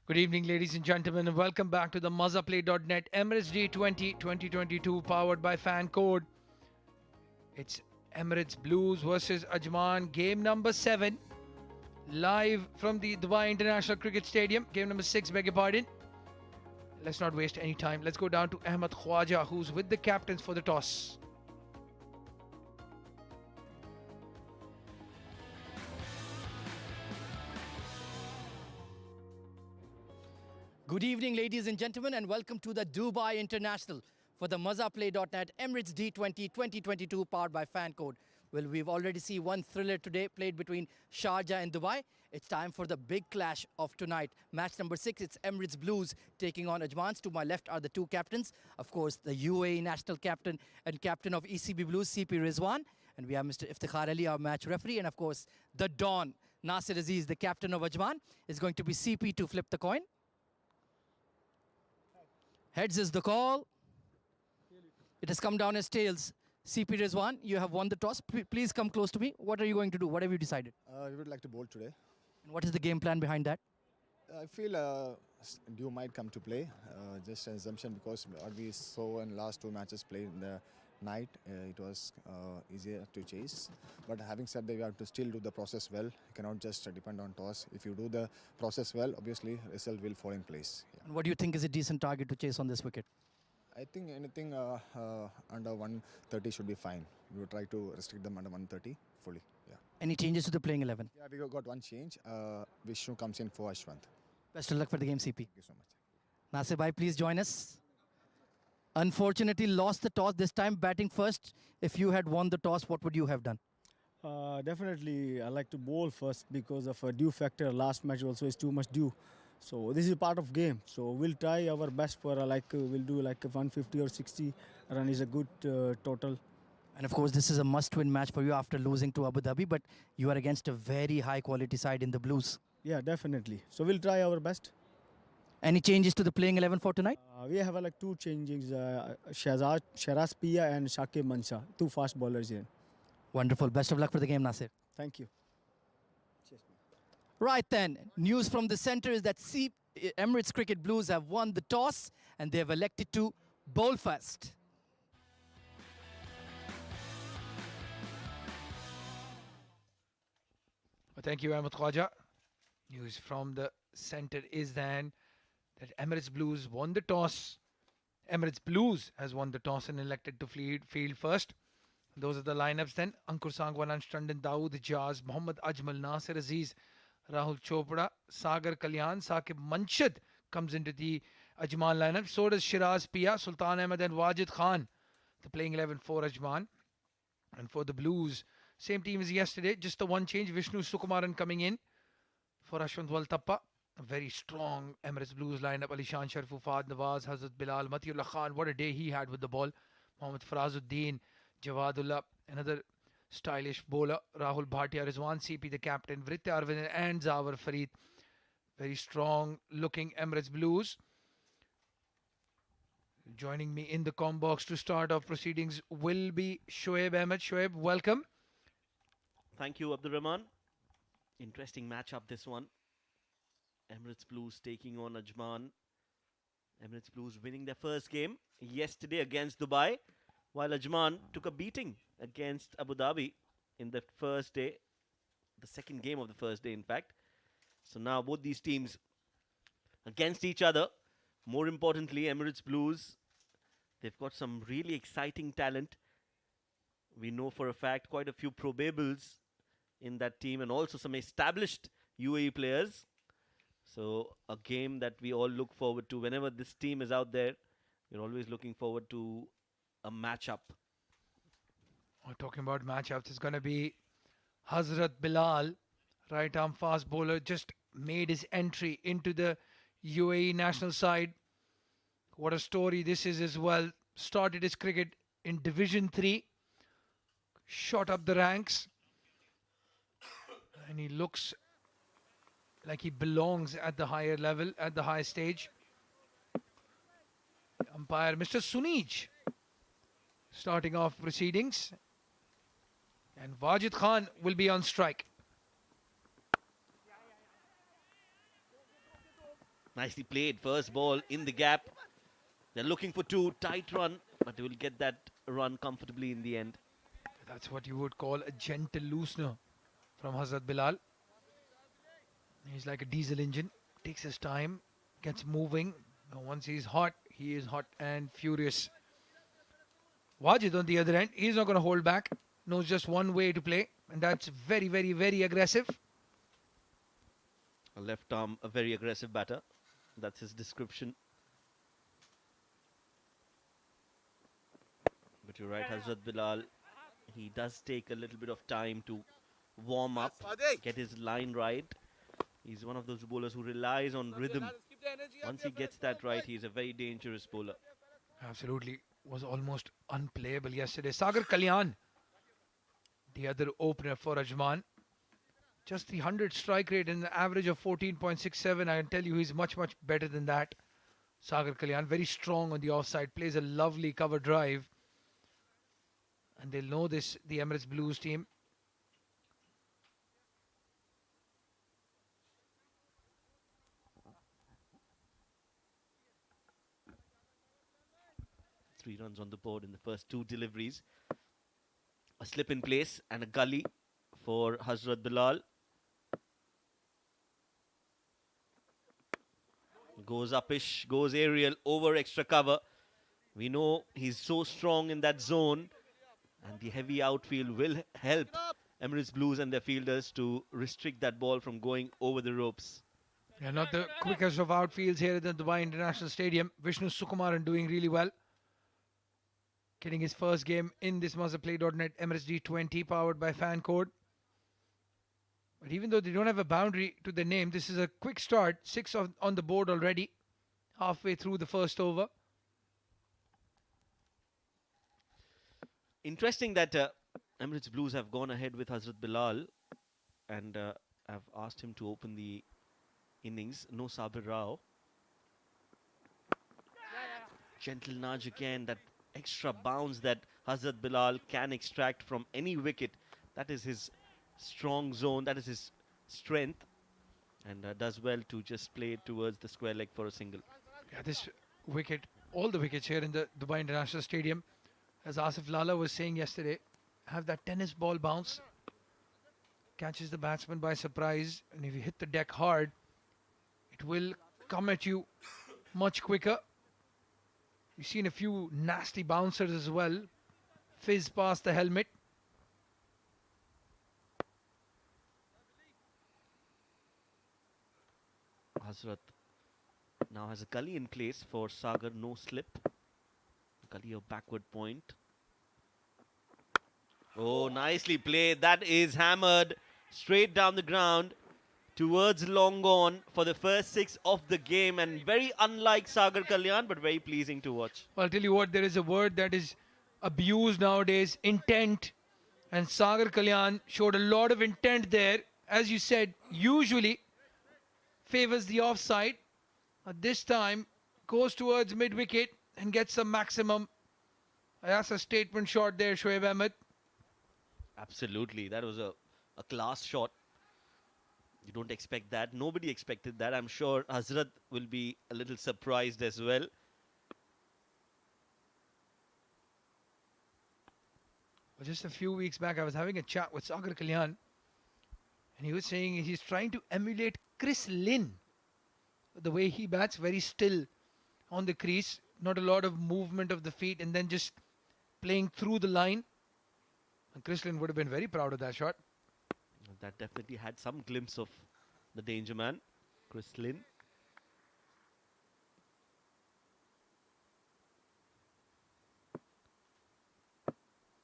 Good evening, ladies and gentlemen, and welcome back to the MazzaPlay.net Emirates D20 2022 powered by Fan Code. It's Emirates Blues versus Ajman, game number 7, live from the Dubai International Cricket Stadium. Game number 6, beg your pardon. Let's not waste any time. Let's go down to Ahmed Khwaja, who's with the captains for the toss. Good evening, ladies and gentlemen, and welcome to the Dubai International for the MazzaPlay.net Emirates D20 2022 powered by Fan Code. Well, we've already seen one thriller today played between Sharjah and Dubai. It's time for the big clash of tonight. Match number 6, it's Emirates Blues taking on Ajmans. To my left are the two captains. Of course, the UAE national captain and captain of ECB Blues, CP Rizwan. And we have Mr. Iftikhar Ali, our match referee. And of course, the Don, Nasir Aziz, the captain of Ajman, is going to be CP to flip the coin. Heads is the call. It has come down as tails. CP Rizwan, you have won the toss. Please come close to me. What are you going to do? What have you decided? We would like to bowl today. And what is the game plan behind that? I feel Dew might come to play. Just an assumption because what we saw in last two matches played in the night, it was easier to chase. But having said that, we have to still do the process well. You cannot just depend on toss. If you do the process well, obviously result will fall in place. Yeah. And what do you think is a decent target to chase on this wicket? I think anything under 130 should be fine. We will try to restrict them under 130 fully. Yeah. Any changes to the playing 11? Yeah, we got one change. Vishnu comes in for Ashwant. Best of luck for the game, CP. Thank you so much. Nasir bhai, please join us. Unfortunately, lost the toss this time, batting first. If you had won the toss, what would you have done? Definitely, I like to bowl first because of a dew factor. Last match also is too much dew. So this is part of game. So we'll try our best for we'll do like a 150 or 60 run is a good total. And of course, this is a must-win match for you after losing to Abu Dhabi, but you are against a very high-quality side in the Blues. Yeah, definitely. So we'll try our best. Any changes to the playing 11 for tonight? We have like two changes, Sharaz Pia and Shakib Mansha, two fast bowlers here. Wonderful. Best of luck for the game, Nasir. Thank you. Right then, news from the center is that Emirates Cricket Blues have won the toss and they have elected to bowl first. Well, thank you, Ahmed Khwaja. News from the center is then that Emirates Blues won the toss. Emirates Blues has won the toss and elected to field first. Those are the lineups then. Ankur Sangwan, Anshtandon, Dawood Jaz, Mohammad Ajmal, Nasir Aziz, Rahul Chopra, Sagar Kalyan, Saqib Manshad comes into the Ajman lineup. So does Shiraz Pia, Sultan Ahmed and Wajid Khan. The playing 11 for Ajman. And for the Blues, same team as yesterday, just the one change. Vishnu Sukumaran coming in for Ashwant Waltappa. A very strong Emirates Blues lineup. Alishan Sharif, Fad Nawaz, Hazrat Bilal, Matiullah Khan. What a day he had with the ball. Mohammad Farazuddin, Jawadullah, another stylish bowler. Rahul Bhatia, Rizwan CP, the captain. Vritti Arvind and Zawar Farid. Very strong looking Emirates Blues. Joining me in the comm box to start off proceedings will be Shoaib Ahmed. Shoaib, welcome. Thank you, Abdurrahman. Interesting matchup, this one. Emirates Blues taking on Ajman. Emirates Blues winning their first game yesterday against Dubai, while Ajman took a beating against Abu Dhabi in the first day, the second game of the first day, in fact. So now both these teams against each other. More importantly, Emirates Blues, they've got some really exciting talent. We know for a fact quite a few probables in that team and also some established UAE players. So a game that we all look forward to. Whenever this team is out there, we're always looking forward to a matchup. We're talking about matchups. It's going to be Hazrat Bilal, right arm fast bowler, just made his entry into the UAE national side. What a story this is as well. Started his cricket in Division 3, shot up the ranks, and he looks like he belongs at the higher level, at the high stage. Umpire Mr. Sunij starting off proceedings. And Wajid Khan will be on strike. Nicely played. First ball in the gap. They're looking for two. Tight run, but they will get that run comfortably in the end. That's what you would call a gentle loosener from Hazrat Bilal. He's like a diesel engine. Takes his time, gets moving. And once he's hot, he is hot and furious. Wajid on the other end, he's not going to hold back. Knows just one way to play, and that's very, very, very aggressive. A left arm, a very aggressive batter. That's his description. But you're right, Hazrat Bilal. He does take a little bit of time to warm up, get his line right. He's one of those bowlers who relies on rhythm. Once he gets that right, he's a very dangerous bowler. Absolutely. Was almost unplayable yesterday. Sagar Kalyan, the other opener for Ajman. Just the 100 strike rate and an average of 14.67. I can tell you he's much, much better than that. Sagar Kalyan, very strong on the offside, plays a lovely cover drive. And they'll know this, the Emirates Blues team. Three runs on the board in the first two deliveries. A slip in place and a gully for Hazrat Bilal. Goes upish, goes aerial, over extra cover. We know he's so strong in that zone, and the heavy outfield will help Emirates Blues and their fielders to restrict that ball from going over the ropes. Yeah, not the quickest of outfields here at the Dubai International Stadium. Vishnu Sukumaran doing really well. Getting his first game in this MazzaPlay.net Emirates D20 powered by Fan Code. But even though they don't have a boundary to their name, this is a quick start. 6 on the board already. Halfway through the first over. Interesting that Emirates Blues have gone ahead with Hazrat Bilal and have asked him to open the innings. No Sabir Rao. Gentle nudge again. That extra bounce that Hazrat Bilal can extract from any wicket. That is his strong zone. That is his strength. And does well to just play it towards the square leg for a single. Yeah, this wicket, all the wickets here in the Dubai International Stadium, as Asif Lala was saying yesterday, have that tennis ball bounce. Catches the batsman by surprise, and if you hit the deck hard, it will come at you much quicker. You've seen a few nasty bouncers as well. Fizz past the helmet. Hazrat now has a gully in place for Sagar, no slip. Gully of backward point. Oh, nicely played. That is hammered straight down the ground towards long on for the first 6 of the game, and very unlike Sagar Kalyan, but very pleasing to watch. Well, I'll tell you what, there is a word that is abused nowadays, intent. And Sagar Kalyan showed a lot of intent there. As you said, usually favors the offside. This time goes towards mid-wicket and gets the maximum. That's a statement shot there, Shoaib Ahmed. Absolutely. That was a class shot. You don't expect that. Nobody expected that. I'm sure Hazrat will be a little surprised as well. Well, just a few weeks back, I was having a chat with Sagar Kalyan, and he was saying he's trying to emulate Chris Lynn. The way he bats, very still on the crease, not a lot of movement of the feet, and then just playing through the line. And Chris Lynn would have been very proud of that shot. That definitely had some glimpse of the danger man, Chris Lynn.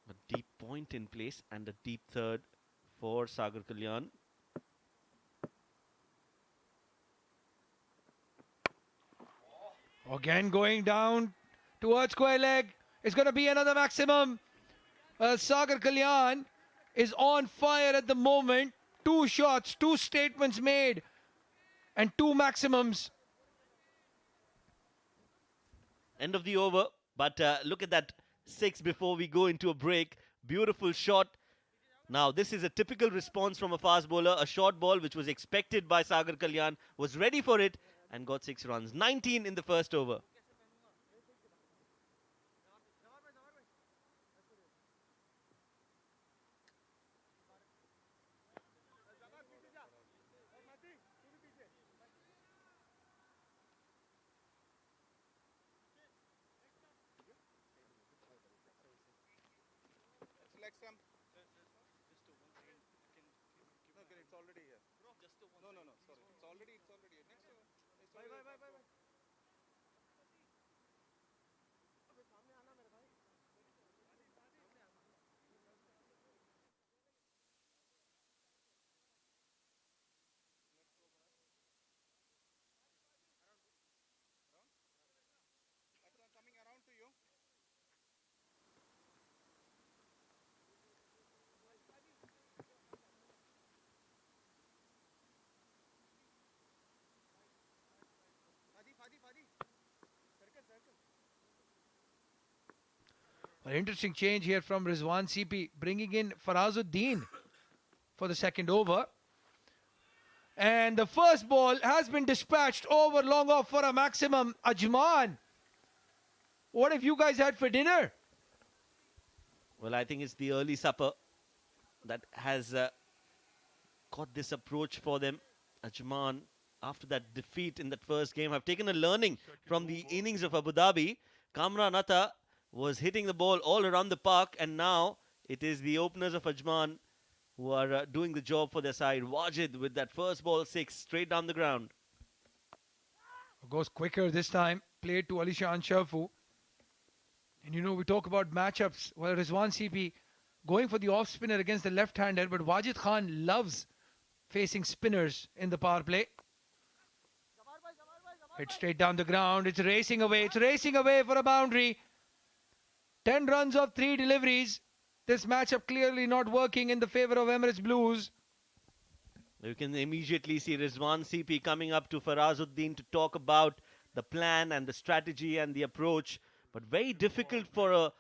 A deep point in place and a deep third for Sagar Kalyan. Again going down towards square leg. It's going to be another maximum. Sagar Kalyan is on fire at the moment. 2 shots, 2 statements made, and 2 maximums. End of the over, but look at that 6 before we go into a break. Beautiful shot. Now, this is a typical response from a fast bowler. A short ball which was expected by Sagar Kalyan, was ready for it, and got 6 runs. 19 in the first over. An interesting change here from Rizwan CP, bringing in Farazuddin for the second over. And the first ball has been dispatched over long off for a maximum. Ajman, what have you guys had for dinner? Well, I think it's the early supper that has got this approach for them. Ajman, after that defeat in that first game, have taken a learning from the innings of Abu Dhabi. Kamran Atta was hitting the ball all around the park, and now it is the openers of Ajman who are doing the job for their side. Wajid with that first ball 6 straight down the ground. Goes quicker this time, played to Alishan Shafu. And you know, we talk about matchups. Well, Rizwan CP going for the off spinner against the left-hander, but Wajid Khan loves facing spinners in the power play. Hit straight down the ground. It's racing away. It's racing away for a boundary. 10 runs of 3 deliveries. This matchup clearly not working in the favor of Emirates Blues. You can immediately see Rizwan CP coming up to Farazuddin to talk about the plan and the strategy and the approach. But very difficult for a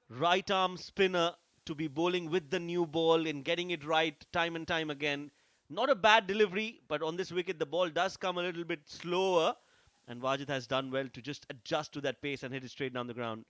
right arm spinner to be bowling with the new ball and getting it right time and time again. Not a bad delivery, but on this wicket the ball does come a little bit slower. And Wajid has done well to just adjust to that pace and hit it straight down the ground.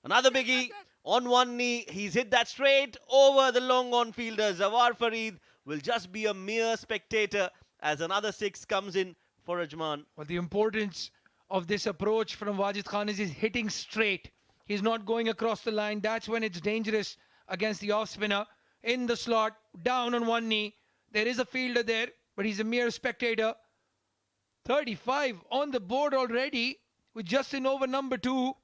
Another biggie on one knee. He's hit that straight over the long on fielder. Zawar Farid will just be a mere spectator as another 6 comes in for Ajman. Well, the importance of this approach from Wajid Khan is he's hitting straight. He's not going across the line. That's when it's dangerous against the off spinner. In the slot, down on one knee. There is a fielder there, but he's a mere spectator. 35 on the board already with just in over number 2.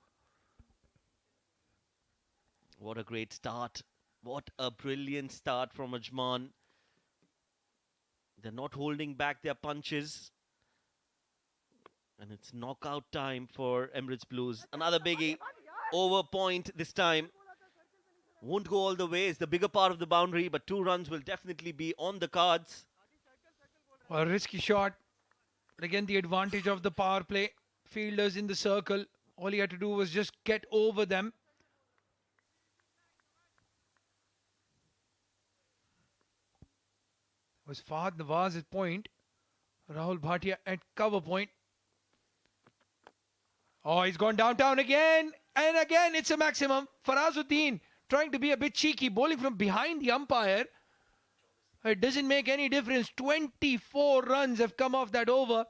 What a great start. What a brilliant start from Ajman. They're not holding back their punches. And it's knockout time for Emirates Blues. Another biggie. Over point this time. Won't go all the way. It's the bigger part of the boundary, but 2 runs will definitely be on the cards. Well, a risky shot. But again, the advantage of the power play. Fielders in the circle. All he had to do was just get over them. Was Fahad Nawaz at point. Rahul Bhatia at cover point. Oh, he's gone downtown again. And again, it's a maximum. Farazuddin trying to be a bit cheeky, bowling from behind the umpire. It doesn't make any difference. 24 runs have come off that over.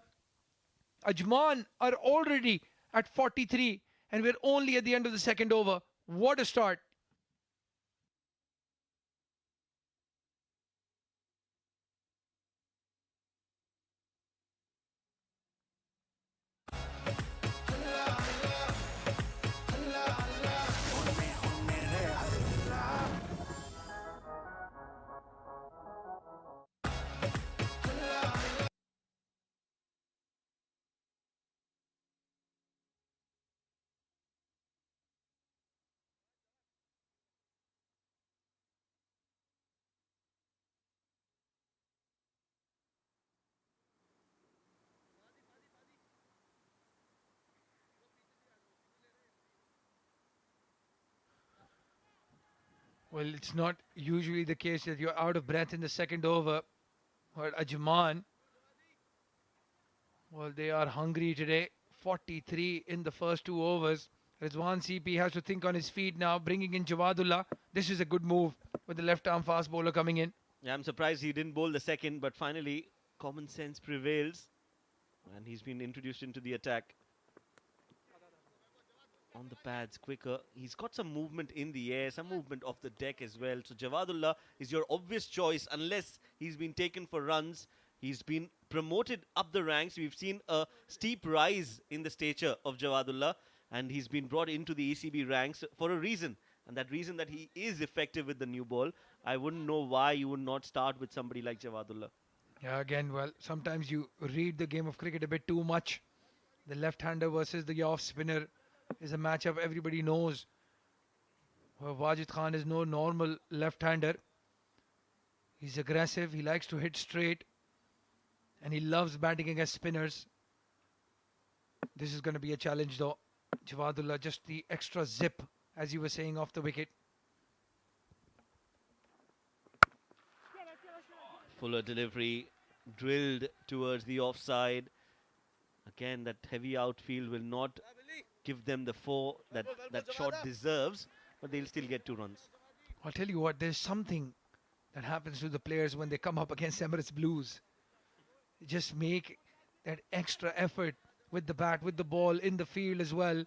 Ajman are already at 43. And we're only at the end of the second over. What a start. Well, it's not usually the case that you're out of breath in the second over. But Ajman Well, they are hungry today. 43 in the first 2 overs. Rizwan CP has to think on his feet now, bringing in Jawadullah. This is a good move with the left arm fast bowler coming in. Yeah, I'm surprised he didn't bowl the second, but finally, common sense prevails. And he's been introduced into the attack. On the pads quicker. He's got some movement in the air, some movement off the deck as well. So Jawadullah is your obvious choice unless he's been taken for runs. He's been promoted up the ranks. We've seen a steep rise in the stature of Jawadullah, and he's been brought into the ECB ranks for a reason. And that reason that he is effective with the new ball. I wouldn't know why you would not start with somebody like Jawadullah. Yeah, again, well, sometimes you read the game of cricket a bit too much. The left-hander versus the off-spinner is a matchup everybody knows. Well, Wajid Khan is no normal left-hander. He's aggressive, he likes to hit straight, and he loves batting against spinners. This is going to be a challenge though. Jawadullah, just the extra zip, as you were saying, off the wicket. Fuller delivery, drilled towards the offside. Again, that heavy outfield will not give them the four that shot deserves, but they'll still get 2 runs. I'll tell you what, there's something that happens to the players when they come up against Emirates Blues. They just make that extra effort with the bat, with the ball, in the field as well.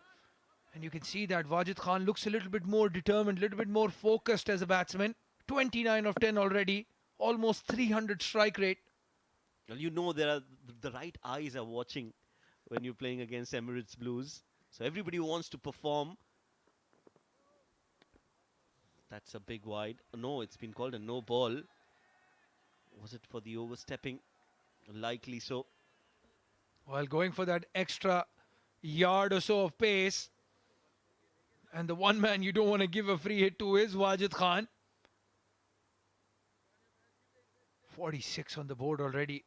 And you can see that Wajid Khan looks a little bit more determined, a little bit more focused as a batsman. 29 of 10 already, almost 300 strike rate. Well, you know there are the right eyes are watching when you're playing against Emirates Blues. So everybody wants to perform. That's a big wide. No, it's been called a no ball. Was it for the overstepping? Likely so. While going for that extra yard or so of pace. And the one man you don't want to give a free hit to is Wajid Khan. 46 on the board already.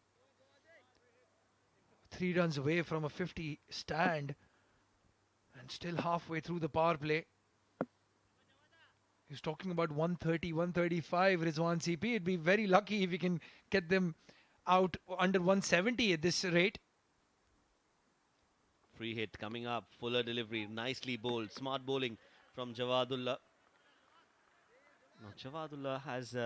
3 runs away from a 50 stand. And still halfway through the power play. He's talking about 130, 135 Rizwan CP. It'd be very lucky if we can get them out under 170 at this rate. Free hit coming up. Fuller delivery. Nicely bowled. Smart bowling from Jawadullah. Now Jawadullah has...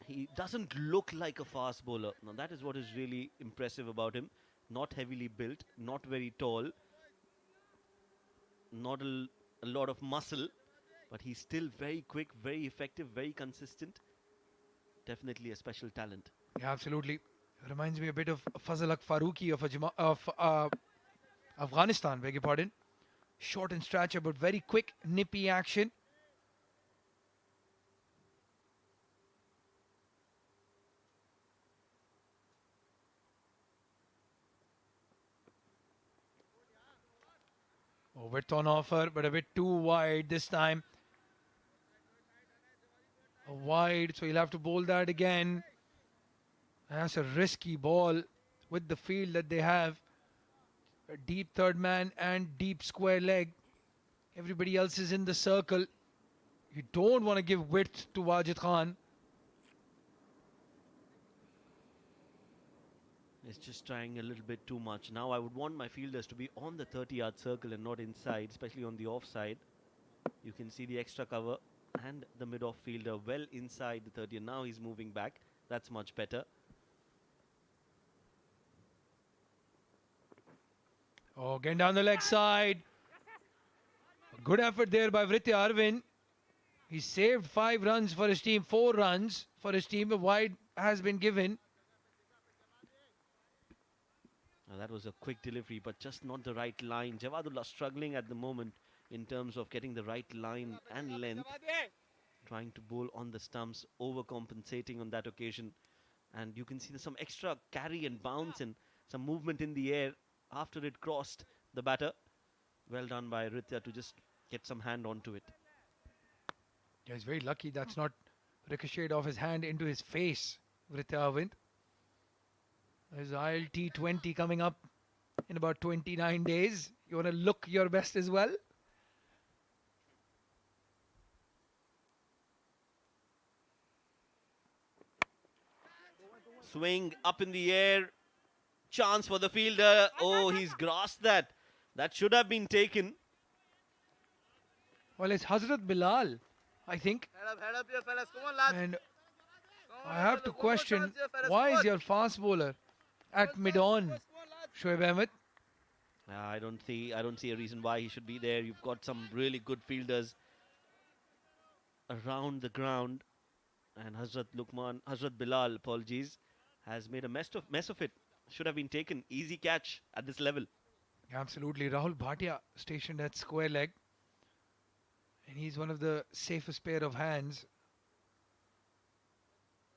he doesn't look like a fast bowler. Now that is what is really impressive about him. Not heavily built. Not very tall. Not a lot of muscle. But he's still very quick, very effective, very consistent. Definitely a special talent. Yeah, absolutely. Reminds me a bit of Fazal Faruqi of Afghanistan, beg your pardon. Short in stature, but very quick, nippy action. Oh, width on offer, but a bit too wide this time. A wide, so he'll have to bowl that again. That's a risky ball with the field that they have. A deep third man and deep square leg. Everybody else is in the circle. You don't want to give width to Wajid Khan. It's just trying a little bit too much. Now I would want my fielders to be on the 30-yard circle and not inside, especially on the offside. You can see the extra cover and the mid-off fielder well inside the 30. And now he's moving back. That's much better. Oh, getting down the leg side. Good effort there by Vritya Arvind. He saved 5 runs for his team, 4 runs for his team. A wide has been given. Now that was a quick delivery, but just not the right line. Jawadullah struggling at the moment in terms of getting the right line and length. Trying to bowl on the stumps, overcompensating on that occasion. And you can see there's some extra carry and bounce and some movement in the air after it crossed the batter. Well done by Ritya to just get some hand onto it. Yeah, he's very lucky that's not ricocheted off his hand into his face, Vritya Arvind. There's IL T20 coming up in about 29 days. You want to look your best as well? Swing up in the air. Chance for the fielder. Oh, he's grasped that. That should have been taken. Well, it's Hazrat Bilal, I think. Head up here, fellas. Come on, lads. And Come I on, have to fellas. One more question, chance here, fellas. why Come is on. your fast bowler at mid-on, Shoaib Ahmed? I don't see a reason why he should be there. You've got some really good fielders around the ground, and Hazrat Bilal, apologies, has made a mess of it. Should have been taken. Easy catch at this level. Absolutely. Rahul Bhatia stationed at square leg. And he's one of the safest pair of hands.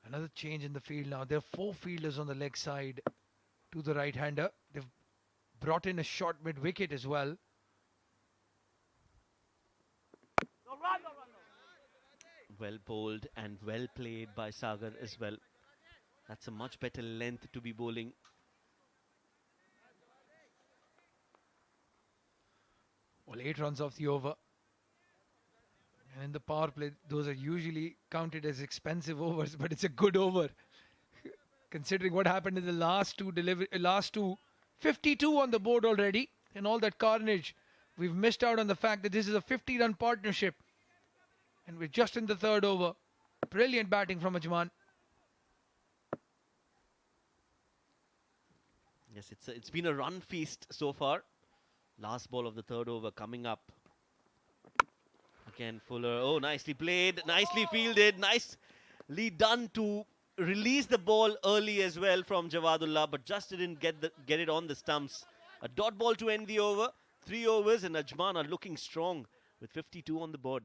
Another change in the field now. There are 4 fielders on the leg side to the right-hander. They've brought in a short mid-wicket as well. Well bowled and well played by Sagar as well. That's a much better length to be bowling. Well, 8 runs off the over. And in the power play, those are usually counted as expensive overs, but it's a good over. Considering what happened in the last two, 52 on the board already, and all that carnage. We've missed out on the fact that this is a 50-run partnership. And we're just in the 3rd over. Brilliant batting from Ajman. Yes, it's been a run feast so far. Last ball of the 3rd over coming up. Again, Fuller. Oh, nicely played, nicely fielded, nicely done to release the ball early as well from Jawadullah, but just didn't get it on the stumps. A dot ball to end the over. 3 overs, and Ajman are looking strong with 52 on the board.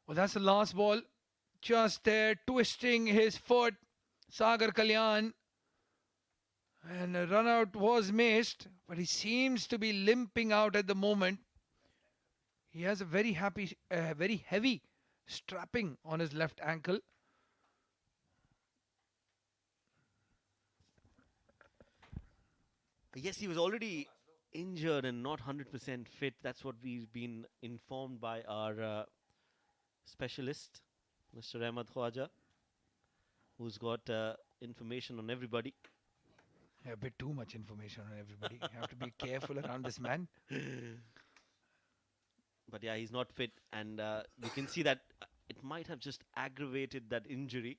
Well, that's the last ball. Just there, twisting his foot. Sagar Kalyan. And a run out was missed, but he seems to be limping out at the moment. He has a very heavy strapping on his left ankle. Yes, he was already injured and not 100% fit. That's what we've been informed by our specialist, Mr. Ahmad Khwaja, who's got information on everybody. Yeah, a bit too much information on everybody. You have to be careful around this man. But yeah, he's not fit, and you can see that it might have just aggravated that injury,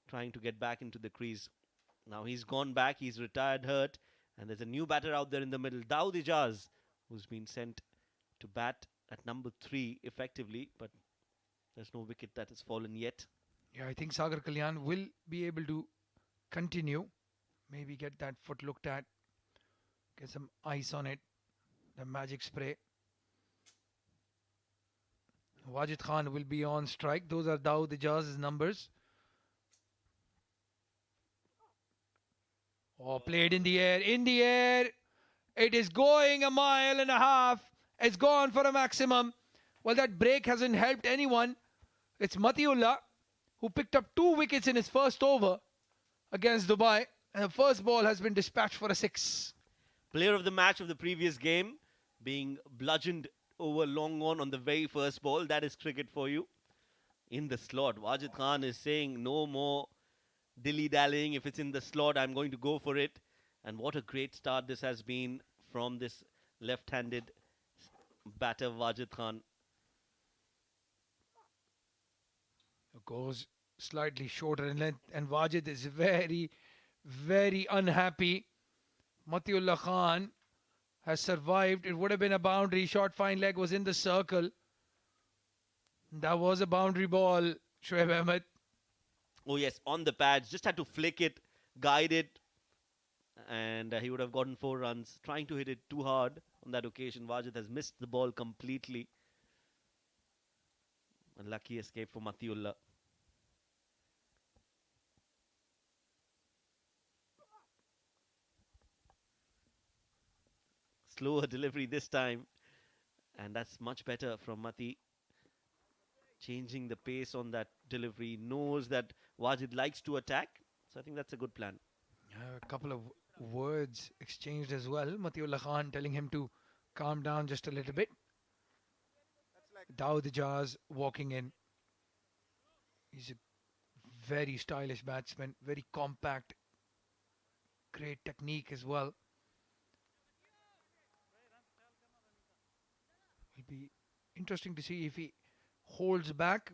trying to get back into the crease. Now he's gone back, he's retired hurt, and there's a new batter out there in the middle, Dawood Ijaz, who's been sent to bat at number 3 effectively, but there's no wicket that has fallen yet. Yeah, I think Sagar Kalyan will be able to continue. Maybe get that foot looked at, get some ice on it, the magic spray. Wajid Khan will be on strike. Those are Dawood Ijaz's numbers. Oh, played in the air. In the air. It is going a mile and a half. It's gone for a maximum. Well, that break hasn't helped anyone. It's Matiullah who picked up 2 wickets in his first over against Dubai. And the first ball has been dispatched for a 6. Player of the match of the previous game, being bludgeoned over long on the very first ball. That is cricket for you. In the slot, Wajid Khan is saying no more dilly-dallying. If it's in the slot, I'm going to go for it. And what a great start this has been from this left-handed batter, Wajid Khan. It goes slightly shorter in length, and Wajid is very, very unhappy. Matiullah Khan has survived. It would have been a boundary. Short fine leg was in the circle. That was a boundary ball, Shoaib Ahmed. Oh yes, on the pads. Just had to flick it, guide it, and he would have gotten 4 runs. Trying to hit it too hard on that occasion. Wajid has missed the ball completely. Unlucky escape for Matiullah. Slower delivery this time, and that's much better from Mati. Changing the pace on that delivery, knows that Wajid likes to attack, so I think that's a good plan. A couple of words exchanged as well. Matiullah Khan telling him to calm down just a little bit. Dawood Ijaz walking in. He's a very stylish batsman, very compact, great technique as well. It'll be interesting to see if he holds back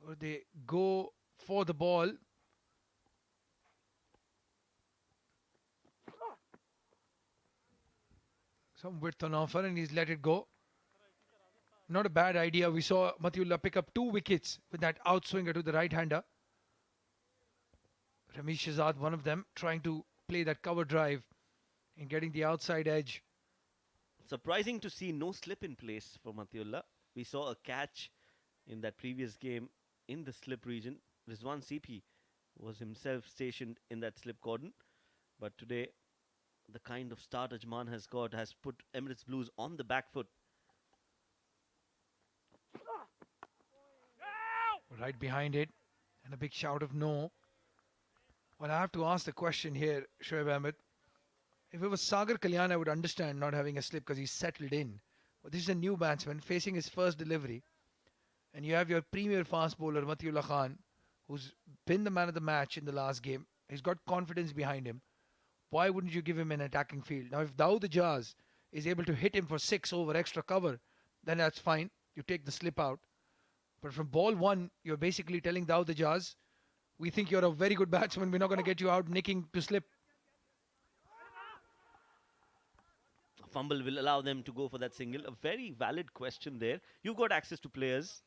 or they go for the ball. Some width on offer and he's let it go. Not a bad idea. We saw Matiullah pick up 2 wickets with that outswinger to the right-hander. Ramesh Shahzad, one of them, trying to play that cover drive and getting the outside edge. Surprising to see no slip in place for Matiullah. We saw a catch in that previous game in the slip region. Rizwan CP was himself stationed in that slip cordon. But today, the kind of start Ajman has got has put Emirates Blues on the back foot. Right behind it. And a big shout of no. Well, I have to ask the question here, Shoaib Ahmed. If it was Sagar Kalyan, I would understand not having a slip because he's settled in. But this is a new batsman facing his first delivery. And you have your premier fast bowler, Matiullah Khan, who's been the man of the match in the last game. He's got confidence behind him. Why wouldn't you give him an attacking field? Now, if Dawood Ijaz is able to hit him for 6 over extra cover, then that's fine. You take the slip out. But from ball 1, you're basically telling Dawood Ijaz, we think you're a very good batsman. We're not going to get you out nicking to slip. A fumble will allow them to go for that single. A very valid question there. You've got access to players,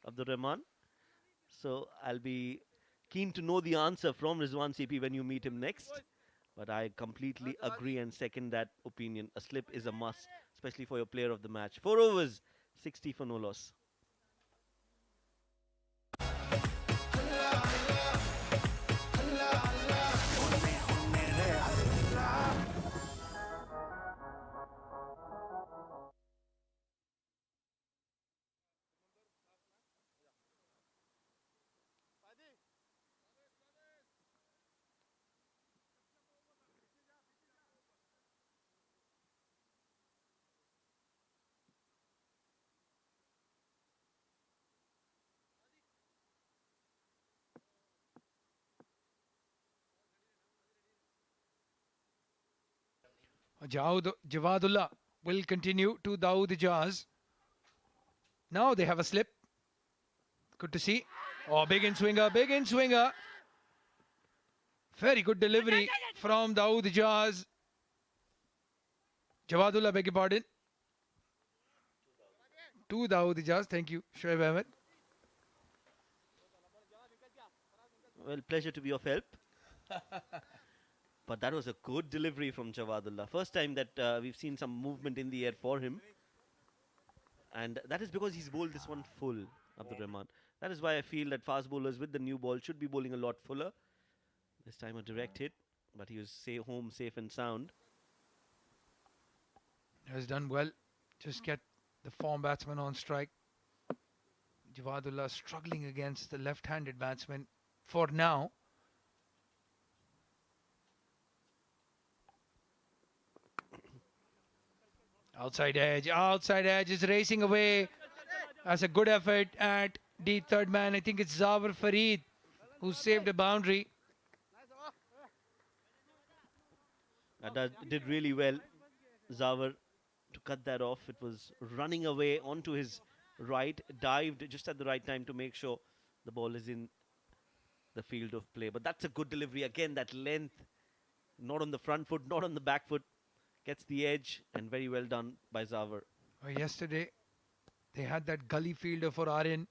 Abdur Rahman. So I'll be keen to know the answer from Rizwan CP when you meet him next. But I completely agree and second that opinion. A slip is a must, especially for your player of the match. 4 overs, 60 for no loss. Javadullah will continue to Dawood Ijaz. Now they have a slip. Good to see. Oh, big in swinger, big in swinger. Very good delivery from Dawood Ijaz. Javadullah, beg your pardon. To Dawood Ijaz. Thank you, Shoaib Ahmed. Well, pleasure to be of help. But that was a good delivery from Jawadullah. First time that we've seen some movement in the air for him. And that is because he's bowled this one full, Abdur Rahman. That is why I feel that fast bowlers with the new ball should be bowling a lot fuller. This time a direct hit, but he was home safe and sound. Has done well. Just get the form batsman on strike. Javadullah struggling against the left-handed batsman for now. Outside edge is racing away. That's a good effort at the third man. I think it's Zawar Fareed who saved a boundary. That did really well, Zawar, to cut that off. It was running away onto his right, dived just at the right time to make sure the ball is in the field of play. But that's a good delivery. Again, that length, not on the front foot, not on the back foot. Gets the edge, and very well done by Zawar. Yesterday, they had that gully fielder for Aryan.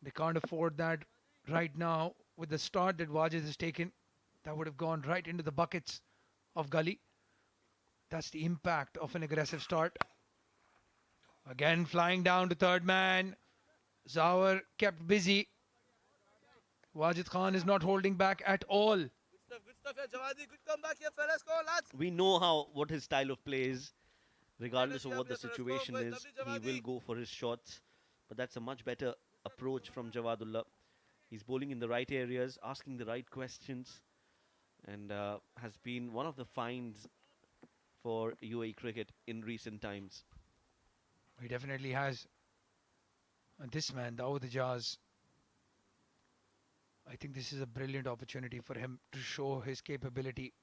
They can't afford that right now. With the start that Wajid has taken, that would have gone right into the buckets of gully. That's the impact of an aggressive start. Again, flying down to third man. Zawar kept busy. Wajid Khan is not holding back at all. Good stuff here, Javadi. Good comeback here, fellas. Go on, lads. We know what his style of play is. Regardless of what the Let's go, situation boys. is, Lovely, he will Javadi. go for his shots. But that's a much better approach from Jawadullah. He's bowling in the right areas, asking the right questions, and has been one of the finds for UAE cricket in recent times. He definitely has. And this man, Dawood Ijaz, I think this is a brilliant opportunity for him to show his capability.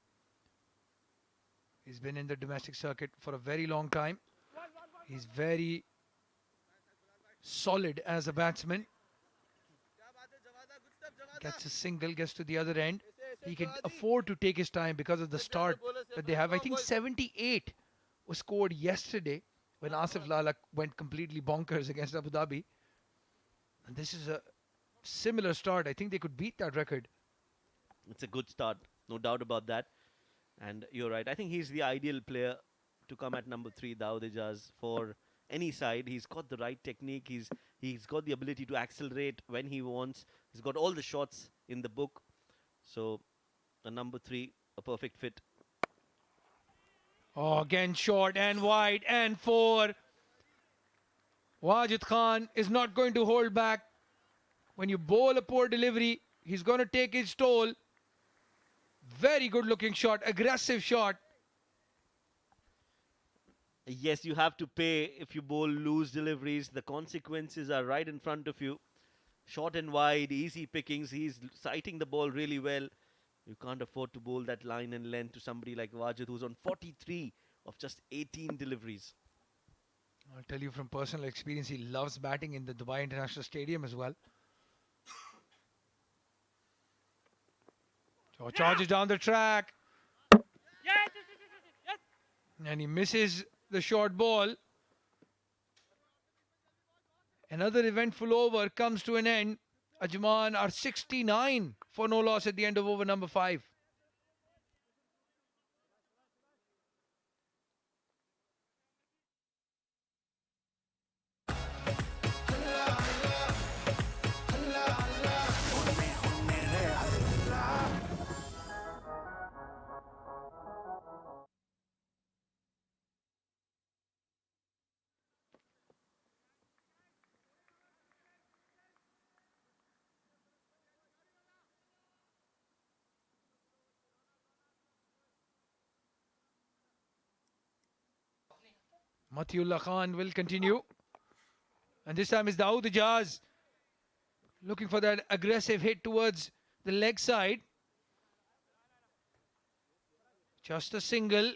He's been in the domestic circuit for a very long time. He's very solid as a batsman. Gets a single, gets to the other end. He can afford to take his time because of the start that they have. I think 78 was scored yesterday when Asif Lala went completely bonkers against Abu Dhabi. And this is a similar start. I think they could beat that record. It's a good start, no doubt about that. And you're right. I think he's the ideal player to come at number 3, Dawood Ijaz, for any side. He's got the right technique. He's got the ability to accelerate when he wants. He's got all the shots in the book. So, a number 3, a perfect fit. Oh, again short and wide and 4. Wajid Khan is not going to hold back. When you bowl a poor delivery, he's going to take his toll. Very good looking shot, aggressive shot. Yes, you have to pay if you bowl loose deliveries. The consequences are right in front of you. Short and wide, easy pickings. He's sighting the ball really well. You can't afford to bowl that line and length to somebody like Wajid, who's on 43 of just 18 deliveries. I'll tell you from personal experience, he loves batting in the Dubai International Stadium as well. So charges down the track. And he misses the short ball. Another eventful over comes to an end. Ajman are 69 for no loss at the end of over number 5. Matiullah Khan will continue. And this time is Dawood Ijaz looking for that aggressive hit towards the leg side. Just a single.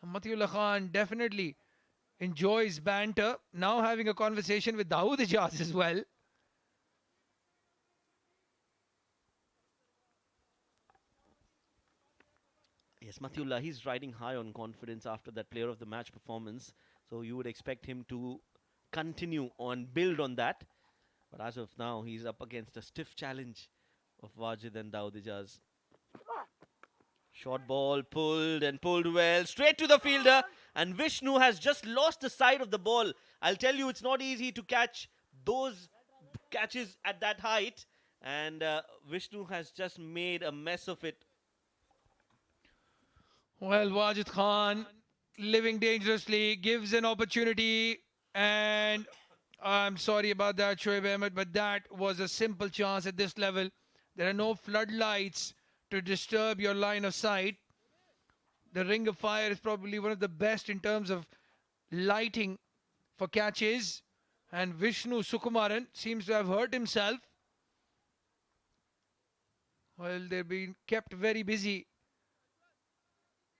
Matiullah Khan definitely enjoys banter. Now having a conversation with Dawood Ijaz as well. Yes, Mathiullah, he's riding high on confidence after that player of the match performance. So you would expect him to continue on, build on that. But as of now, he's up against a stiff challenge of Wajid and Dawood Ijaz. Short ball pulled and pulled well, straight to the fielder. And Vishnu has just lost the side of the ball. I'll tell you, it's not easy to catch those catches at that height. And Vishnu has just made a mess of it. Well, Wajid Khan living dangerously gives an opportunity, and I'm sorry about that, Shoaib Ahmed, but that was a simple chance at this level. There are no floodlights to disturb your line of sight. The ring of fire is probably one of the best in terms of lighting for catches, and Vishnu Sukumaran seems to have hurt himself. Well, they're being kept very busy,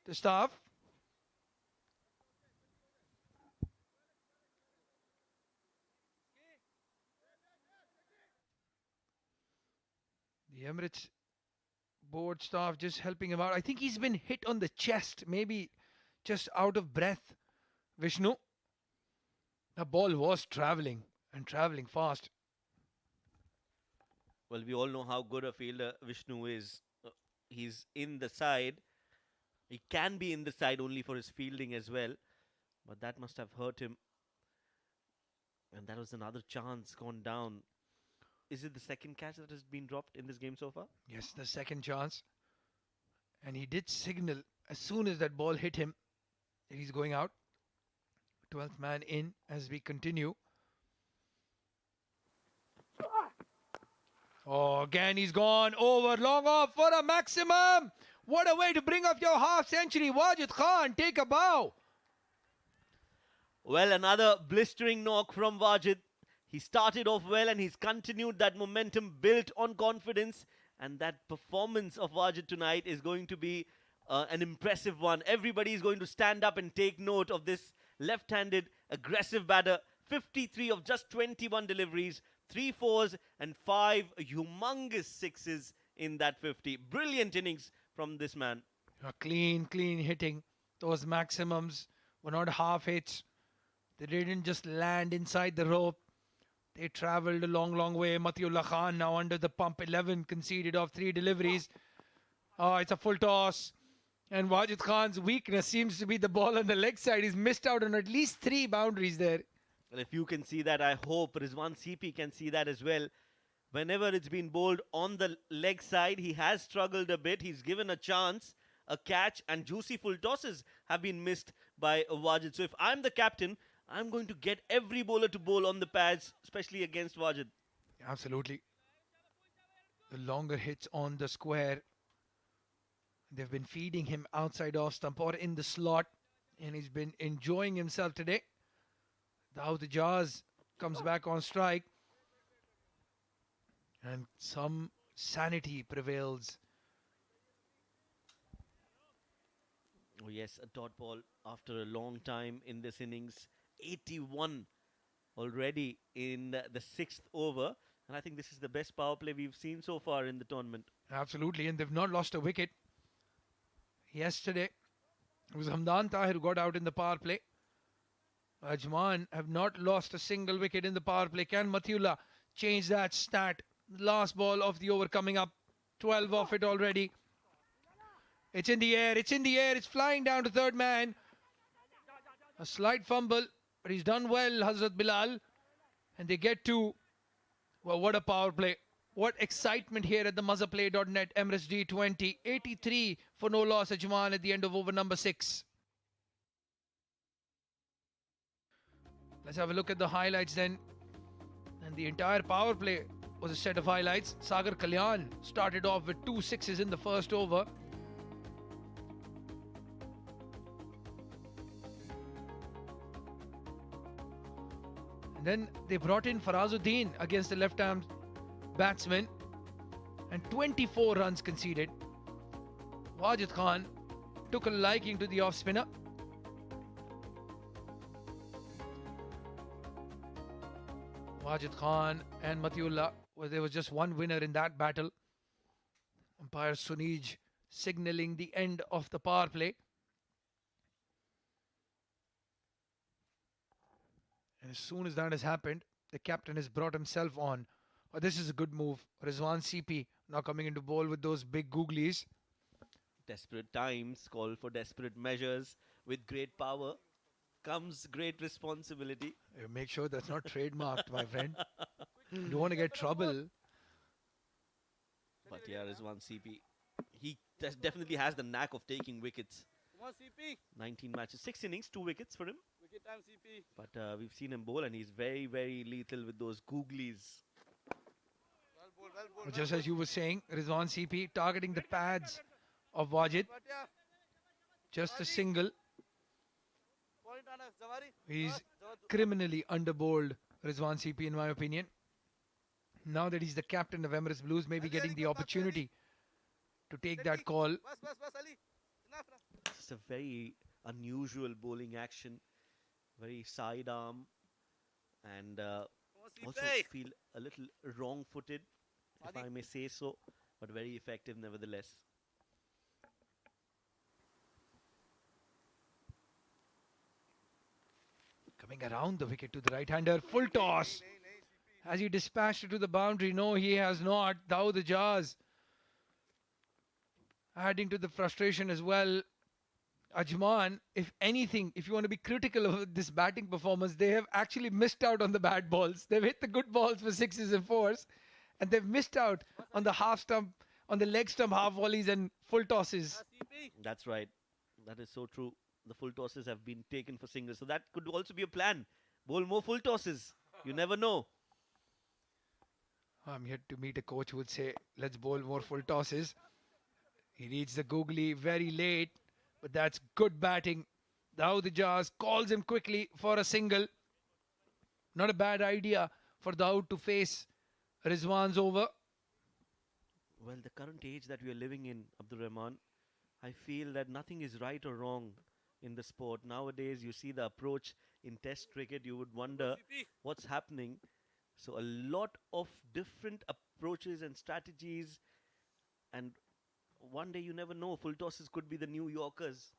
the staff. The Emirates board staff just helping him out. I think he's been hit on the chest, maybe just out of breath. Vishnu. The ball was traveling and traveling fast. Well, we all know how good a fielder Vishnu is. He's in the side. He can be in the side only for his fielding as well. But that must have hurt him. And that was another chance gone down. Is it the second catch that has been dropped in this game so far? Yes, the second chance. And he did signal as soon as that ball hit him that he's going out. 12th man in as we continue. Oh, again he's gone over, long off for a maximum. What a way to bring up your half century. Wajid Khan, take a bow. Well, another blistering knock from Wajid. He started off well and he's continued that momentum built on confidence. And that performance of Wajid tonight is going to be an impressive one. Everybody is going to stand up and take note of this left-handed aggressive batter. 53 of just 21 deliveries, 3 fours and 5 humongous sixes in that 50. Brilliant innings from this man. Clean hitting. Those maximums were not half hits. They didn't just land inside the rope. They travelled a long way. Matiullah Khan now under the pump. 11 conceded off 3 deliveries. Oh, it's a full toss. And Wajid Khan's weakness seems to be the ball on the leg side. He's missed out on at least 3 boundaries there. Well, if you can see that, I hope Rizwan CP can see that as well. Whenever it's been bowled on the leg side, he has struggled a bit. He's given a chance, a catch, and juicy full tosses have been missed by Wajid. So if I'm the captain, I'm going to get every bowler to bowl on the pads, especially against Wajid. Absolutely. The longer hits on the square. They've been feeding him outside off stump or in the slot. And he's been enjoying himself today. Dawood Ijaz comes back on strike. And some sanity prevails. Oh yes, a dot ball after a long time in this innings. 81 already in the 6th over. And I think this is the best power play we've seen so far in the tournament. Absolutely, and they've not lost a wicket. Yesterday, it was Hamdan Tahir who got out in the power play. Ajman have not lost a single wicket in the power play. Can Matiullah change that stat? Last ball of the over coming up. 12 off it already. It's in the air, it's flying down to third man. A slight fumble, but he's done well, Hazrat Bilal. And they get to, well, what a power play. What excitement here at the Mazaplay.net Emirates D20. 83 for no loss, Ajman at the end of over number 6. Let's have a look at the highlights then. And the entire power play was a set of highlights. Sagar Kalyan started off with 2 sixes in the first over. And then they brought in Farazuddin against the left-arm batsman and 24 runs conceded. Wajid Khan took a liking to the off-spinner Wajid Khan and Matiullah, well, there was just one winner in that battle. Umpire Sunij signaling the end of the power play. And as soon as that has happened, the captain has brought himself on. Oh, this is a good move. Rizwan CP now coming into bowl with those big googlies. Desperate times call for desperate measures. With great power comes great responsibility. Make sure that's not trademarked, my friend. You don't want to get trouble. But yeah, Rizwan CP, he definitely has the knack of taking wickets. Come on, CP. 19 matches, 6 innings, 2 wickets for him. Wicket time, CP. But we've seen him bowl and he's very, very lethal with those googlies. Well bowled, well bowled. Just as you were saying, Rizwan CP targeting the pads of Wajid. But yeah, Just a single. point on us, Zawari. He's Jawad- criminally underbowled Rizwan CP in my opinion. Now that he's the captain of Emirates Blues, maybe getting the opportunity to take that call. Bas, Ali. Enough, enough. It's a very unusual bowling action, very sidearm, and Come on, also CP. feel a little wrong-footed, if I may say so, but very effective nevertheless. Coming around the wicket to the right-hander, full toss. Has he dispatched it to the boundary? No, he has not. Dawood Ijaz adding to the frustration as well. Ajman, if anything, if you want to be critical of this batting performance, they have actually missed out on the bad balls. They've hit the good balls for sixes and fours, and they've missed out on the half stump, on the leg stump half volleys and full tosses. CP. That's right. That is so true. The full tosses have been taken for singles, so that could also be a plan. Bowl more full tosses. You never know. I'm yet to meet a coach who would say, let's bowl more full tosses. He reads the googly very late, but that's good batting. Dawood Ijaz calls him quickly for a single. Not a bad idea for Dawood to face Rizwan's over. Well, the current age that we are living in, Abdul Rahman, I feel that nothing is right or wrong in the sport. Nowadays, you see the approach in Test cricket, you would wonder CP. what's happening. So, a lot of different approaches and strategies, and one day you never know, full tosses could be the New Yorkers.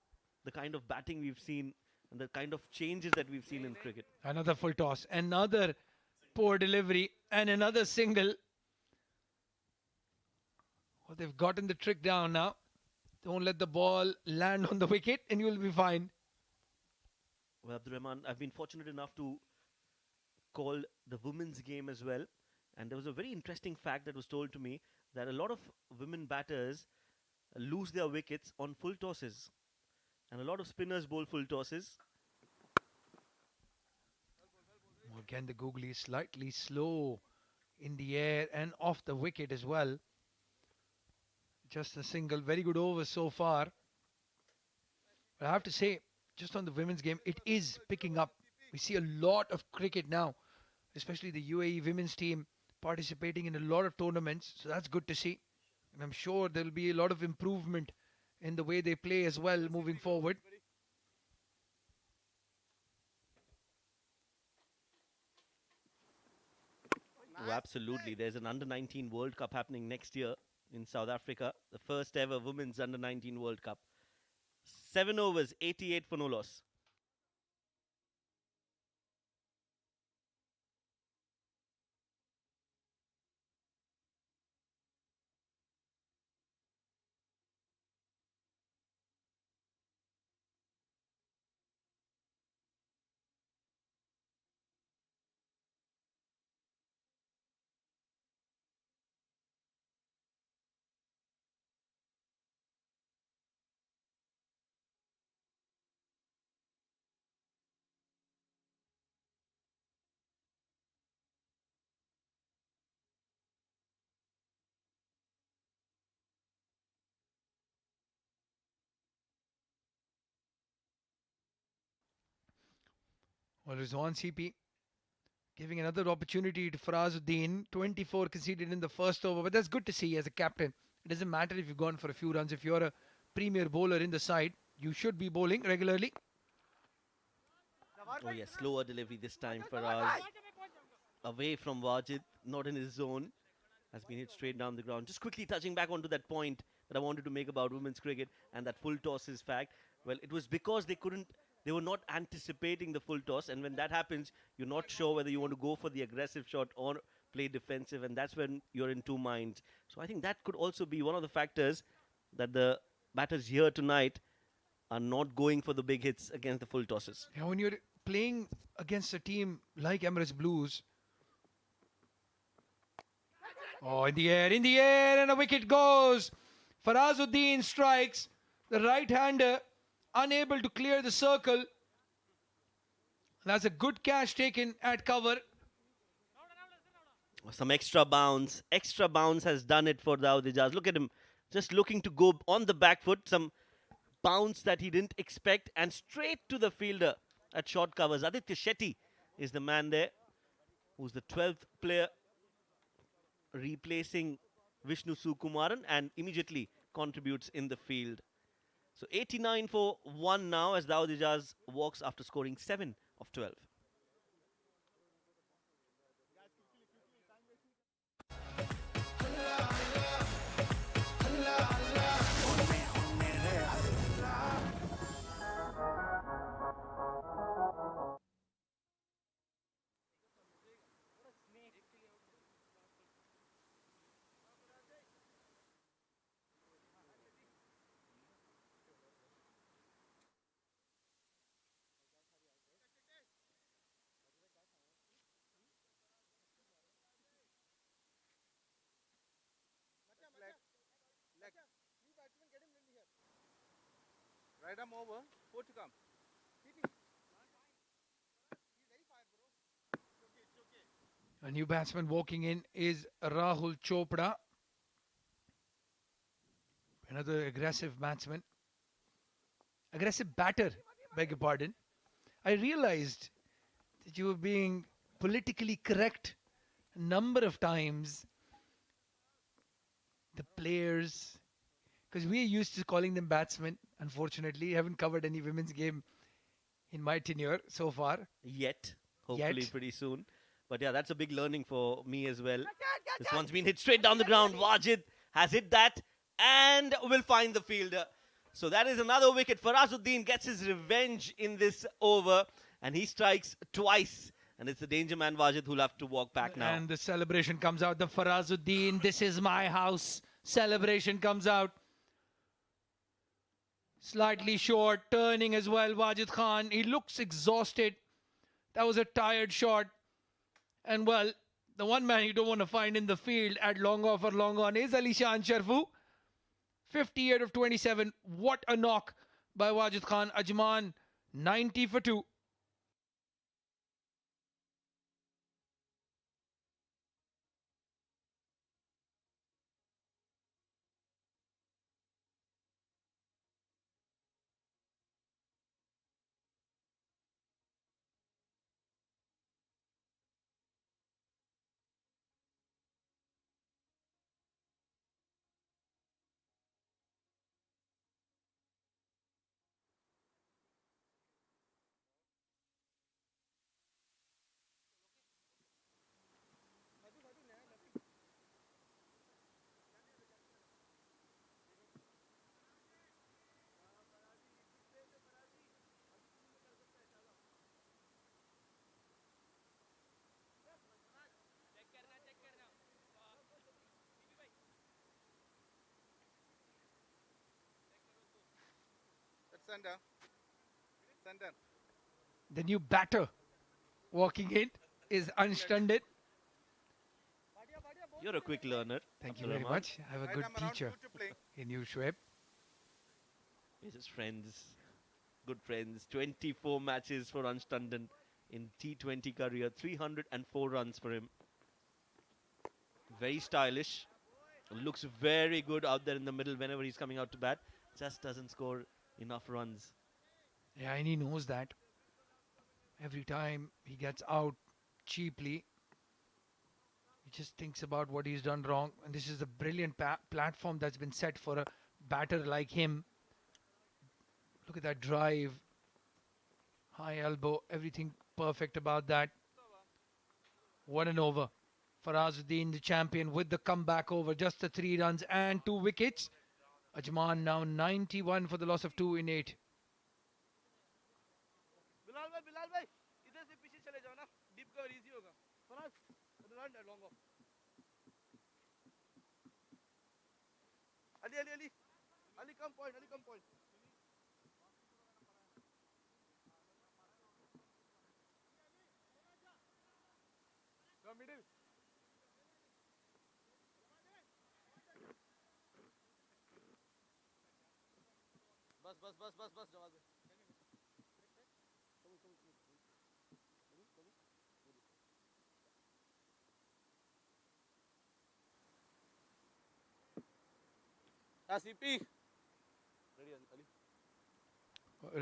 The kind of batting we've seen and the kind of changes that we've seen in cricket. Another full toss, another poor delivery, and another single. Well, they've gotten the trick down now. Don't let the ball land on the wicket and you'll be fine. Well, Abdul Rahman, I've been fortunate enough to call the women's game as well. And there was a very interesting fact that was told to me that a lot of women batters lose their wickets on full tosses. And a lot of spinners bowl full tosses. Again, the googly is slightly slow in the air and off the wicket as well. Just a single, very good over so far. But I have to say, just on the women's game, it is picking up. We see a lot of cricket now, especially the UAE women's team participating in a lot of tournaments. So that's good to see. And I'm sure there will be a lot of improvement in the way they play as well moving forward. Oh, absolutely. There's an under 19 World Cup happening next year in South Africa. The first ever women's under 19 World Cup. 7 overs, 88 for no loss. Well, Rizwan CP giving another opportunity to Farazuddin. 24 conceded in the first over, but that's good to see as a captain. It doesn't matter if you've gone for a few runs. If you're a premier bowler in the side, you should be bowling regularly. Oh yes, slower delivery this time for us. away from Wajid, not in his zone. Has been hit straight down the ground. Just quickly touching back onto that point that I wanted to make about women's cricket and that full toss is fact. Well, it was because they were not anticipating the full toss, and when that happens, you're not sure whether you want to go for the aggressive shot or play defensive, and that's when you're in two minds. So I think that could also be one of the factors that the batters here tonight are not going for the big hits against the full tosses. Yeah, when you're playing against a team like Emirates Blues, oh, in the air, and a wicket goes. Farazuddin strikes. The right-hander unable to clear the circle. That's a good catch taken at cover. Some extra bounce. Extra bounce has done it for Dawood Ijaz. Look at him, just looking to go on the back foot. Some bounce that he didn't expect and straight to the fielder at short covers. Aditya Shetty is the man there, who's the 12th player replacing Vishnu Sukumaran and immediately contributes in the field. So 89 for 1 now as Dawood Ijaz walks after scoring 7 of 12. Right arm over. Four to come. A new batsman walking in is Rahul Chopra. Another aggressive batsman. Aggressive batter, beg your pardon. I realized that you were being politically correct a number of times. The players, because we're used to calling them batsmen. Unfortunately, haven't covered any women's game in my tenure so far. Yet. Hopefully Yet. pretty soon. But yeah, that's a big learning for me as well. This one's been hit straight down the ground. Wajid has hit that and will find the fielder. So that is another wicket. Farazuddin gets his revenge in this over and he strikes twice. And it's the danger man Wajid who'll have to walk back now. And the celebration comes out. The Farazuddin, this is my house celebration comes out. Slightly short, turning as well. Wajid Khan, he looks exhausted. That was a tired shot. And well, the one man you don't want to find in the field at long off or long on is Alishan Sharfu. 58 of 27. What a knock by Wajid Khan. Ajman, 90 for 2. That's center. Center. The new batter walking in is unstunned. You're a quick learner. Thank you Abdul very Rahman. much. I have a Right good arm around teacher you to play. in you, Shoaib. He's his friends, good friends. 24 matches for Anstanden in T20 career. 304 runs for him. Very stylish. Looks very good out there in the middle whenever he's coming out to bat. Just doesn't score enough runs. Yeah, and he knows that. Every time he gets out cheaply, he just thinks about what he's done wrong. And this is a brilliant platform that's been set for a batter like him. Look at that drive. High elbow, everything perfect about that. What an over for Azuddin, the champion, with the comeback over. Just the 3 runs and 2 wickets. Ajman now 91 for the loss of 2 in 8. Bilal भाई इधर से पीछे चले जाओ ना deep cover easy होगा Faraz run long off Ali Ali Ali Ali come point go middle बस जवाब दे CP. Ready, Ali.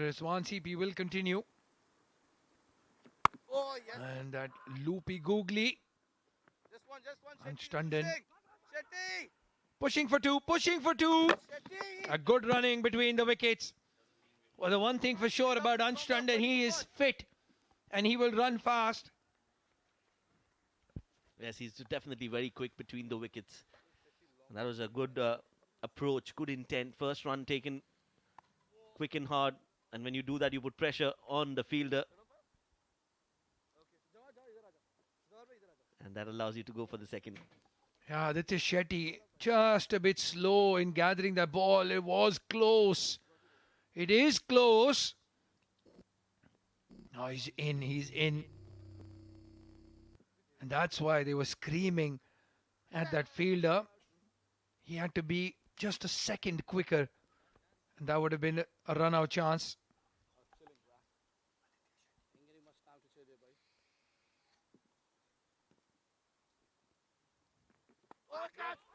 Rizwan CP will continue. Oh, yes. And that loopy googly. Just one. Anstanden. Shetty. Pushing for 2. Shetty. A good running between the wickets. Well, the one thing for sure about Anstanden, he is fit and he will run fast. Yes, he's definitely very quick between the wickets. And that was a good approach, good intent. First run taken quick and hard. And when you do that, you put pressure on the fielder. And that allows you to go for the second. Yeah, Aditya Shetty just a bit slow in gathering that ball. It was close. It is close. Now he's in. And that's why they were screaming at that fielder. He had to be just a second quicker. And that would have been a run-out chance.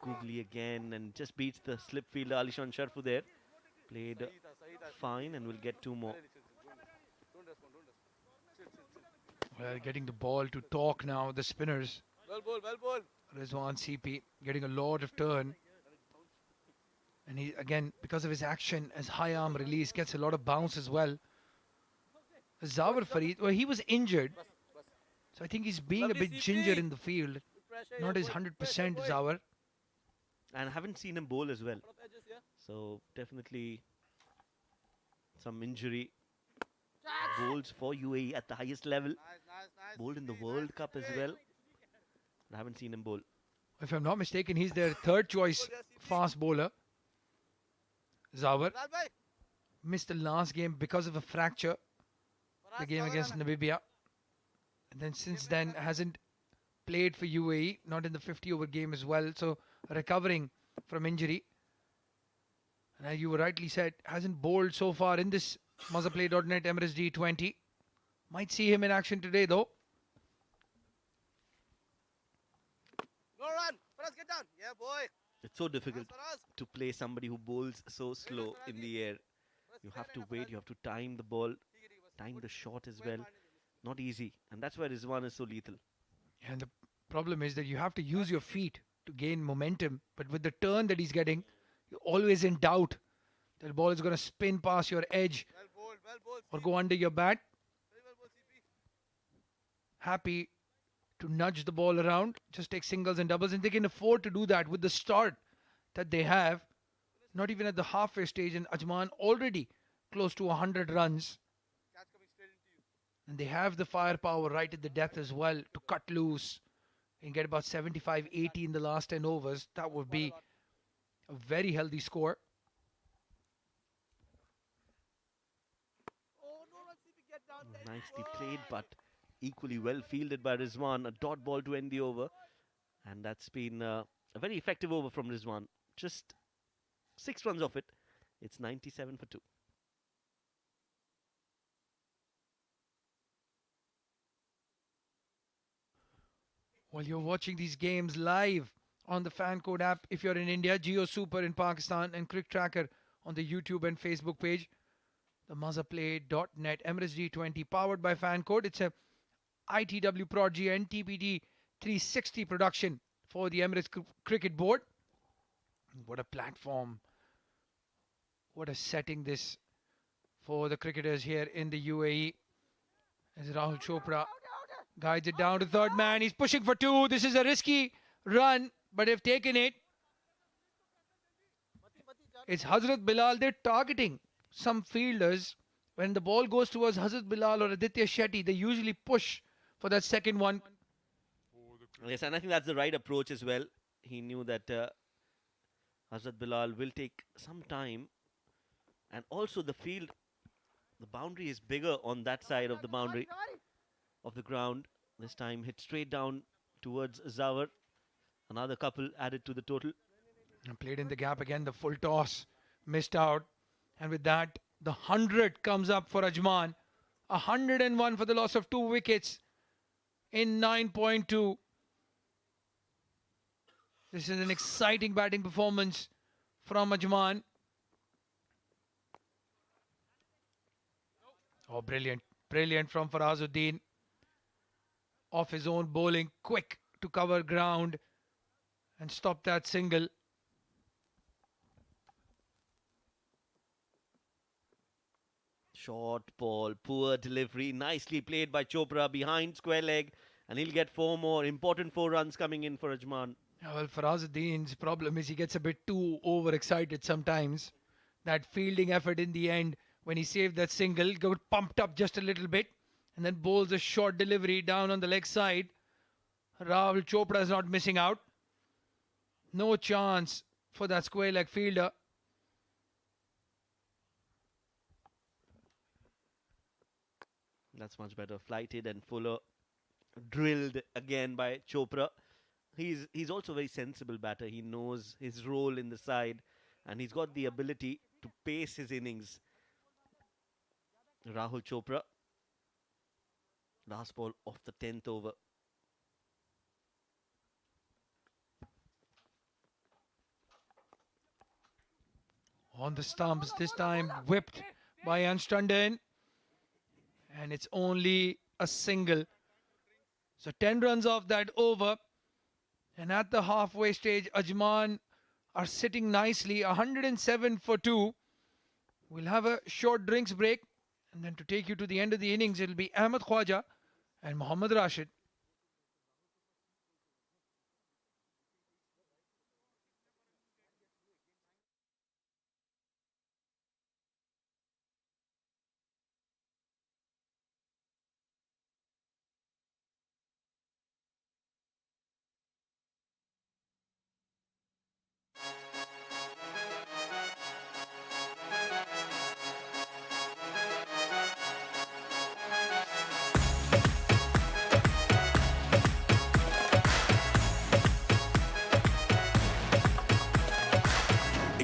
Googly again and just beats the slip fielder Alishan Sharfu there. Played fine and will get 2 more. Well, getting the ball to talk now, the spinners. Well ball. Rizwan CP getting a lot of turn. And he, again, because of his action as high arm release, gets a lot of bounce as well. Zawar Farid, well, he was injured. So I think he's being a bit ginger in the field. Not his 100% Zawar. And I haven't seen him bowl as well. So definitely some injury. Bowls for UAE at the highest level. Nice. Bowled in the World Cup as well. I haven't seen him bowl. If I'm not mistaken, he's their third choice fast bowler. Zawar Bilal भाई missed the last game because of a fracture, the game against Namibia. And then since then hasn't played for UAE, not in the 50-over game as well. So recovering from injury. And as you rightly said, hasn't bowled so far in this MazaPlay.net Emirates D20. Might see him in action today though. no run Faraz get down yeah boy It's so difficult Faraz to play somebody who bowls so slow in the air. You have to wait, you have to time the ball, time the shot as well. Not easy. And that's why Rizwan is so lethal. And the problem is that you have to use your feet to gain momentum. But with the turn that he's getting, you're always in doubt that the ball is going to spin past your edge well ball or go under your bat. very well ball CP Happy to nudge the ball around, just take singles and doubles, and they can afford to do that with the start that they have. Not even at the halfway stage, and Ajman already close to 100 runs. catch coming straight into you And they have the firepower right at the death as well to cut loose and get about 75, 80 in the last 10 overs. That would be a very healthy score. oh no run CP get down there Nicely played, but equally well fielded by Rizwan. A dot ball to end the over. And that's been a very effective over from Rizwan. Just 6 runs off it. It's 97 for 2. While you're watching these games live on the Fan Code app, if you're in India, Geo Super in Pakistan, and CricTracker on the YouTube and Facebook page, the MazaPlay.net Emirates D20 powered by Fan Code. It's a ITW Prodigy and TPT 360 production for the Emirates Cricket Board. What a platform. What a setting this for the cricketers here in the UAE. As Rahul Chopra Guides it down to third man. He's pushing for two. This is a risky run, but they've taken it. It's Hazrat Bilal. They're targeting some fielders. When the ball goes towards Hazrat Bilal or Aditya Shetty, they usually push for that second one. Yes, and I think that's the right approach as well. He knew that Hazrat Bilal will take some time. And also the field, the boundary is bigger on that side of the boundary of the ground. This time hit straight down towards Zawar. Another couple added to the total. And played in the gap again. The full toss missed out. And with that, the 100 comes up for Ajman. 101 for the loss of 2 wickets in 9.2. This is an exciting batting performance from Ajman. Oh, brilliant. Brilliant from Farazuddin. Off his own bowling, quick to cover ground and stop that single. Short ball, poor delivery, nicely played by Chopra behind square leg, and he'll get 4 more important 4 runs coming in for Ajman. Yeah, well, Farazuddin's problem is he gets a bit too overexcited sometimes. That fielding effort in the end, when he saved that single, got pumped up just a little bit and then bowls a short delivery down on the leg side. Rahul Chopra is not missing out. No chance for that square leg fielder. That's much better. Flighted and Fuller drilled again by Chopra. He's also a very sensible batter. He knows his role in the side and he's got the ability to pace his innings. Rahul Chopra. Last ball of the 10th over. On the stumps, this time whipped by Anstunden. And it's only a single. So 10 runs off that over. And at the halfway stage, Ajman are sitting nicely, 107 for 2. We'll have a short drinks break. And then to take you to the end of the innings, it'll be Ahmed Khwaja and Mohammad Rashid.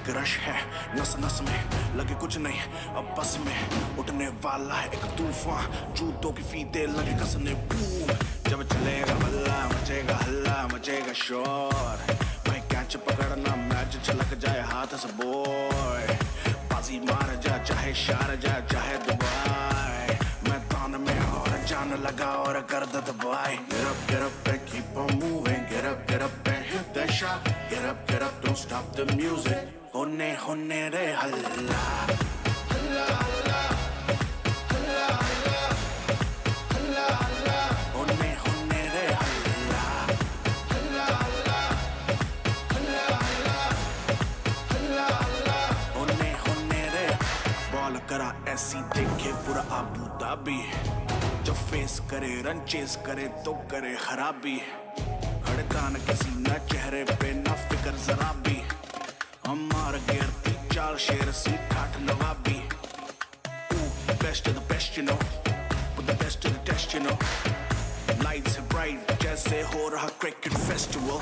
एक rush है नस नस में लगे कुछ नहीं अब बस में उठने वाला है एक तूफान जूतों की फीते लगे कसने बूम जब चलेगा बल्ला मचेगा हल्ला मचेगा शोर भाई कैच पकड़ना मैच छलक जाए हाथ से बॉय बाजी मार जा चाहे शार जा चाहे दुबई मैदान में और जान लगा और कर दे दबाई get up and keep on moving get up and hit that shot get up don't stop the music होने रे हल्ला हल्ला हल्ला हल्ला हल्ला हल्ला होने रे हल्ला हल्ला हल्ला हल्ला हल्ला हल्ला होने रे बॉल करा ऐसी देखे पूरा आबू धाबी जो फेस करे रन चेस करे तो करे खराबी हड़कान किसी ना चेहरे पे ना फिक्र जरा भी हमारा गिरती चाल शेर सी ठाठ नवाबी best of the best you know put the best to the test you know lights are bright जैसे हो रहा cricket festival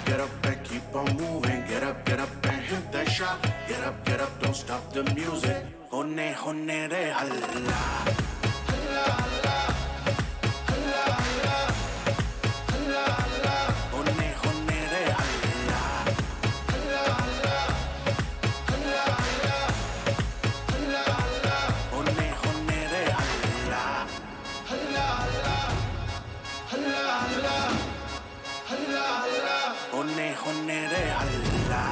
get up and keep on moving get up and hit that shot get up don't stop the music होने रे हल्ला हल्ला हल्ला हल्ला हल्ला हल्ला हल्ला होने रे हल्ला हल्ला हल्ला हल्ला हल्ला हल्ला हल्ला होने रे हल्ला हल्ला हल्ला हल्ला हल्ला हल्ला हल्ला होने रे हल्ला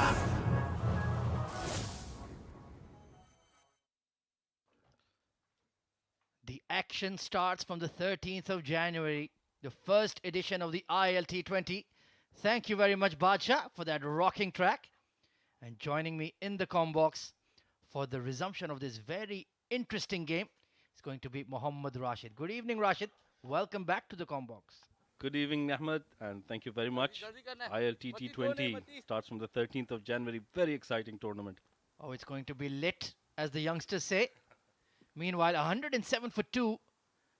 The action starts from the 13th of January, the first edition of the ILT20. Thank you very much, Badsha, for that rocking track. And joining me in the box for the resumption of this very interesting game is going to be Mohammad Rashid. Good evening, Rashid. Welcome back to the box. Good evening, Ahmed, and thank you very much. ILT T20 starts from the 13th of January. Very exciting tournament. Oh, it's going to be lit, as the youngsters say. Meanwhile, 107 for 2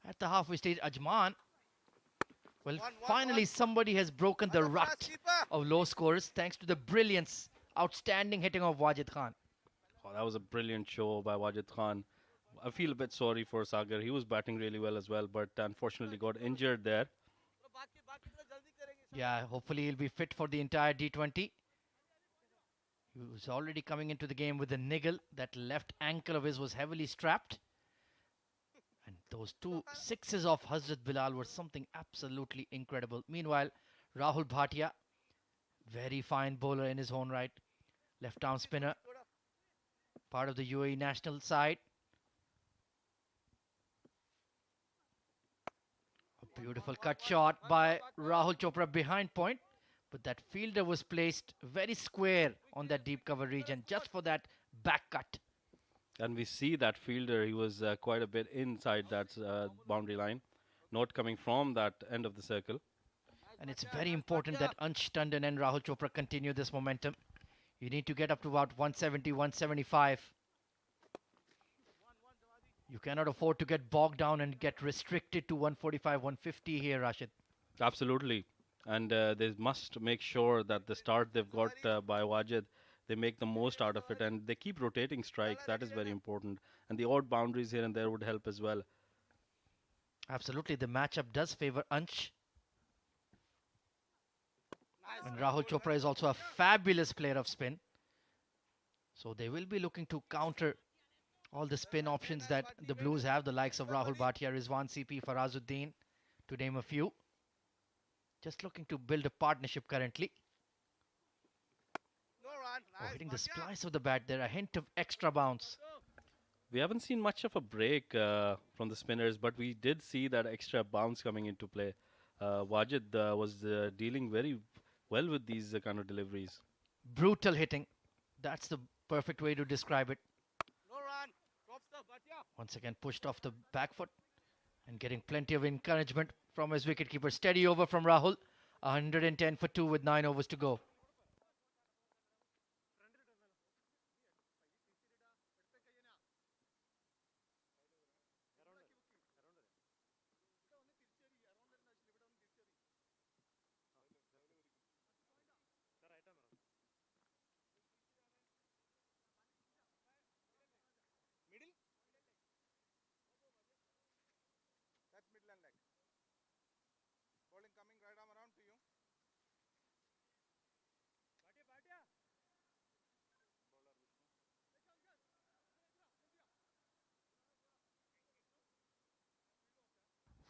at the halfway stage. Ajman. Well, finally somebody has broken the rut of low scores thanks to the brilliance, outstanding hitting of Wajid Khan. Oh, that was a brilliant show by Wajid Khan. I feel a bit sorry for Sagar. He was batting really well as well, but unfortunately got injured there. Yeah, hopefully he'll be fit for the entire D20. He was already coming into the game with a niggle. That left ankle of his was heavily strapped. And those 2 sixes of Hazrat Bilal were something absolutely incredible. Meanwhile, Rahul Bhatia, very fine bowler in his own right. Left arm spinner, part of the UAE national side. A beautiful cut shot by Rahul Chopra behind point. But that fielder was placed very square on that deep cover region just for that back cut. And we see that fielder, he was quite a bit inside that boundary line, not coming from that end of the circle. And it's very important that Ansh Tandon and Rahul Chopra continue this momentum. You need to get up to about 170, 175. You cannot afford to get bogged down and get restricted to 145, 150 here, Rashid. Absolutely. And they must make sure that the start they've got by Wajid, they make the most out of it. And they keep rotating strikes. That is very important. And the odd boundaries here and there would help as well. Absolutely. The matchup does favor Ansh. And Rahul Chopra is also a fabulous player of spin. So they will be looking to counter all the spin options that the Blues have, the likes of Rahul Bhatia, Rizwan CP, Farazuddin, to name a few. Just looking to build a partnership currently. Oh, hitting the splice of the bat there, a hint of extra bounce. We haven't seen much of a break from the spinners, but we did see that extra bounce coming into play. Wajid was dealing very well with these kind of deliveries. Brutal hitting. That's the perfect way to describe it. Once again pushed off the back foot and getting plenty of encouragement from his wicketkeeper. Steady over from Rahul. 110 for 2 with 9 overs to go.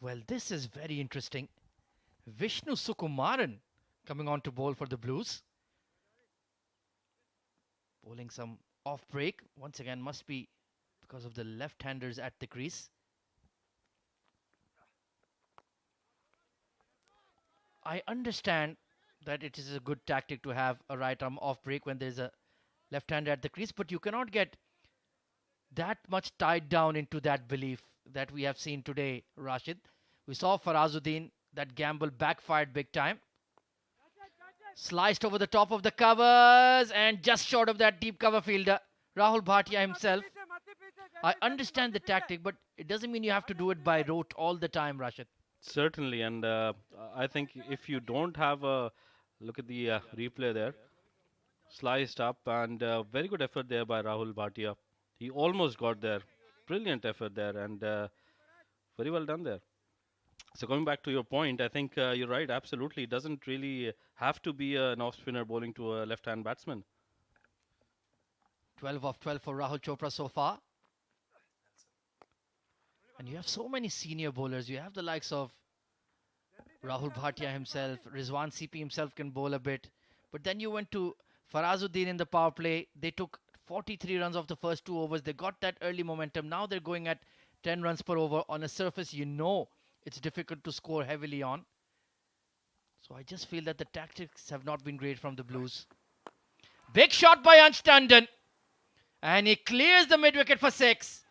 Well, this is very interesting. Vishnu Sukumaran coming on to bowl for the Blues. Bowling some off break. Once again, must be because of the left-handers at the crease. I understand that it is a good tactic to have a right arm off break when there's a left-hander at the crease, but you cannot get that much tied down into that belief that we have seen today, Rashid. We saw Farazuddin, that gamble backfired big time. Sliced over the top of the covers and just short of that deep cover fielder, Rahul Bhatia himself. I understand the tactic, but it doesn't mean you have to do it by rote all the time, Rashid. Certainly, and I think if you don't have a look at the replay there, sliced up, and very good effort there by Rahul Bhatia. He almost got there. Brilliant effort there, and very well done there. So coming back to your point, I think you're right. Absolutely, it doesn't really have to be an off spinner bowling to a left-hand batsman. 12 of 12 for Rahul Chopra so far. And you have so many senior bowlers. You have the likes of Rahul Bhatia himself. Rizwan CP himself can bowl a bit. But then you went to Farazuddin in the power play. They took 43 runs off the first 2 overs. They got that early momentum. Now they're going at 10 runs per over on a surface you know it's difficult to score heavily on. So I just feel that the tactics have not been great from the Blues. Big shot by Ansh Tandon. And he clears the mid-wicket for 6.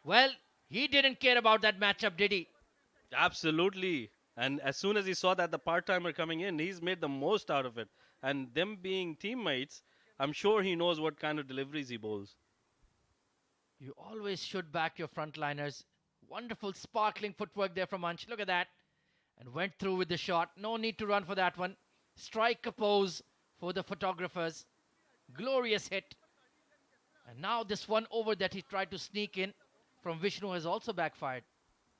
Well, he didn't care about that matchup, did he? Absolutely. And as soon as he saw that the part-timer coming in, he's made the most out of it. And them being teammates, I'm sure he knows what kind of deliveries he bowls. You always should back your frontliners. Wonderful sparkling footwork there from Ansh. Look at that. And went through with the shot. No need to run for that one. Strike a pose for the photographers. Glorious hit. And now this one over that he tried to sneak in from Vishnu has also backfired.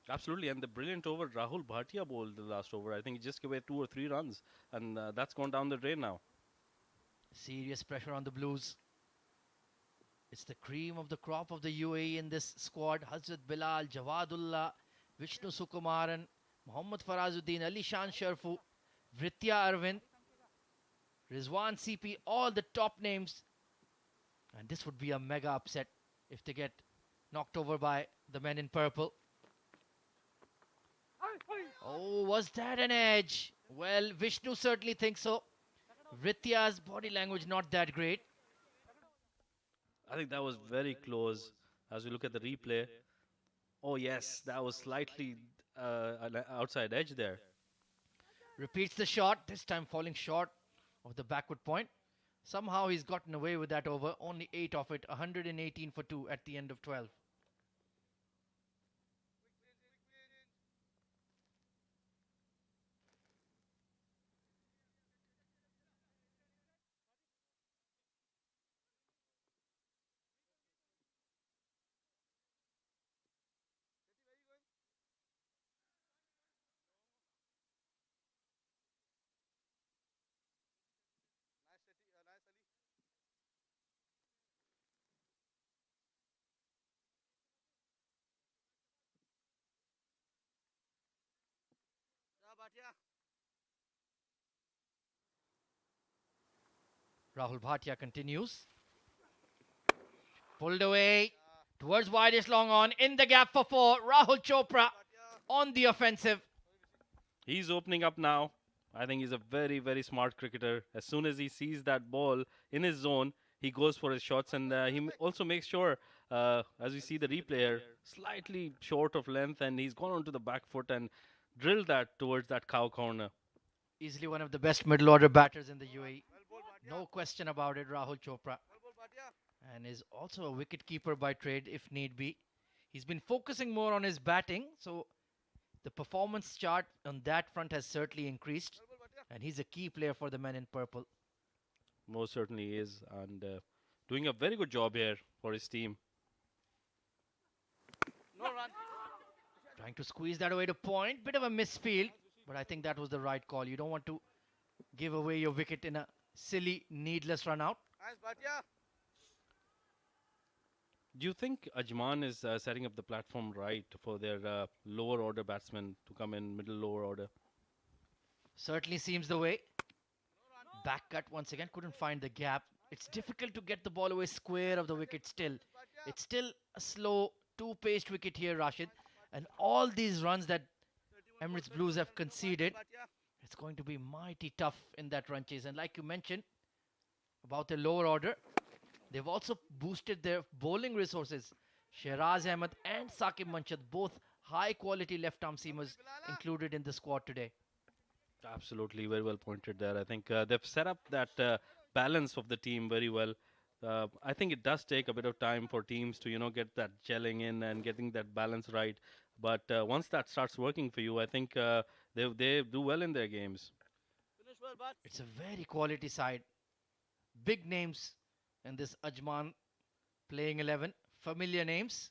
Absolutely, and the brilliant over Rahul Bhatia bowled the last over. I think he just gave away 2 or 3 runs, and that's gone down the drain now. Serious pressure on the Blues. It's the cream of the crop of the UAE in this squad. Hazrat Bilal, Jawadullah, Vishnu Sukumaran, Mohammad Farazuddin, Ali Shan Sharfu, Vritya Arvind, Rizwan CP, all the top names. And this would be a mega upset if they get knocked over by the men in purple. Oh, was that an edge? Well, Vishnu certainly thinks so. Vritya's body language not that great. I think that was very close as we look at the replay. Oh, yes, that was slightly an outside edge there. Repeats the shot, this time falling short of the backward point. Somehow he's gotten away with that over. Only 8 of it, 118 for 2 at the end of 12. Rahul Bhatia continues. Pulled away towards widest long on. In the gap for 4. Rahul Chopra on the offensive. He's opening up now. I think he's a very, very smart cricketer. As soon as he sees that ball in his zone, he goes for his shots, and also makes sure, as we see the replay here, slightly short of length, and he's gone onto the back foot and drilled that towards that cow corner. Easily one of the best middle order batters in the UAE. No question about it, Rahul Chopra. And is also a wicket keeper by trade if need be. He's been focusing more on his batting, so the performance chart on that front has certainly increased. And he's a key player for the men in purple. Most certainly is, and doing a very good job here for his team. No run. Trying to squeeze that away to point. Bit of a misfield, but I think that was the right call. You don't want to give away your wicket in a silly, needless run out. Nice, Bhatia. Do you think Ajman is setting up the platform right for their lower order batsmen to come in middle lower order? Certainly seems the way. Back cut once again. Couldn't find the gap. It's difficult to get the ball away square of the wicket still. It's still a slow, two-paced wicket here, Rashid. And all these runs that Emirates Blues have conceded, it's going to be mighty tough in that run chase. And like you mentioned about the lower order, they've also boosted their bowling resources. Shiraz Ahmed and Saqib Manshad, both high-quality left-arm seamers included in the squad today. Absolutely, very well pointed there. I think they've set up that balance of the team very well. I think it does take a bit of time for teams to, get that gelling in and getting that balance right. But once that starts working for you, I think they do well in their games. Finish well, Bhat. It's a very quality side. Big names in this Ajman playing 11. Familiar names.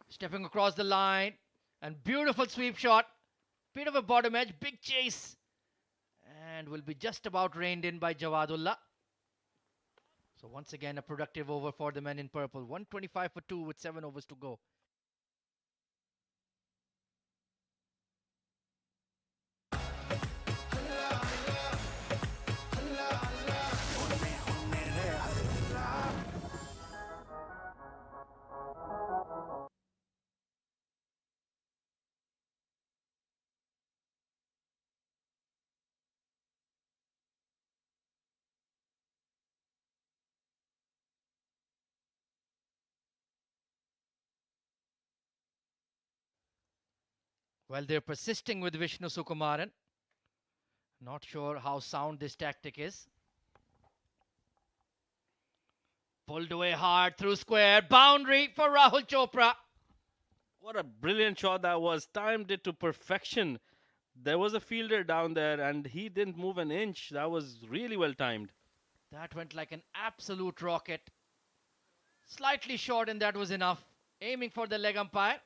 Stepping across the line. And beautiful sweep shot. Bit of a bottom edge. Big chase. And will be just about reined in by Jawadullah. So once again, a productive over for the men in purple. 125 for 2 with 7 overs to go. Well, they're persisting with Vishnu Sukumaran. Not sure how sound this tactic is. Pulled away hard through square. Boundary for Rahul Chopra. What a brilliant shot that was. Timed it to perfection. There was a fielder down there and he didn't move an inch. That was really well timed. That went like an absolute rocket. Slightly short, and that was enough. Aiming for the leg umpire.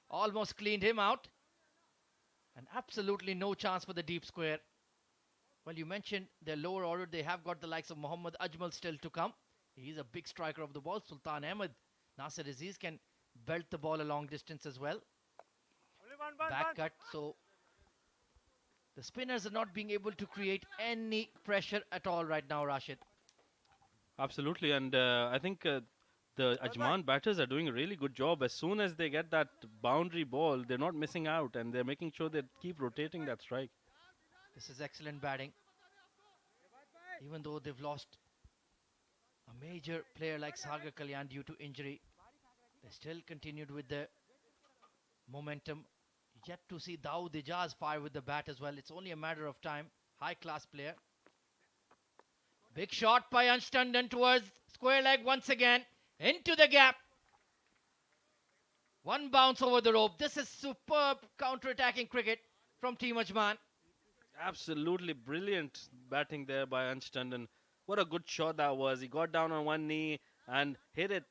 Almost cleaned him out. And absolutely no chance for the deep square. Well, you mentioned their lower order. They have got the likes of Mohammad Ajmal still to come. He's a big striker of the ball. Sultan Ahmed, Nasser Aziz can belt the ball a long distance as well. Back cut, so the spinners are not being able to create any pressure at all right now, Rashid. Absolutely, and I think the Ajman batters are doing a really good job. As soon as they get that boundary ball, they're not missing out, and they're making sure they keep rotating that strike. This is excellent batting. Even though they've lost a major player like Sagar Kalyan due to injury, they still continued with the momentum. Yet to see Dawood Ijaz fire with the bat as well. It's only a matter of time. High class player. Big shot by Ansh Tandon towards square leg once again. Into the gap. One bounce over the rope. This is superb counter-attacking cricket from Team Ajman. Absolutely brilliant batting there by Ansh Tandon. What a good shot that was. He got down on one knee and hit it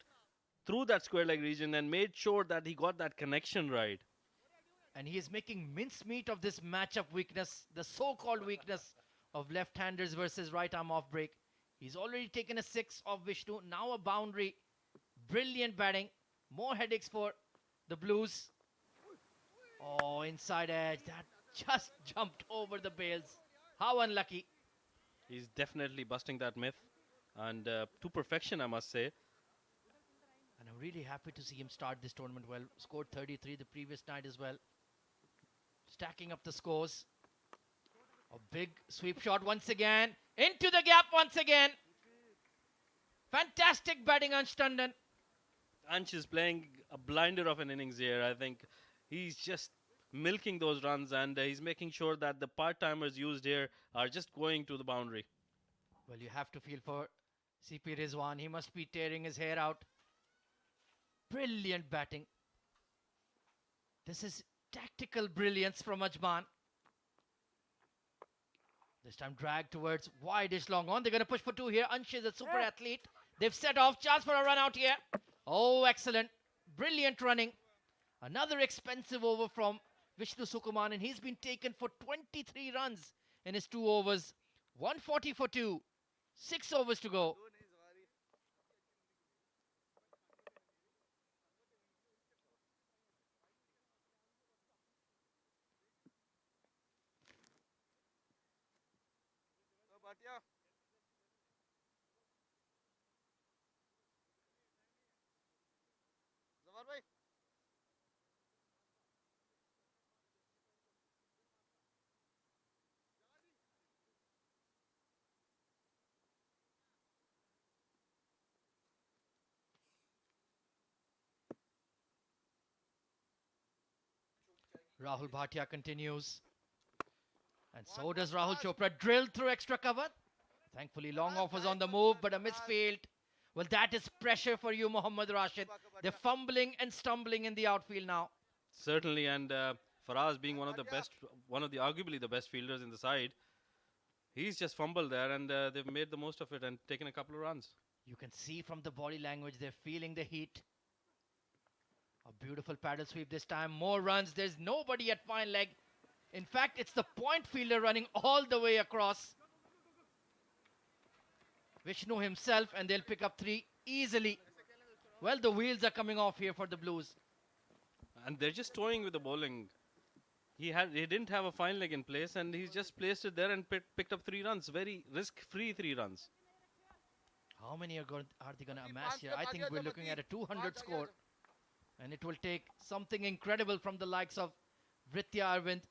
through that square leg region and made sure that he got that connection right. And he is making mincemeat of this matchup weakness, the so-called weakness of left-handers versus right-arm off-break. He's already taken a 6 off Vishnu, now a boundary. Brilliant batting. More headaches for the Blues. Oh, inside edge. That just jumped over the bails. How unlucky. He's definitely busting that myth. And to perfection, I must say. And I'm really happy to see him start this tournament well. Scored 33 the previous night as well. Stacking up the scores. A big sweep shot once again. Into the gap once again. Fantastic batting, Ansh Tandon. Ansh is playing a blinder of an innings here. I think he's just milking those runs and he's making sure that the part-timers used here are just going to the boundary. Well, you have to feel for CP Rizwan. He must be tearing his hair out. Brilliant batting. This is tactical brilliance from Ajman. This time drag towards wide-ish long on. They're going to push for 2 here. Ansh is a super athlete. They've set off. Chance for a run out here. Oh, excellent. Brilliant running. Another expensive over from Vishnu Sukumaran. And he's been taken for 23 runs in his 2 overs. 140 for 2. 6 overs to go. Bhatia. Zawar bhai. Rahul Bhatia continues. And so does Rahul Chopra. Drilled through extra cover. Thankfully, long off was on the move, but a misfield. Well, that is pressure for you, Mohammad Rashid. They're fumbling and stumbling in the outfield now. Certainly, and Faraz being one of the arguably the best fielders in the side, he's just fumbled there and they've made the most of it and taken a couple of runs. You can see from the body language, they're feeling the heat. A beautiful paddle sweep this time. More runs. There's nobody at fine leg. In fact, it's the point fielder running all the way across. Vishnu himself, and they'll pick up 3 easily. Well, the wheels are coming off here for the Blues. And they're just toying with the bowling. He didn't have a fine leg in place and he's just placed it there and picked up 3 runs. Very risk-free 3 runs. How many are they going to amass here? I think we're looking at a 200 score. And it will take something incredible from the likes of Vritya Arvind,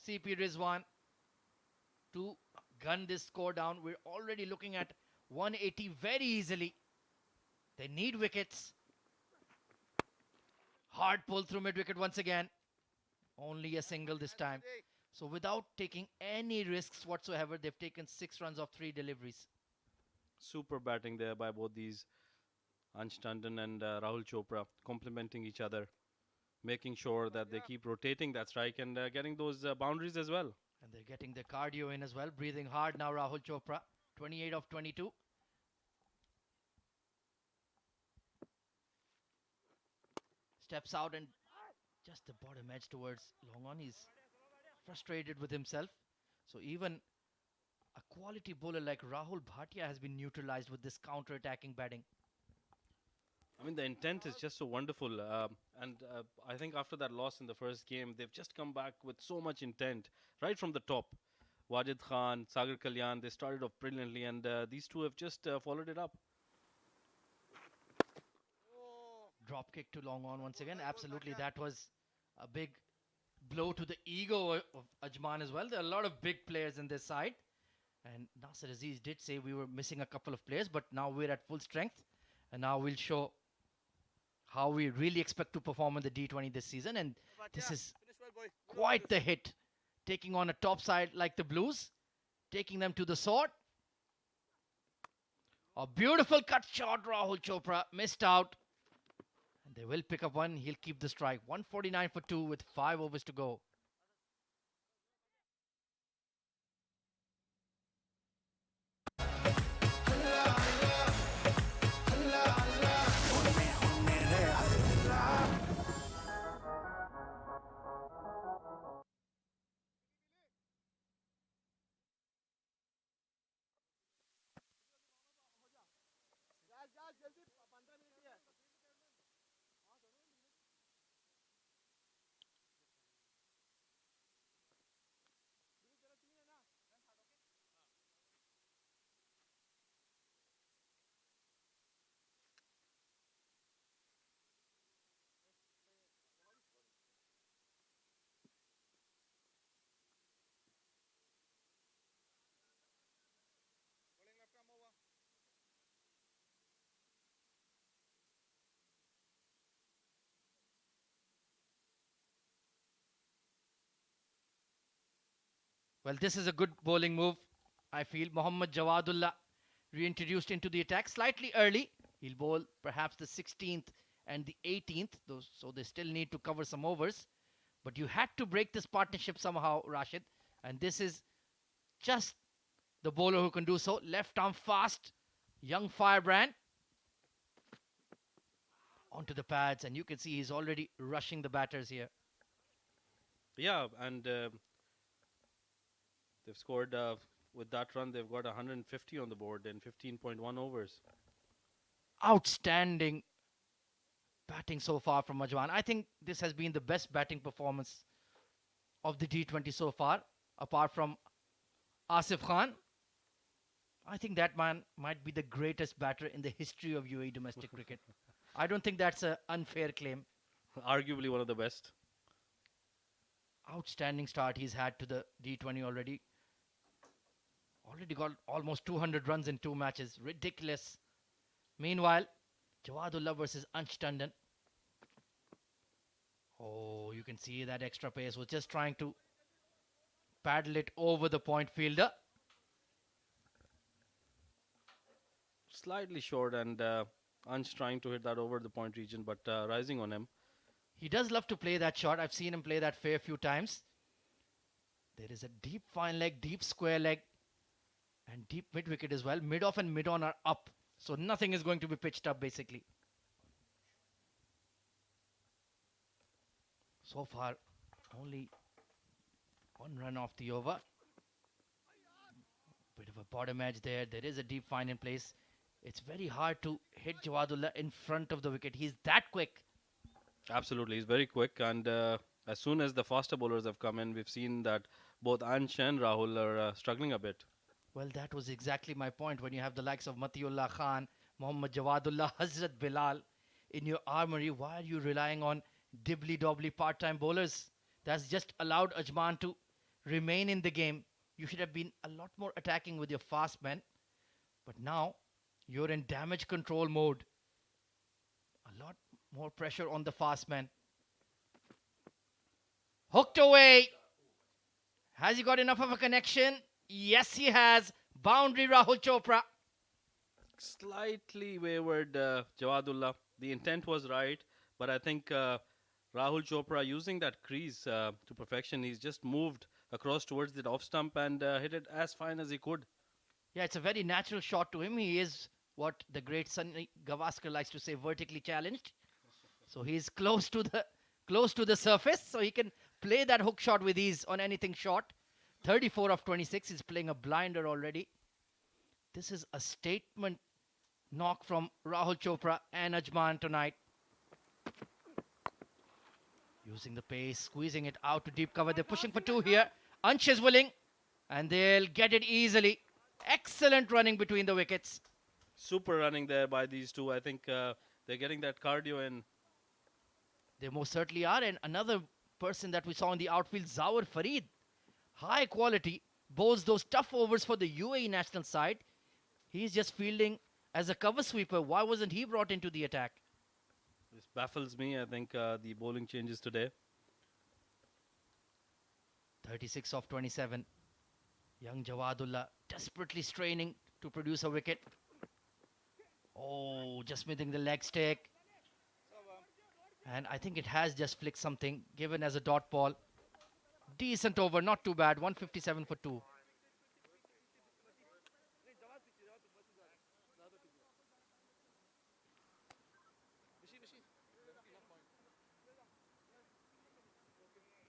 CP Rizwan to gun this score down. We're already looking at 180 very easily. They need wickets. Hard pull through mid-wicket once again. Only a single this time. So without taking any risks whatsoever, they've taken 6 runs off 3 deliveries. Super batting there by both these Ansh Tandon and Rahul Chopra, complementing each other, making sure that they keep rotating that strike and getting those boundaries as well. And they're getting their cardio in as well. Breathing hard now, Rahul Chopra. 28 of 22. Steps out and just the bottom edge towards long on. He's frustrated with himself. So even a quality bowler like Rahul Bhatia has been neutralized with this counter-attacking batting. I mean, the intent is just so wonderful. And I think after that loss in the first game, they've just come back with so much intent right from the top. Wajid Khan, Sagar Kalyan, they started off brilliantly, and these two have just followed it up. Drop kick to long on once again. Absolutely, that was a big blow to the ego of Ajman as well. There are a lot of big players in this side. And Nasser Aziz did say we were missing a couple of players, but now we're at full strength. And now we'll show how we really expect to perform in the D20 this season. And this is quite the hit. Taking on a top side like the Blues, taking them to the sword. A beautiful cut shot, Rahul Chopra missed out. And they will pick up one. He'll keep the strike. 149 for 2 with 5 overs to go. Well, this is a good bowling move. I feel Mohammad Jawadullah reintroduced into the attack slightly early. He'll bowl perhaps the 16th and the 18th, so they still need to cover some overs. But you had to break this partnership somehow, Rashid. And this is just the bowler who can do so. Left arm fast, young firebrand. Onto the pads, and you can see he's already rushing the batters here. Yeah, and they've scored with that run. They've got 150 on the board in 15.1 overs. Outstanding batting so far from Ajman. I think this has been the best batting performance of the D20 so far, apart from Asif Khan. I think that man might be the greatest batter in the history of UAE domestic cricket. I don't think that's an unfair claim. Arguably one of the best. Outstanding start he's had to the D20 already. Already got almost 200 runs in 2 matches. Ridiculous. Meanwhile, Jawadullah versus Ansh Tandon. Oh, you can see that extra pace was just trying to paddle it over the point fielder. Slightly short, and Ansh trying to hit that over the point region, but rising on him. He does love to play that shot. I've seen him play that fair few times. There is a deep fine leg, deep square leg, and deep mid wicket as well. Mid off and mid on are up. So nothing is going to be pitched up basically. So far, only 1 run off the over. Bit of a bottom edge there. There is a deep fine in place. It's very hard to hit Jawadullah in front of the wicket. He's that quick. Absolutely, he's very quick, and as soon as the faster bowlers have come in, we've seen that both Ansh and Rahul are struggling a bit. Well, that was exactly my point. When you have the likes of Matiullah Khan, Mohammad Jawadullah, Hazrat Bilal in your armory, why are you relying on dibbly-dobbly part-time bowlers? That's just allowed Ajman to remain in the game. You should have been a lot more attacking with your fast men. But now, you're in damage control mode. A lot more pressure on the fast man. Hooked away. Has he got enough of a connection? Yes, he has. Boundary Rahul Chopra. Slightly wavered Jawadullah. The intent was right, but I think Rahul Chopra using that crease to perfection. He's just moved across towards the off stump and hit it as fine as he could. Yeah, it's a very natural shot to him. He is what the great Sunny Gavaskar likes to say, vertically challenged. So he's close to the surface, so he can play that hook shot with ease on anything short. 34 of 26. He's playing a blinder already. This is a statement knock from Rahul Chopra and Ajman tonight. Using the pace, squeezing it out to deep cover. They're pushing for two here. Ansh is willing, and they'll get it easily. Excellent running between the wickets. Super running there by these two. I think they're getting that cardio in. They most certainly are. And another person that we saw in the outfield, Zawar Farid. High quality. Bowls those tough overs for the UAE national side. He's just fielding as a cover sweeper. Why wasn't he brought into the attack? This baffles me. I think the bowling changes today. 36 of 27. Young Jawadullah desperately straining to produce a wicket. Oh, just missing the leg stick. And I think it has just flicked something, given as a dot ball. Decent over, not too bad. 157 for 2.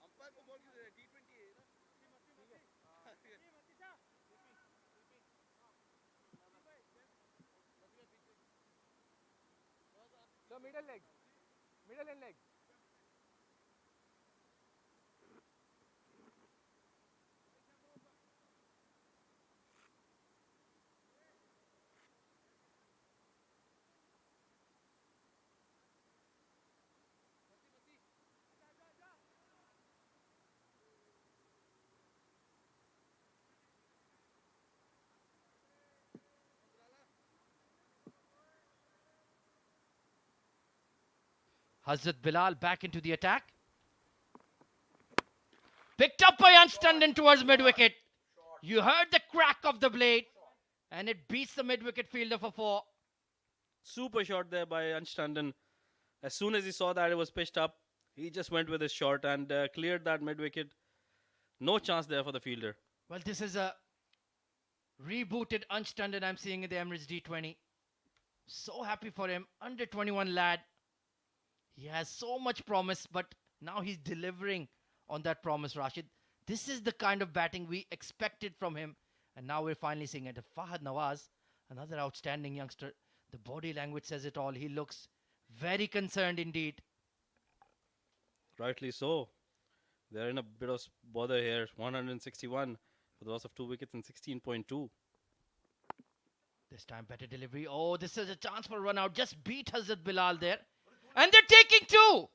Umpire को ball क्यों दे रहे हैं? T20 है ना? So middle leg, middle and leg. Hazrat Bilal back into the attack. Picked up by Ansh Tandon towards mid-wicket. You heard the crack of the blade. And it beats the mid-wicket fielder for 4. Super shot there by Ansh Tandon. As soon as he saw that it was pitched up, he just went with his shot and cleared that mid-wicket. No chance there for the fielder. Well, this is a rebooted Ansh Tandon I'm seeing in the Emirates D20. So happy for him. Under 21 lad. He has so much promise, but now he's delivering on that promise, Rashid. This is the kind of batting we expected from him. And now we're finally seeing it. Fahad Nawaz, another outstanding youngster. The body language says it all. He looks very concerned indeed. Rightly so. They're in a bit of bother here. 161 for the loss of 2 wickets and 16.2. This time better delivery. Oh, this is a chance for a run out. Just beat Hazrat Bilal there. And they're taking 2.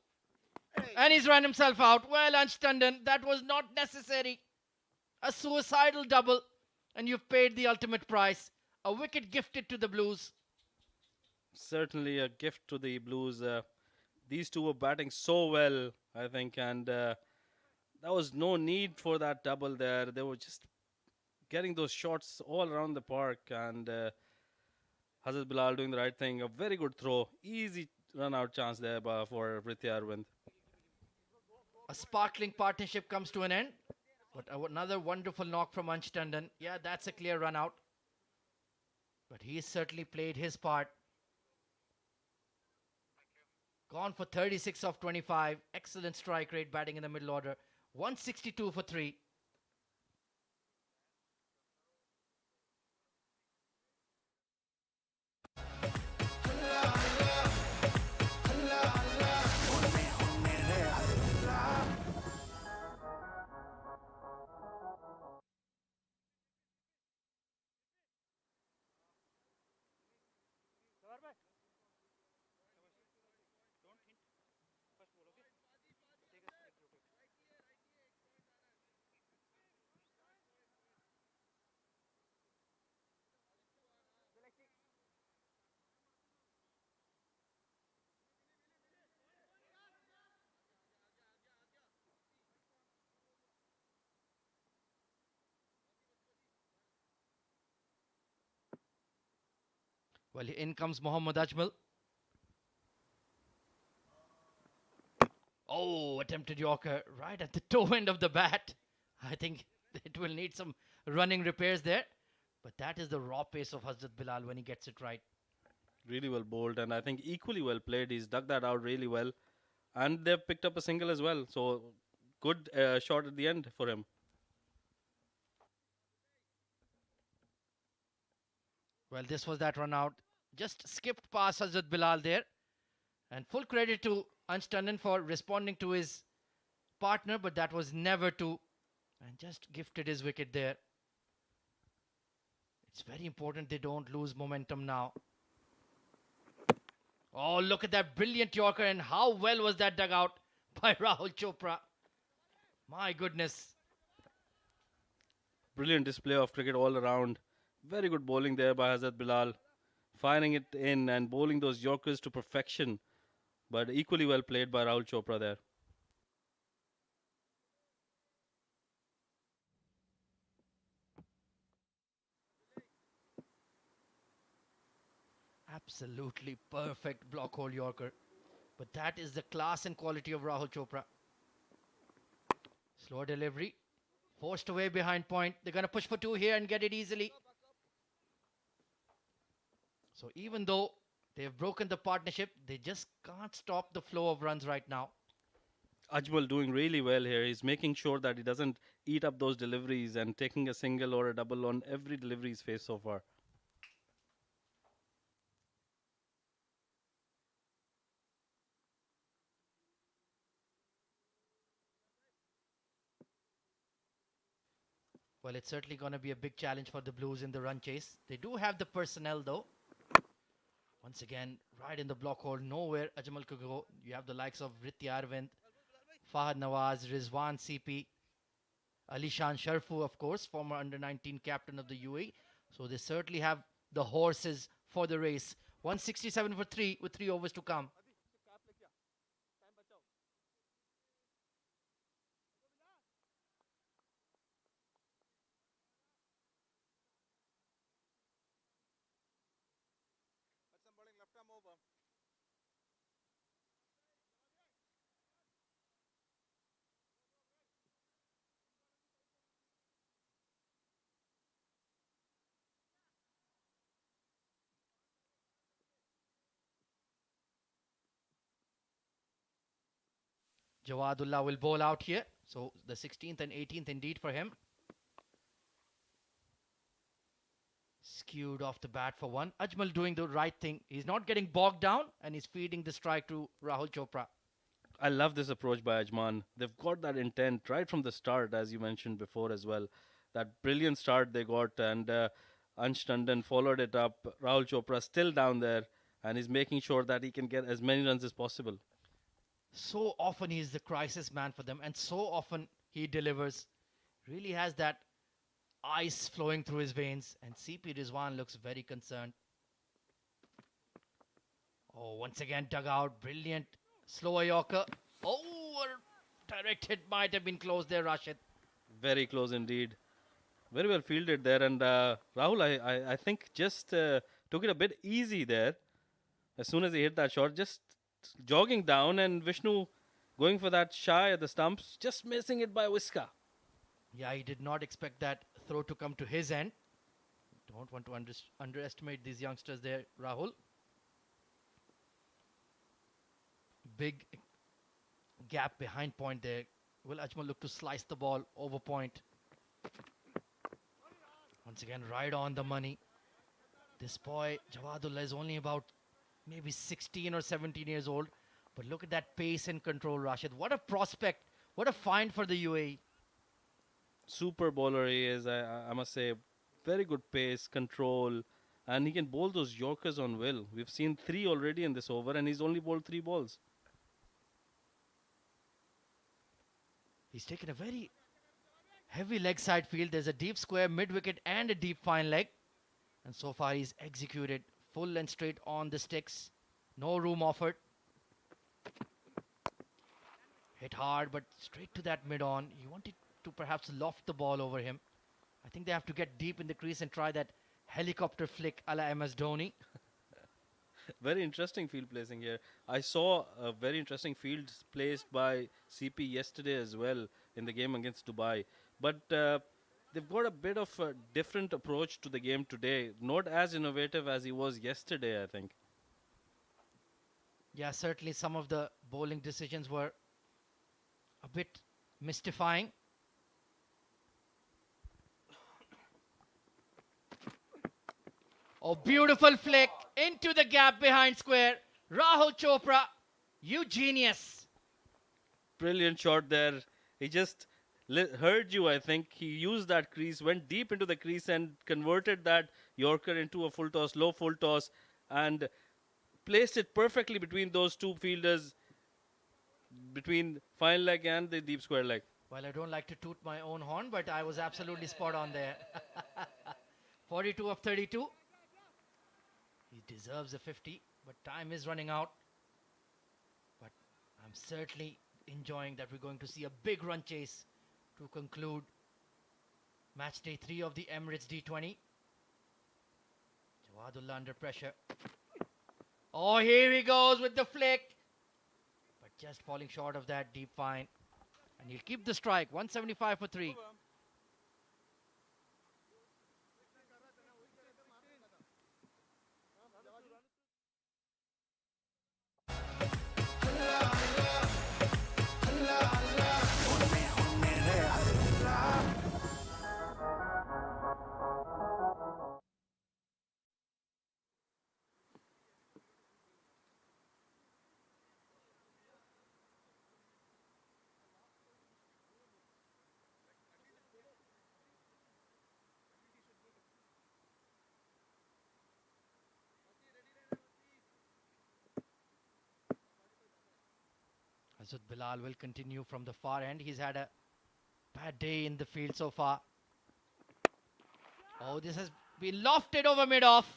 And he's run himself out. Well, Ansh Tandon, that was not necessary. A suicidal double. And you've paid the ultimate price. A wicket gifted to the Blues. Certainly a gift to the Blues. These two were batting so well, I think, and there was no need for that double there. They were just getting those shots all around the park, and Hazrat Bilal doing the right thing. A very good throw. Easy run-out chance there for Prithvi Arvind. A sparkling partnership comes to an end. But another wonderful knock from Ansh Tandon. Yeah, that's a clear run-out. But he's certainly played his part. Gone for 36 of 25. Excellent strike rate batting in the middle order. 162 for 3. Well, in comes Mohammad Ajmal. Oh, attempted Yorker right at the toe end of the bat. I think it will need some running repairs there. But that is the raw pace of Hazrat Bilal when he gets it right. Really well bowled, and I think equally well played. He's dug that out really well, and they've picked up a single as well. So good shot at the end for him. Well, this was that run out. Just skipped past Hazrat Bilal there. And full credit to Ansh Tandon for responding to his partner, but that was never to. And just gifted his wicket there. It's very important they don't lose momentum now. Oh, look at that brilliant Yorker, and how well was that dug out by Rahul Chopra. My goodness. Brilliant display of cricket all around. Very good bowling there by Hazrat Bilal. Firing it in and bowling those Yorkers to perfection. But equally well played by Rahul Chopra there. Absolutely perfect block hole Yorker. But that is the class and quality of Rahul Chopra. Slow delivery. Forced away behind point. They're going to push for two here and get it easily. So even though they've broken the partnership, they just can't stop the flow of runs right now. Ajmal doing really well here. He's making sure that he doesn't eat up those deliveries and taking a single or a double on every delivery he's faced so far. Well, it's certainly going to be a big challenge for the Blues in the run chase. They do have the personnel though. Once again, right in the block hole, nowhere Ajmal could go. You have the likes of Ritti Arvind, Fahad Nawaz, Rizwan CP, Alishan Sharfu, of course, former under-19 captain of the UAE. So they certainly have the horses for the race. 167 for 3 with 3 overs to come. Jawadullah will bowl out here. So the 16th and 18th indeed for him. Skewed off the bat for one. Ajmal doing the right thing. He's not getting bogged down and he's feeding the strike to Rahul Chopra. I love this approach by Ajman. They've got that intent right from the start, as you mentioned before as well. That brilliant start they got, and Ansh Tandon followed it up. Rahul Chopra still down there, and he's making sure that he can get as many runs as possible. So often he's the crisis man for them, and so often he delivers. Really has that ice flowing through his veins, and CP Rizwan looks very concerned. Oh, once again dug out. Brilliant. Slower Yorker. Oh, a direct hit might have been close there, Rashid. Very close indeed. Very well fielded there, and Rahul, I think just took it a bit easy there. As soon as he hit that shot, just jogging down, and Vishnu going for that shy at the stumps, just missing it by a whisker. Yeah, he did not expect that throw to come to his end. Don't want to underestimate these youngsters there, Rahul. Big gap behind point there. Will Ajmal look to slice the ball over point? Once again, right on the money. This boy, Jawadullah, is only about maybe 16 or 17 years old. But look at that pace and control, Rashid. What a prospect. What a find for the UAE. Super bowler he is, I must say. Very good pace, control, and he can bowl those Yorkers on will. We've seen 3 already in this over, and he's only bowled 3 balls. He's taken a very heavy leg side field. There's a deep square, mid wicket, and a deep fine leg. And so far, he's executed full and straight on the sticks. No room offered. Hit hard, but straight to that mid on. He wanted to perhaps loft the ball over him. I think they have to get deep in the crease and try that helicopter flick a la MS Dhoni. Very interesting field placing here. I saw a very interesting field placed by CP yesterday as well in the game against Dubai. But they've got a bit of a different approach to the game today. Not as innovative as he was yesterday, I think. Yeah, certainly some of the bowling decisions were a bit mystifying. Oh, beautiful flick into the gap behind square. Rahul Chopra, you genius. Brilliant shot there. He just heard you, I think. He used that crease, went deep into the crease and converted that Yorker into a full toss, low full toss, and placed it perfectly between those two fielders, between fine leg and the deep square leg. Well, I don't like to toot my own horn, but I was absolutely spot on there. 42 of 32. He deserves a 50, but time is running out. But I'm certainly enjoying that we're going to see a big run chase to conclude match day 3 of the Emirates D20. Jawadullah under pressure. Oh, here he goes with the flick. But just falling short of that deep fine. And he'll keep the strike. 175 for 3. Hazrat Bilal will continue from the far end. He's had a bad day in the field so far. Oh, this has been lofted over mid-off.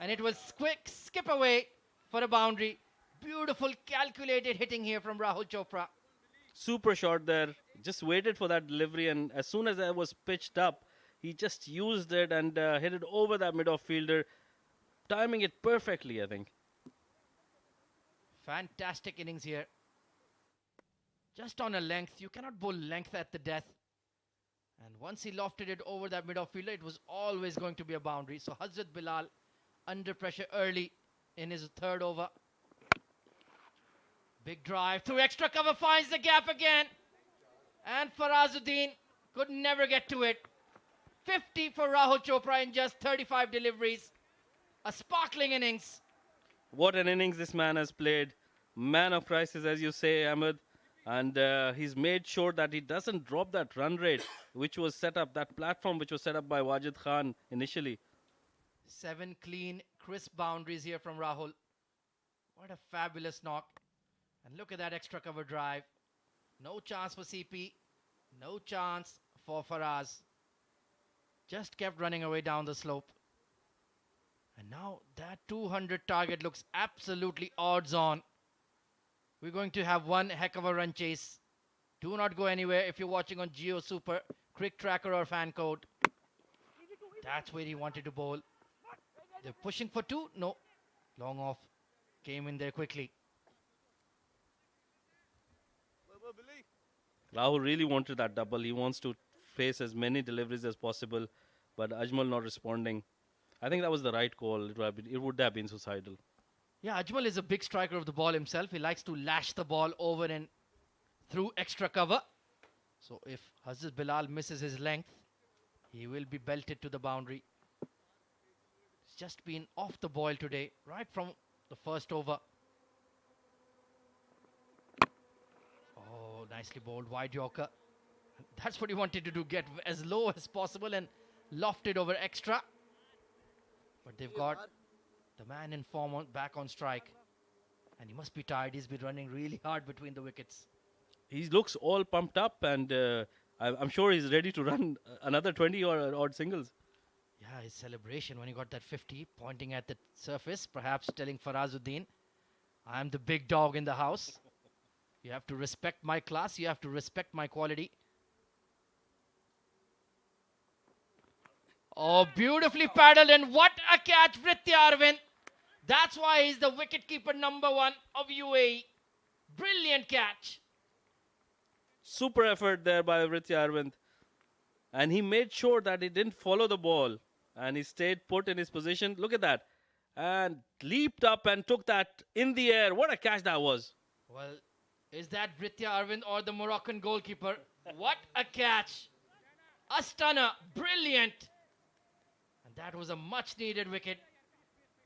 And it was quick skip away for a boundary. Beautiful calculated hitting here from Rahul Chopra. Super shot there. Just waited for that delivery, and as soon as that was pitched up, he just used it and hit it over that mid-off fielder, timing it perfectly, I think. Fantastic innings here. Just on a length. You cannot bowl length at the death. And once he lofted it over that mid-off fielder, it was always going to be a boundary. So Hazrat Bilal under pressure early in his third over. Big drive through extra cover, finds the gap again. And Farazuddin could never get to it. 50 for Rahul Chopra in just 35 deliveries. A sparkling innings. What an innings this man has played. Man of crisis, as you say, Ahmed. And he's made sure that he doesn't drop that run rate, which was set up, that platform which was set up by Wajid Khan initially. 7 clean, crisp boundaries here from Rahul. What a fabulous knock. And look at that extra cover drive. No chance for CP. No chance for Faraz. Just kept running away down the slope. And now that 200 target looks absolutely odds on. We're going to have one heck of a run chase. Do not go anywhere if you're watching on Geo Super, CricTracker or Fan Code. That's where he wanted to bowl. They're pushing for 2. No. Long off. Came in there quickly. Rahul really wanted that double. He wants to face as many deliveries as possible, but Ajmal not responding. I think that was the right call. It would have been suicidal. Yeah, Ajmal is a big striker of the ball himself. He likes to lash the ball over and through extra cover. So if Hazrat Bilal misses his length, he will be belted to the boundary. It's just been off the boil today, right from the first over. Oh, nicely bowled, wide Yorker. That's what he wanted to do, get as low as possible and loft it over extra. But they've got the man in form back on strike. And he must be tired. He's been running really hard between the wickets. He looks all pumped up, and I'm sure he's ready to run another 20 or odd singles. Yeah, his celebration when he got that 50, pointing at the surface, perhaps telling Farazuddin, I am the big dog in the house. You have to respect my class. You have to respect my quality. Oh, beautifully paddled, and what a catch, Vritti Arvind. That's why he's the wicketkeeper #1 of UAE. Brilliant catch. Super effort there by Ritya Arvind. And he made sure that he didn't follow the ball. And he stayed put in his position. Look at that. And leaped up and took that in the air. What a catch that was. Well, is that Britya Arvind or the Moroccan goalkeeper? What a catch. A stunner. Brilliant. And that was a much needed wicket.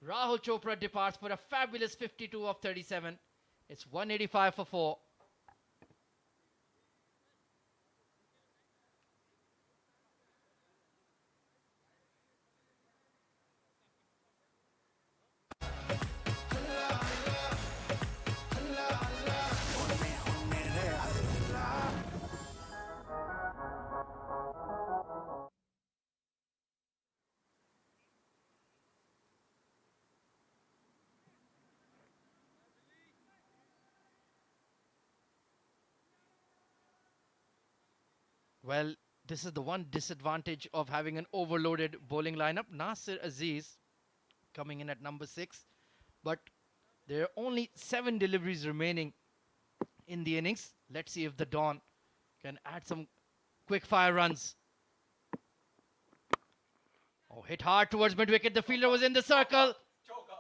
Rahul Chopra departs for a fabulous 52 of 37. It's 185 for 4. Well, this is the one disadvantage of having an overloaded bowling lineup. Nasir Aziz coming in at #6. But there are only 7 deliveries remaining in the innings. Let's see if the Dawn can add some quick fire runs. Oh, hit hard towards mid-wicket. The fielder was in the circle.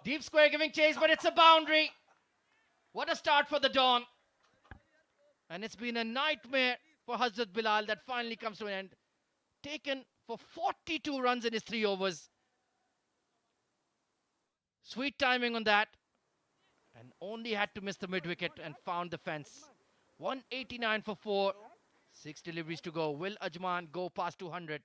Deep square giving chase, but it's a boundary. What a start for the Dawn. And it's been a nightmare for Hazrat Bilal that finally comes to an end. Taken for 42 runs in his 3 overs. Sweet timing on that. And only had to miss the mid-wicket and found the fence. 189 for 4. 6 deliveries to go. Will Ajman go past 200?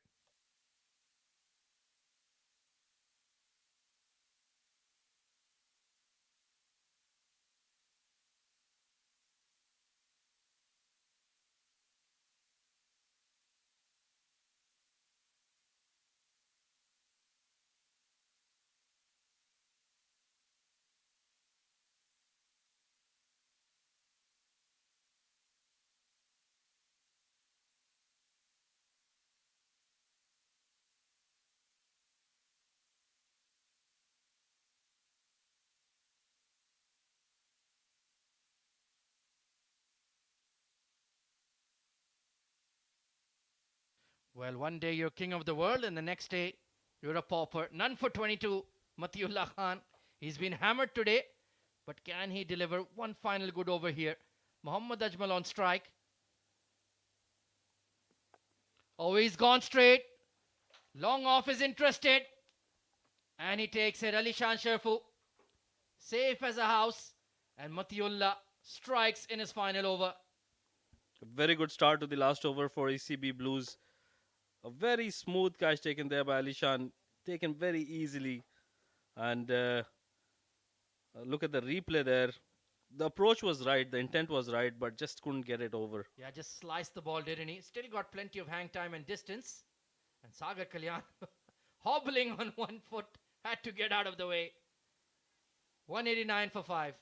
Well, one day you're king of the world, and the next day you're a pauper. None for 22, Matiullah Khan. He's been hammered today, but can he deliver one final good over here? Mohammad Ajmal on strike. Oh, he's gone straight. Long off is interested. And he takes it. Ali Shan Sharfu, safe as a house. And Matiullah strikes in his final over. A very good start to the last over for ECB Blues. A very smooth catch taken there by Alishan, taken very easily. And look at the replay there. The approach was right, the intent was right, but just couldn't get it over. Yeah, just sliced the ball, didn't he? Still got plenty of hang time and distance. And Sagar Kalyan hobbling on one foot, had to get out of the way. 189 for 5.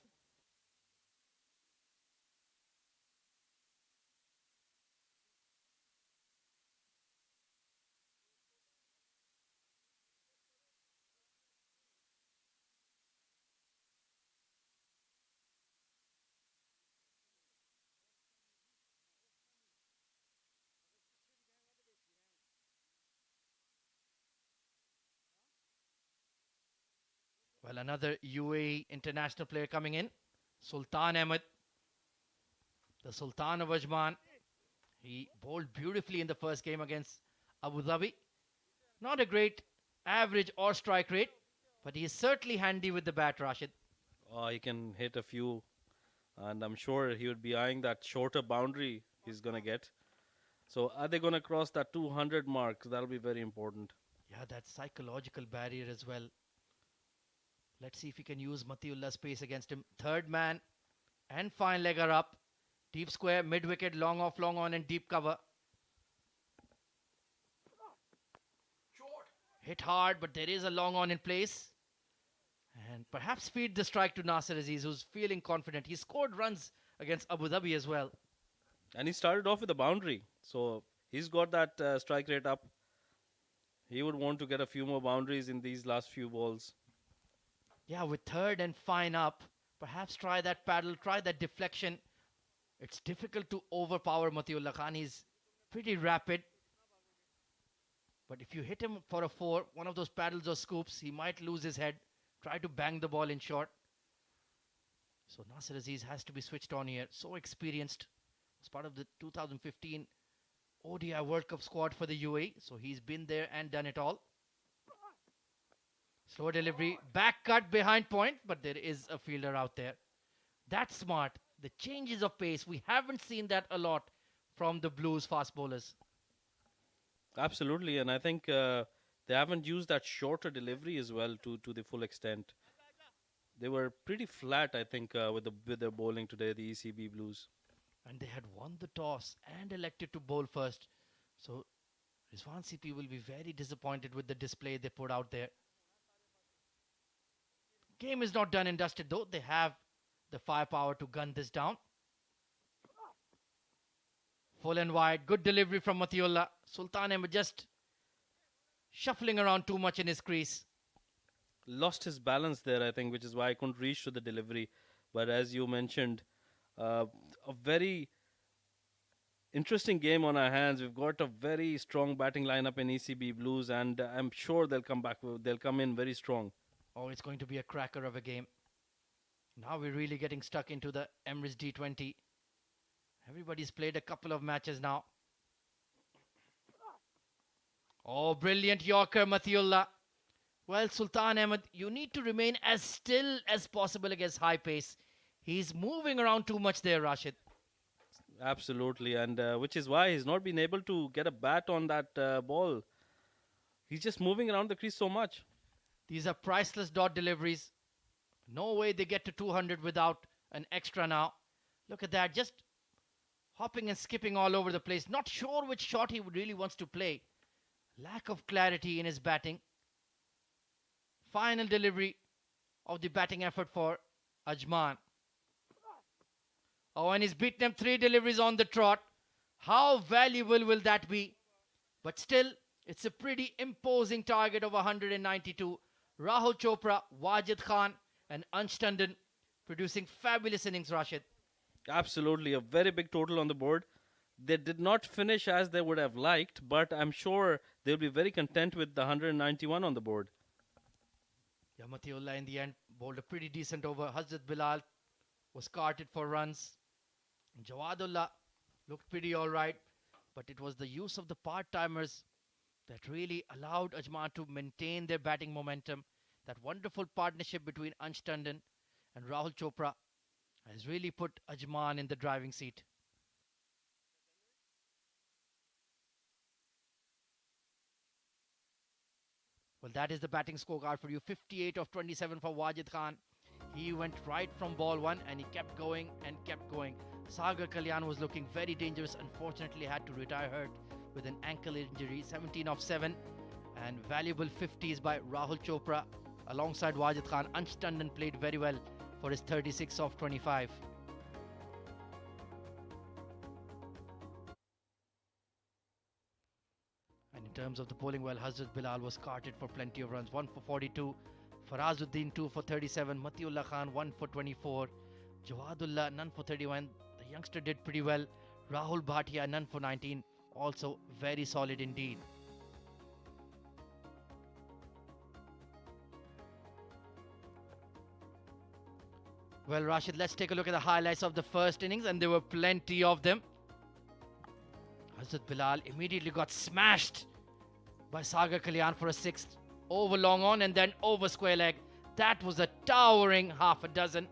Well, another UAE international player coming in, Sultan Ahmed, the Sultan of Ajman. He bowled beautifully in the first game against Abu Dhabi. Not a great average or strike rate, but he is certainly handy with the bat, Rashid. He can hit a few, and I'm sure he would be eyeing that shorter boundary he's going to get. So are they going to cross that 200 mark? That'll be very important. Yeah, that psychological barrier as well. Let's see if he can use Matiullah's pace against him. Third man and fine legger up. Deep square, mid wicket, long off, long on, and deep cover. Hit hard, but there is a long on in place. And perhaps feed the strike to Nasir Aziz, who's feeling confident. He scored runs against Abu Dhabi as well. And he started off with a boundary. So he's got that strike rate up. He would want to get a few more boundaries in these last few balls. Yeah, with third and fine up, perhaps try that paddle, try that deflection. It's difficult to overpower Matiullah Khan. He's pretty rapid. But if you hit him for a 4, one of those paddles or scoops, he might lose his head. Try to bang the ball in short. So Nasir Aziz has to be switched on here. So experienced. As part of the 2015 ODI World Cup squad for the UAE. So he's been there and done it all. Slow delivery. Back cut behind point. But there is a fielder out there. That's smart. The changes of pace. We haven't seen that a lot from the Blues fast bowlers. Absolutely, and I think they haven't used that shorter delivery as well to the full extent. They were pretty flat, I think, with their bowling today, the ECB Blues. And they had won the toss and elected to bowl first. So Rizwan CP will be very disappointed with the display they put out there. Game is not done and dusted though. They have the firepower to gun this down. Full and wide. Good delivery from Matiullah. Sultan Ahmed just shuffling around too much in his crease. Lost his balance there, I think, which is why I couldn't reach to the delivery. But as you mentioned, a very interesting game on our hands. We've got a very strong batting lineup in ECB Blues, and I'm sure they'll come back. They'll come in very strong. Oh, it's going to be a cracker of a game. Now we're really getting stuck into the Emirates D20. Everybody's played a couple of matches now. Oh, brilliant Yorker, Matiullah. Well, Sultan Ahmed, you need to remain as still as possible against high pace. He's moving around too much there, Rashid. Absolutely, and which is why he's not been able to get a bat on that ball. He's just moving around the crease so much. These are priceless dot deliveries. No way they get to 200 without an extra now. Look at that, just hopping and skipping all over the place. Not sure which shot he really wants to play. Lack of clarity in his batting. Final delivery of the batting effort for Ajman. Oh, and he's beaten him 3 deliveries on the trot. How valuable will that be? But still, it's a pretty imposing target of 192. Rahul Chopra, Wajid Khan and Ansh Tandon producing fabulous innings, Rashid. Absolutely, a very big total on the board. They did not finish as they would have liked, but I'm sure they'll be very content with the 191 on the board. Yeah, Matiullah in the end bowled a pretty decent over. Hazrat Bilal was carted for runs. Jawadullah looked pretty alright, but it was the use of the part-timers that really allowed Ajman to maintain their batting momentum. That wonderful partnership between Ansh Tandon and Rahul Chopra has really put Ajman in the driving seat. Well, that is the batting scorecard for you. 58 of 27 for Wajid Khan. He went right from ball 1 and he kept going and kept going. Sagar Kalyan was looking very dangerous. Unfortunately, had to retire hurt with an ankle injury. 17 of 7 and valuable 50s by Rahul Chopra alongside Wajid Khan. Ansh Tandon played very well for his 36 of 25. And in terms of the bowling, well, Hazrat Bilal was carted for plenty of runs. 1 for 42. Farazuddin 2 for 37. Matiullah Khan 1 for 24. Jawadullah none for 31. The youngster did pretty well. Rahul Bhatia none for 19. Also very solid indeed. Well, Rashid, let's take a look at the highlights of the first innings, and there were plenty of them. Hazrat Bilal immediately got smashed by Sagar Kalyan for a 6th over long on and then over square leg. That was a towering half a dozen.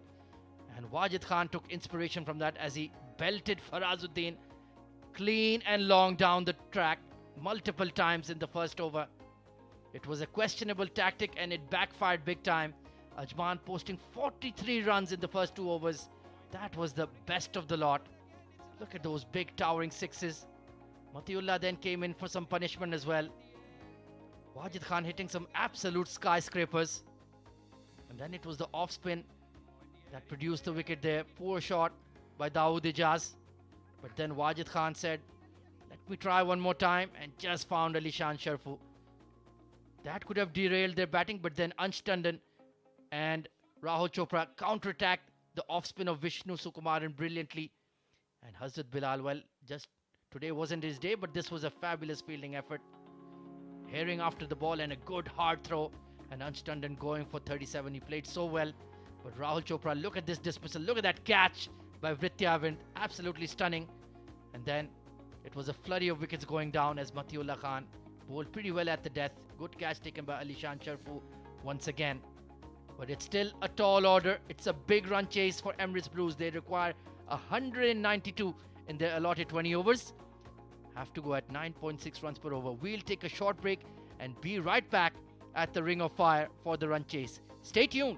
And Wajid Khan took inspiration from that as he belted Farazuddin clean and long down the track multiple times in the first over. It was a questionable tactic and it backfired big time. Ajman posting 43 runs in the first 2 overs. That was the best of the lot. Look at those big towering 6s. Matiullah then came in for some punishment as well. Wajid Khan hitting some absolute skyscrapers. And then it was the off spin that produced the wicket there. Poor shot by Dawood Ijaz. But then Wajid Khan said, let me try one more time, and just found Ali Shan Sharfu. That could have derailed their batting, but then Ansh Tandon And Rahul Chopra counterattacked the off spin of Vishnu Sukumaran brilliantly. And Hazrat Bilal, well, just today wasn't his day, but this was a fabulous fielding effort. Herring after the ball and a good hard throw. And Ansh Tandon going for 37. He played so well. But Rahul Chopra, look at this dismissal. Look at that catch by Vrityavind. Absolutely stunning. And then it was a flurry of wickets going down as Matiullah Khan bowled pretty well at the death. Good catch taken by Alishan Sharfu once again. But it's still a tall order. It's a big run chase for Emirates Blues. They require 192 in their allotted 20 overs. Have to go at 9.6 runs per over. We'll take a short break and be right back at the Ring of Fire for the run chase. Stay tuned.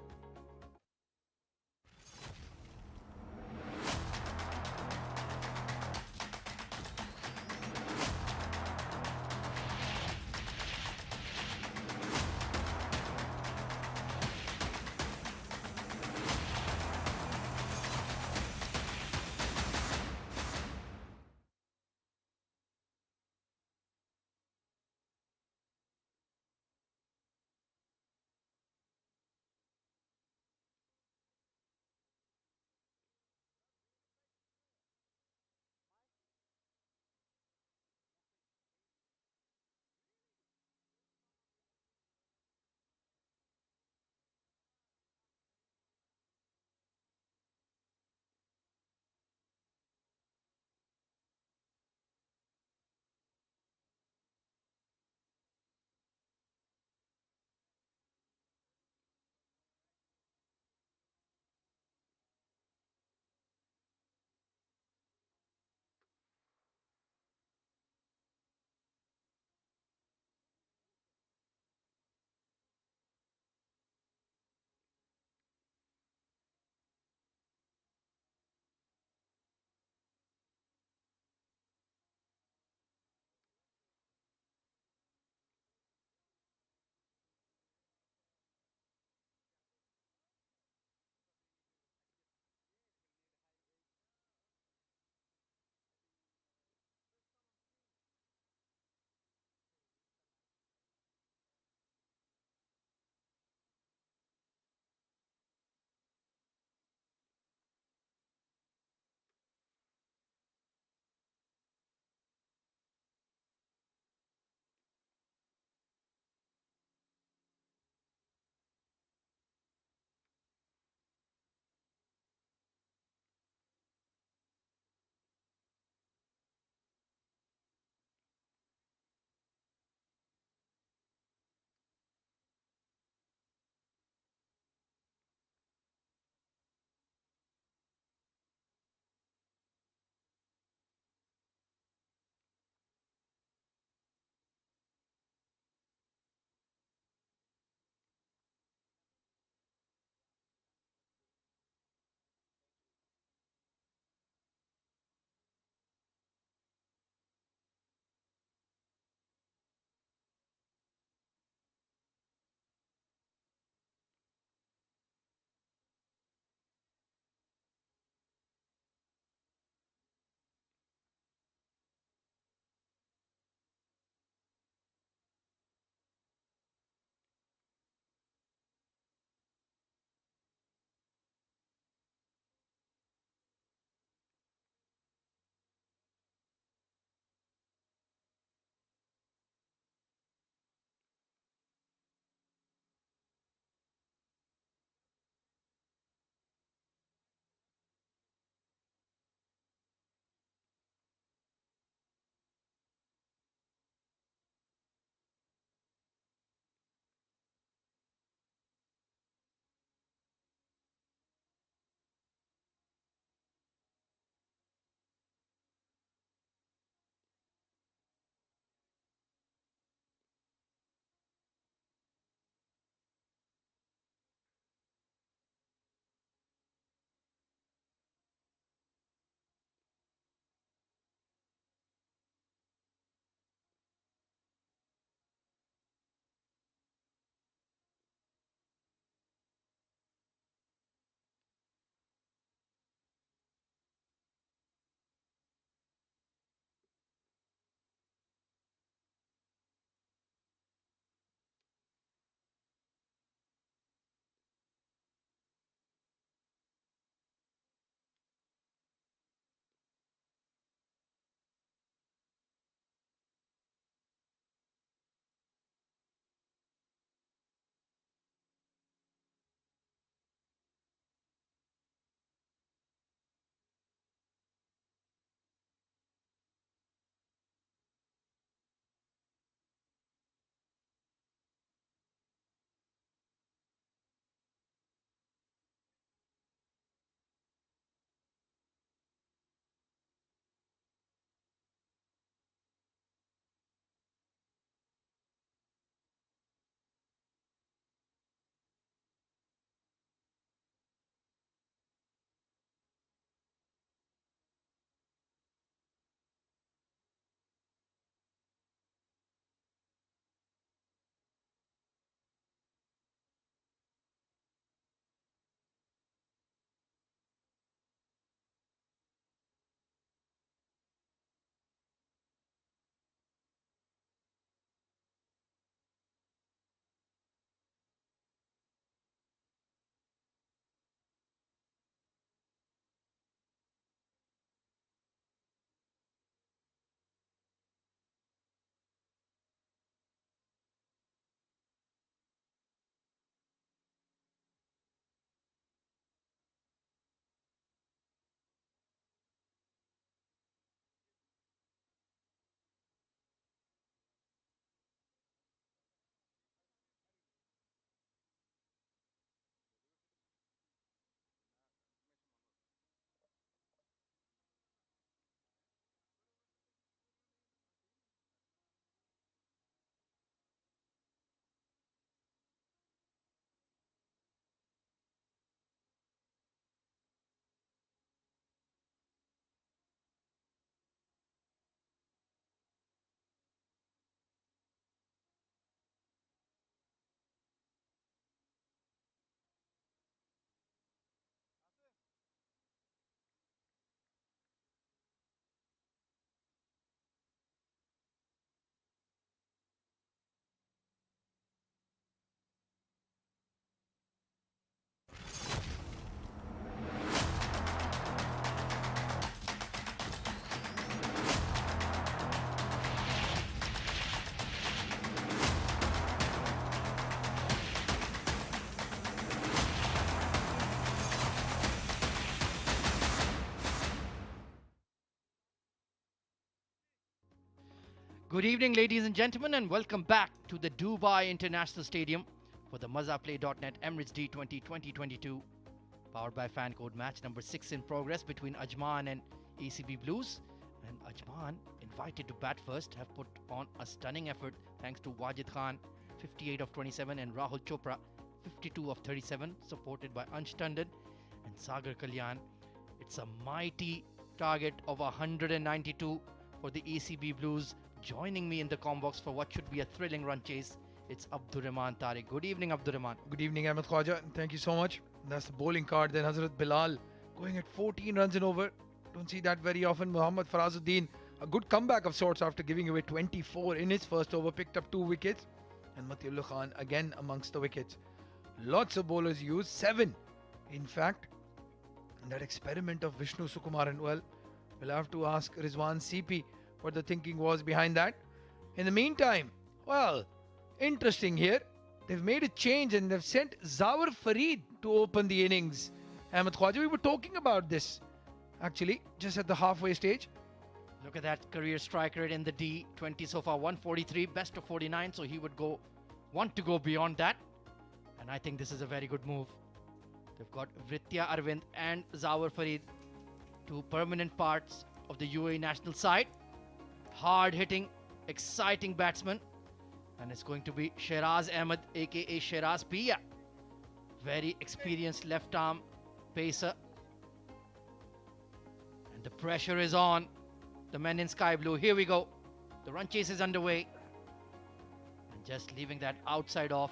Good evening, ladies and gentlemen, and welcome back to the Dubai International Stadium for the MazzaPlay.net Emirates D20 2022, powered by Fan Code. Match number 6 in progress between Ajman and ACB Blues. And Ajman, invited to bat first, have put on a stunning effort thanks to Wajid Khan, 58 of 27, and Rahul Chopra, 52 of 37, supported by Ansh Tandon and Sagar Kalyan. It's a mighty target of 192 for the ACB Blues. Joining me in the combox for what should be a thrilling run chase, it's Abdurrahman Tariq. Good evening, Abdurrahman. Good evening, Ahmed Khwaja, and thank you so much. That's the bowling card. Then Hazrat Bilal going at 14 runs in over. Don't see that very often. Muhammad Farazuddin, a good comeback of sorts after giving away 24 in his first over, picked up 2 wickets. And Matiullah Khan again amongst the wickets. Lots of bowlers used, 7 in fact. And that experiment of Vishnu Sukumaran, well, we'll have to ask Rizwan CP what the thinking was behind that. In the meantime, well, interesting here. They've made a change and they've sent Zawar Farid to open the innings. Ahmed Khwaja, we were talking about this actually just at the halfway stage. Look at that career strike rate in the D20 so far, 143, best of 49, so he would want to go beyond that. And I think this is a very good move. They've got Vritya Arvind and Zawar Farid, 2 permanent parts of the UAE national side. Hard hitting, exciting batsman. And it's going to be Shiraz Ahmed, aka Shiraz Pia. Very experienced left arm pacer. And the pressure is on the men in sky blue. Here we go. The run chase is underway. And just leaving that outside off.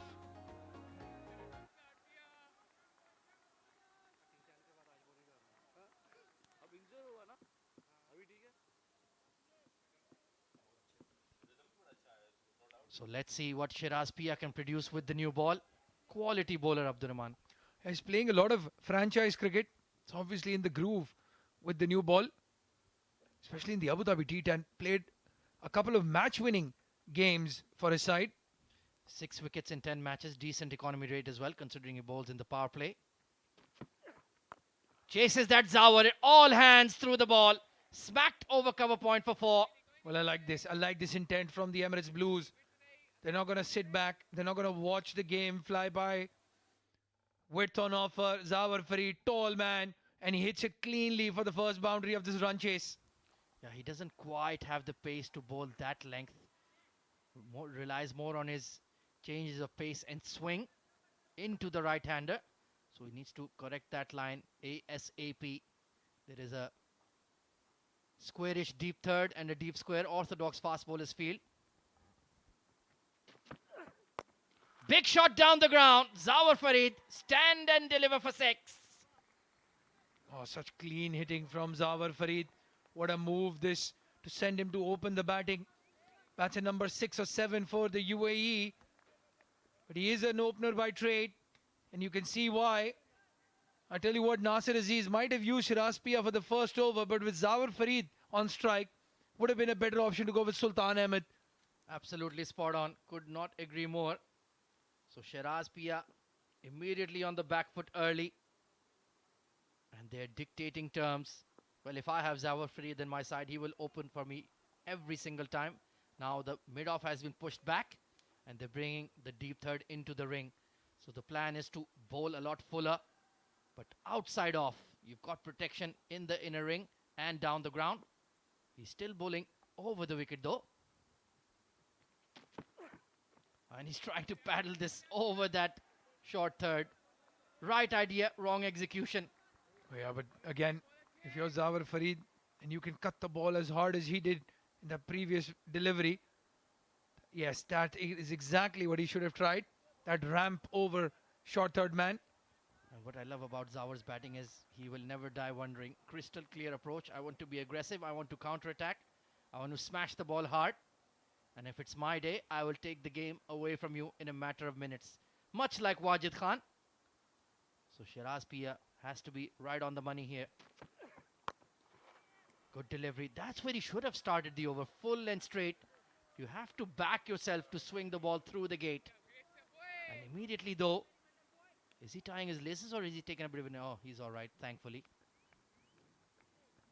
So let's see what Shiraz Pia can produce with the new ball. Quality bowler, Abdurrahman. He's playing a lot of franchise cricket. It's obviously in the groove with the new ball, especially in the Abu Dhabi T10. Played a couple of match-winning games for his side. 6 wickets in 10 matches. Decent economy rate as well, considering he bowls in the power play. Chases that Zawar. All hands through the ball. Smacked over cover point for 4. Well, I like this. I like this intent from the Emirates Blues. They're not going to sit back. They're not going to watch the game fly by. Width on offer. Zawar Farid, tall man. And he hits it cleanly for the first boundary of this run chase. Yeah, he doesn't quite have the pace to bowl that length. Relies more on his changes of pace and swing into the right-hander. So he needs to correct that line ASAP. There is a squarish deep third and a deep square orthodox fast bowler's field. Big shot down the ground. Zawar Farid, stand and deliver for 6. Oh, such clean hitting from Zawar Farid. What a move this to send him to open the batting. That's a number 6 or 7 for the UAE. But he is an opener by trade. And you can see why. I tell you what, Nasir Aziz might have used Shiraz Pia for the first over, but with Zawar Farid on strike, would have been a better option to go with Sultan Ahmed. Absolutely spot on. Could not agree more. So Shiraz Pia immediately on the back foot early. And they're dictating terms. Well, if I have Zawar Farid in my side, he will open for me every single time. Now the mid-off has been pushed back. And they're bringing the deep third into the ring. So the plan is to bowl a lot fuller. But outside off, you've got protection in the inner ring and down the ground. He's still bowling over the wicket though. And he's trying to paddle this over that short third. Right idea, wrong execution. Oh yeah, but again, if you're Zawar Farid and you can cut the ball as hard as he did in the previous delivery, yes, that is exactly what he should have tried. That ramp over short third man. And what I love about Zawar's batting is he will never die wondering. Crystal clear approach. I want to be aggressive. I want to counter-attack. I want to smash the ball hard. And if it's my day, I will take the game away from you in a matter of minutes. Much like Wajid Khan. So Shiraz Pia has to be right on the money here. Good delivery. That's where he should have started the over. Full and straight. You have to back yourself to swing the ball through the gate. And immediately though, is he tying his laces or is he taking a bit of an... Oh, he's all right, thankfully.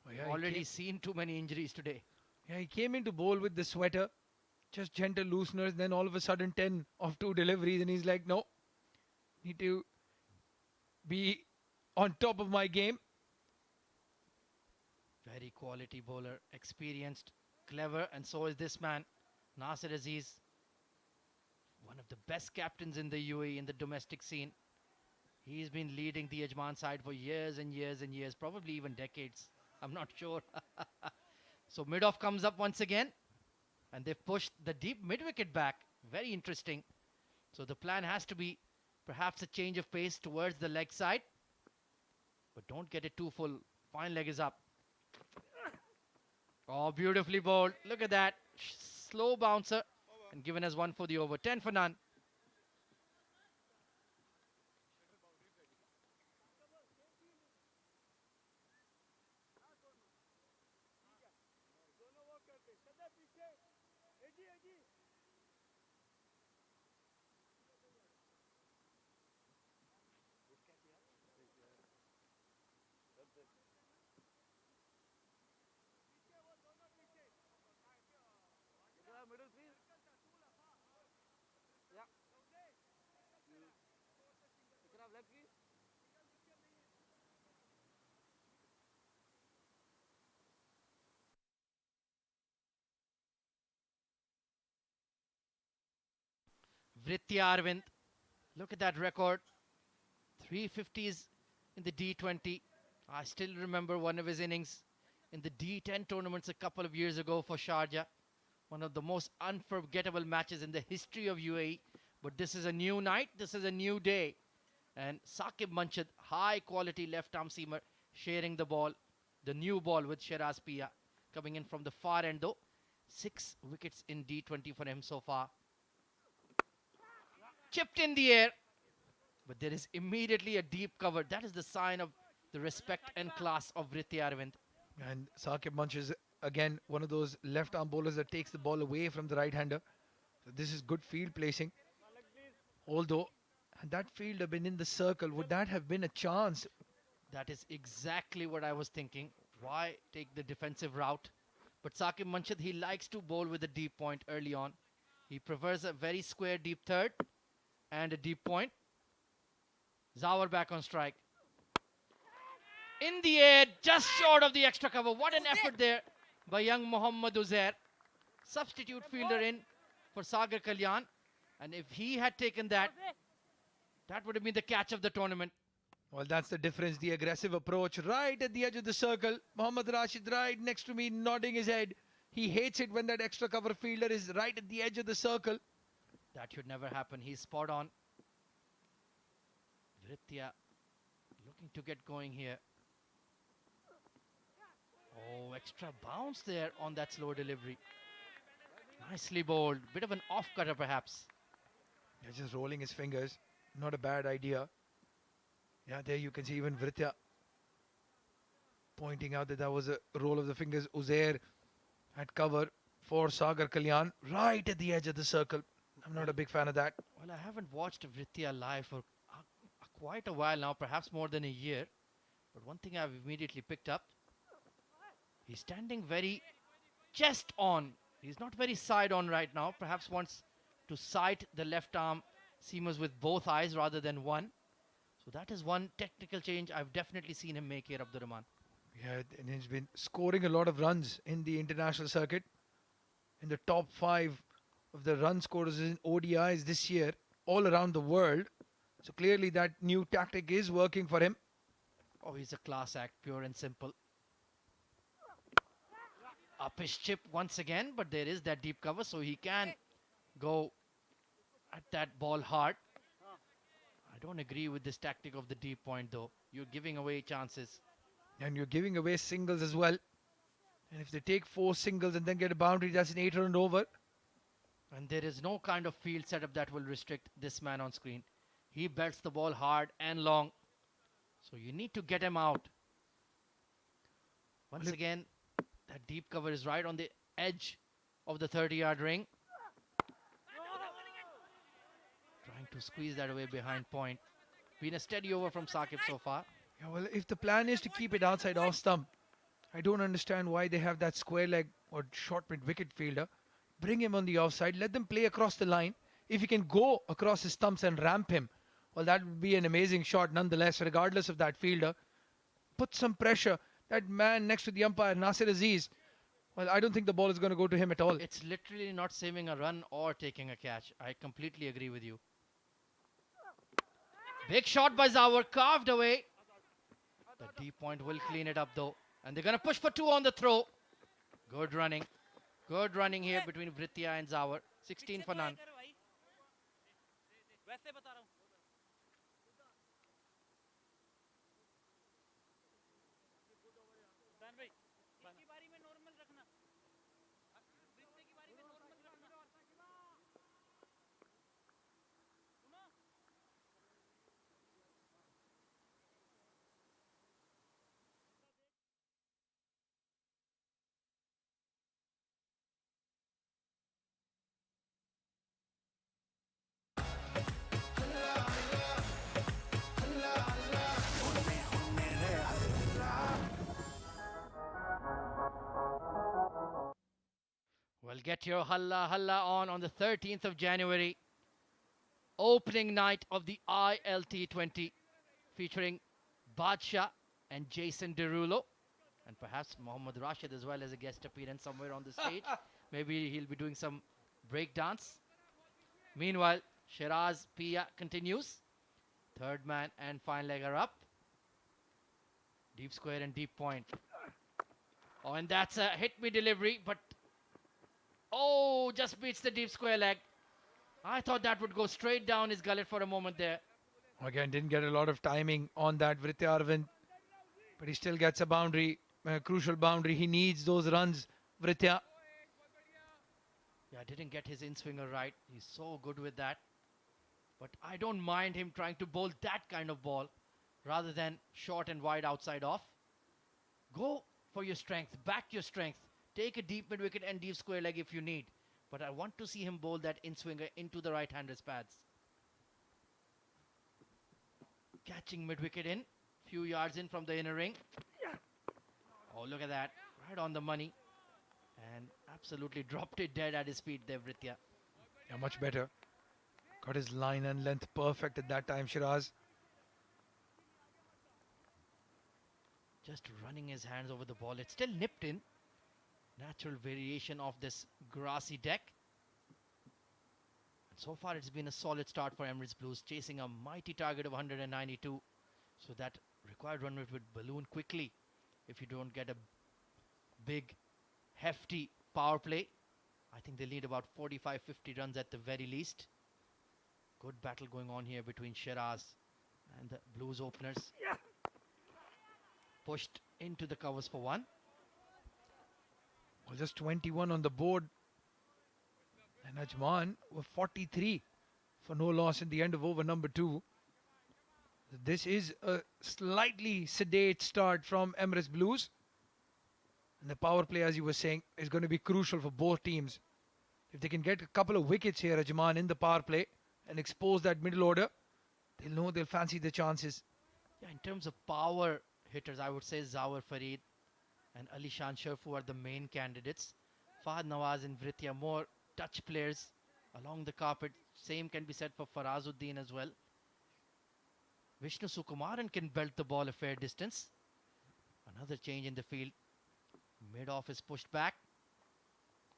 Oh, yeah, Already seen too many injuries today. Yeah, he came in to bowl with the sweater. just gentle looseners. Then all of a sudden 10 of 2 deliveries, and he's like, no, need to be on top of my game. Very quality bowler, experienced, clever, and so is this man, Nasir Aziz. One of the best captains in the UAE in the domestic scene. He's been leading the Ajman side for years and years and years, probably even decades. I'm not sure. So mid-off comes up once again, and they've pushed the deep mid-wicket back. Very interesting. So the plan has to be perhaps a change of pace towards the leg side, but don't get it too full. Fine leg is up. Oh, beautifully bowled. Look at that. Slow bouncer, and given as one for the over. 10 for none. Middle please. Yeah. Pick it up left please. Vritya Arvind. Look at that record. 350s in the D20. I still remember one of his innings in the D10 tournaments a couple of years ago for Sharjah. One of the most unforgettable matches in the history of UAE. But this is a new night. This is a new day. And Saqib Manshad, high quality left arm seamer, sharing the ball. The new ball with Shiraz Pia coming in from the far end though. 6 wickets in D20 for him so far. Chipped in the air. But there is immediately a deep cover. That is the sign of the respect and class of Vritya Arvind. And Saqib Munch is again one of those left arm bowlers that takes the ball away from the right hander. So this is good field placing. Although, had that field have been in the circle, would that have been a chance? That is exactly what I was thinking. Why take the defensive route? But Saqib Manshad, he likes to bowl with a deep point early on. He prefers a very square deep third and a deep point. Zawar back on strike. In the air, just short of the extra cover. What an effort there by young Mohammad Uzair. Substitute fielder in for Sagar Kalyan. And if he had taken that, that would have been the catch of the tournament. Well, that's the difference. The aggressive approach right at the edge of the circle. Mohammad Rashid right next to me, nodding his head. He hates it when that extra cover fielder is right at the edge of the circle. That should never happen. He's spot on. Vritya looking to get going here. Oh, extra bounce there on that slow delivery. Nicely bowled. Bit of an off cutter perhaps. Yeah, just rolling his fingers. Not a bad idea. Yeah, there you can see even Vritya pointing out that that was a roll of the fingers. Uzair had cover for Sagar Kalyan right at the edge of the circle. I'm not a big fan of that. Well, I haven't watched Vritya live for quite a while now, perhaps more than a year. But one thing I've immediately picked up, he's standing very chest on. He's not very side on right now. Perhaps wants to sight the left arm seamers with both eyes rather than one. So that is one technical change I've definitely seen him make here, Abdurrahman. Yeah, and he's been scoring a lot of runs in the international circuit. In the top 5 of the run scorers in ODIs this year, all around the world. So clearly that new tactic is working for him. Oh, he's a class act, pure and simple. Up his chip once again, but there is that deep cover, so he can go at that ball hard. I don't agree with this tactic of the deep point though. You're giving away chances. And you're giving away singles as well. And if they take 4 singles and then get a boundary, that's an 8-run over. And there is no kind of field setup that will restrict this man on screen. He belts the ball hard and long. So you need to get him out. Once again, that deep cover is right on the edge of the 30-yard ring. Trying to squeeze that away behind point. Been a steady over from Saqib so far. Yeah, well, if the plan is to keep it outside off stump, I don't understand why they have that square leg or short mid wicket fielder bring him on the offside, let them play across the line. If he can go across his stumps and ramp him, well, that would be an amazing shot nonetheless, regardless of that fielder. Put some pressure. That man next to the umpire, Nasir Aziz, well, I don't think the ball is going to go to him at all. It's literally not saving a run or taking a catch. I completely agree with you. Big shot by Zawar, carved away. The deep point will clean it up though. And they're going to push for 2 on the throw. Good running. Good running here between Vritya and Zawar. 16 for none. Well, get your Halla Halla on the 13th of January. Opening night of the ILT20 featuring Badshah and Jason Derulo. And perhaps Mohammad Rashid as well as a guest appearance somewhere on the stage. Maybe he'll be doing some break dance. Meanwhile, Shiraz Pia continues. Third man and fine leg are up. Deep square and deep point. Oh, and that's a hit me delivery, but oh, just beats the deep square leg. I thought that would go straight down his gullet for a moment there. Again, didn't get a lot of timing on that Vritya Arvind, but he still gets a boundary, a crucial boundary. He needs those runs, Vritya. Yeah, didn't get his in-swinger right. He's so good with that. But I don't mind him trying to bowl that kind of ball rather than short and wide outside off. Go for your strength, back your strength. Take a deep mid-wicket and deep square leg if you need. But I want to see him bowl that in-swinger into the right-hander's pads. Catching mid-wicket in, few yards in from the inner ring. Oh, look at that, right on the money. And absolutely dropped it dead at his feet there, Vritya. Yeah, much better. Got his line and length perfect at that time, Shiraz. Just running his hands over the ball. It's still nipped in. Natural variation of this grassy deck. And so far it's been a solid start for Emirates Blues, chasing a mighty target of 192. So that required run rate would balloon quickly if you don't get a big, hefty power play. I think they'll need about 45-50 runs at the very least. Good battle going on here between Shiraz and the Blues openers. Pushed into the covers for 1. Well, just 21 on the board. And Ajman were 43 for no loss in the end of over number 2. This is a slightly sedate start from Emirates Blues. And the power play, as you were saying, is going to be crucial for both teams. If they can get a couple of wickets here, Ajman, in the power play and expose that middle order, they'll know they'll fancy the chances. Yeah, in terms of power hitters, I would say Zawar Farid and Ali Shan Sharfu are the main candidates. Fahad Nawaz and Vritya more touch players along the carpet. Same can be said for Farazuddin as well. Vishnu Sukumaran can belt the ball a fair distance. Another change in the field. Mid-off is pushed back.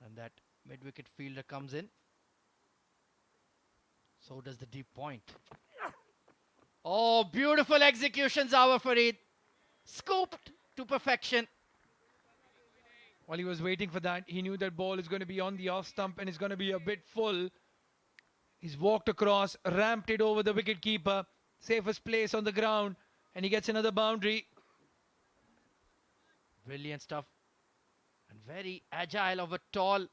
And that mid-wicket fielder comes in. So does the deep point. Oh, beautiful execution, Zawar Farid. Scooped to perfection. While he was waiting for that, he knew that ball is going to be on the off stump and it's going to be a bit full. He's walked across, ramped it over the wicket keeper. Safest place on the ground. And he gets another boundary. Brilliant stuff. And very agile of a tall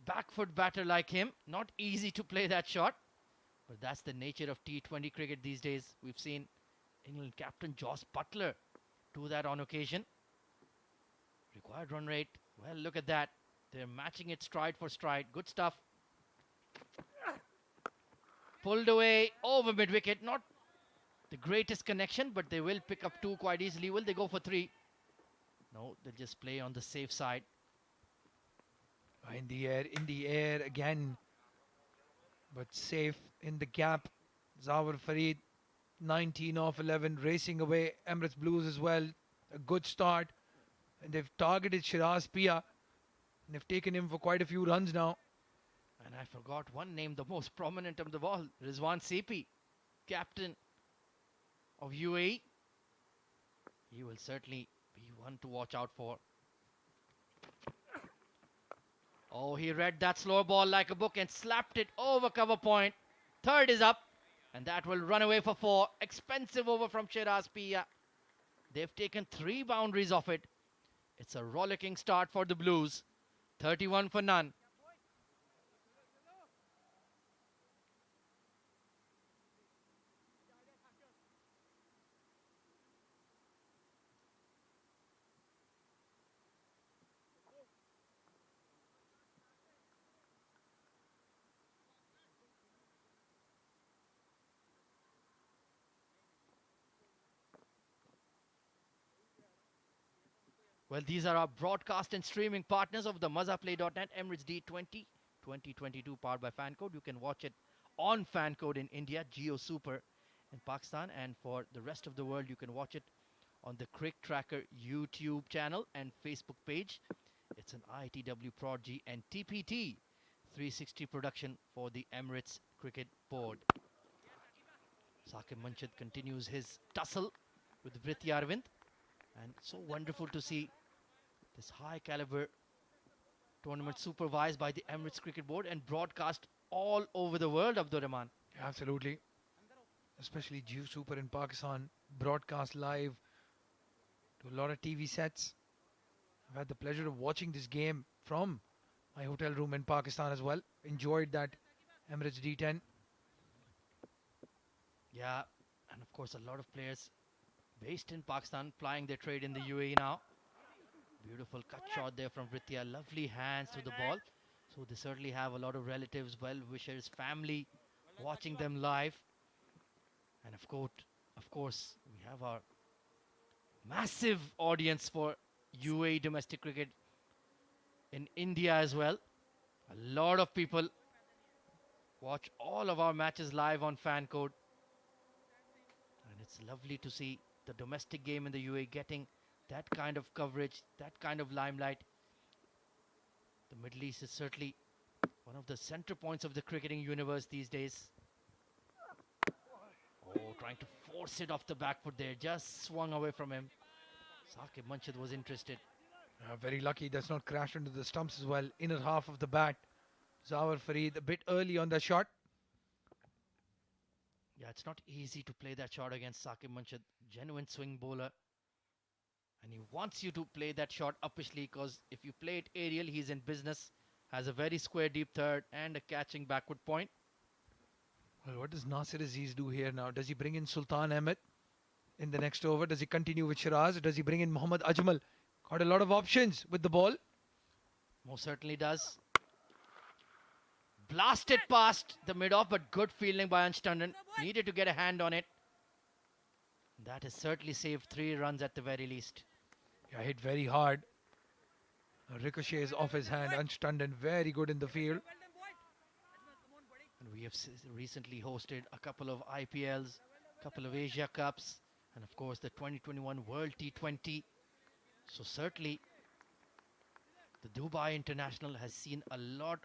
back foot batter like him. Not easy to play that shot. But that's the nature of T20 cricket these days. We've seen England captain Joss Butler do that on occasion. Required run rate. Well, look at that. They're matching it stride for stride. Good stuff. Pulled away over mid-wicket. Not the greatest connection, but they will pick up 2 quite easily. Will they go for 3? No, they'll just play on the safe side. In the air again, but safe in the gap. Zawar Farid, 19 off 11, racing away. Emirates Blues as well. A good start. And they've targeted Shiraz Pia. And they've taken him for quite a few runs now. And I forgot one name, the most prominent of the ball, Rizwan Sepi, captain of UAE. He will certainly be one to watch out for. Oh, he read that slow ball like a book and slapped it over cover point. Third is up, and that will run away for 4. Expensive over from Shiraz Pia. They've taken 3 boundaries off it. It's a rollicking start for the Blues. 31 for none. Well, these are our broadcast and streaming partners of the MazaPlay.net Emirates D20 2022 powered by FanCode. You can watch it on FanCode in India, Geo Super in Pakistan, and for the rest of the world, you can watch it on the CricTracker YouTube channel and Facebook page. It's an ITW Prodigy and TPT 360 production for the Emirates Cricket Board. Saqib Manshid continues his tussle with Vritti Arvind, and so wonderful to see this high caliber tournament supervised by the Emirates Cricket Board and broadcast all over the world, Abdur Rahman. Absolutely. Especially Geo Super in Pakistan. Broadcast live to a lot of TV sets. I've had the pleasure of watching this game from my hotel room in Pakistan as well. Enjoyed that Emirates D10. Yeah, and of course a lot of players based in Pakistan plying their trade in the UAE now. Beautiful cut shot there from Vritia. Lovely hands to the ball. So they certainly have a lot of relatives, well-wishers, family watching them live. And of course, we have our massive audience for UAE domestic cricket in India as well. A lot of people watch all of our matches live on FanCode. And it's lovely to see the domestic game in the UAE getting that kind of coverage, that kind of limelight. The Middle East is certainly one of the center points of the cricketing universe these days. Oh, trying to force it off the back foot there. Just swung away from him. Saqib Manshid was interested. Very lucky that's not crashed into the stumps as well. Inner half of the bat. Zawar Farid a bit early on the shot. Yeah, it's not easy to play that shot against Saqib Manshid. Genuine swing bowler. And he wants you to play that shot uppishly, because if you play it aerial, he's in business. Has a very square deep third and a catching backward point. Well, what does Nasir Aziz do here now? Does he bring in Sultan Ahmed in the next over? Does he continue with Shiraz? Or does he bring in Mohammad Ajmal? Got a lot of options with the ball. Most certainly does. Blasted past the mid-off, but good fielding by Ansh Tandon. Needed to get a hand on it. That has certainly saved 3 runs at the very least. Yeah, hit very hard. Ricochets off his hand. Ansh Tandon very good in the field. And we have recently hosted a couple of IPLs, a couple of Asia Cups, and of course the 2021 World T20. So certainly the Dubai International has seen a lot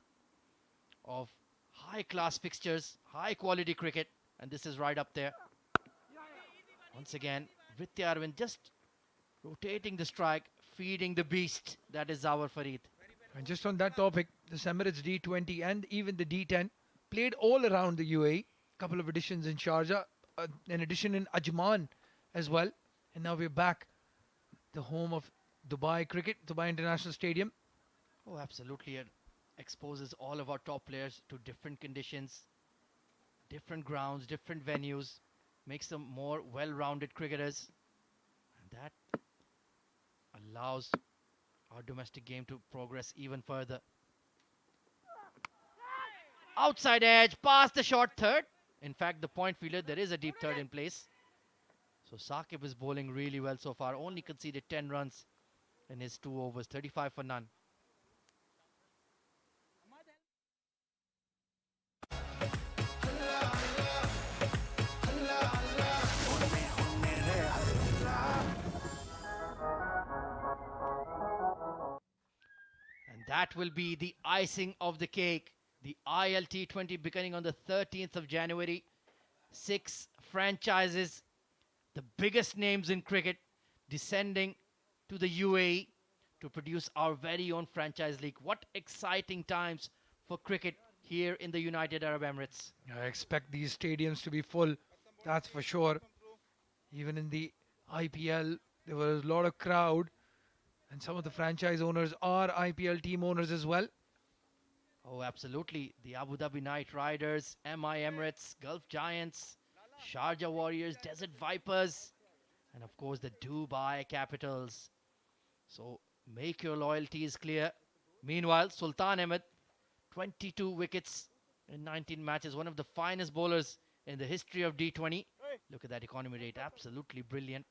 of high-class fixtures, high-quality cricket, and this is right up there. Once again, Vritti Arvind just rotating the strike, feeding the beast that is Zawar Farid. And just on that topic, the Emirates D20 and even the D10 played all around the UAE. Couple of editions in Sharjah, an edition in Ajman as well. And now we're back, the home of Dubai Cricket, Dubai International Stadium. Oh, absolutely. It exposes all of our top players to different conditions, different grounds, different venues, makes them more well-rounded cricketers. And that allows our domestic game to progress even further. Outside edge, past the short third. In fact, the point fielder, there is a deep third in place. So Saqib is bowling really well so far. Only conceded 10 runs in his 2 overs, 35 for none. that will be the icing of the cake. The ILT20 beginning on the 13th of January. 6 franchises, the biggest names in cricket, descending to the UAE to produce our very own franchise league. What exciting times for cricket here in the United Arab Emirates. I expect these stadiums to be full, that's for sure. Even in the IPL, there was a lot of crowd, and some of the franchise owners are IPL team owners as well. Oh, absolutely. The Abu Dhabi Knight Riders, MI Emirates, Gulf Giants, Sharjah Warriors, Desert Vipers, and of course the Dubai Capitals. So make your loyalties clear. Meanwhile, Sultan Ahmed, 22 wickets in 19 matches, one of the finest bowlers in the history of D20. Look at that economy rate, absolutely brilliant.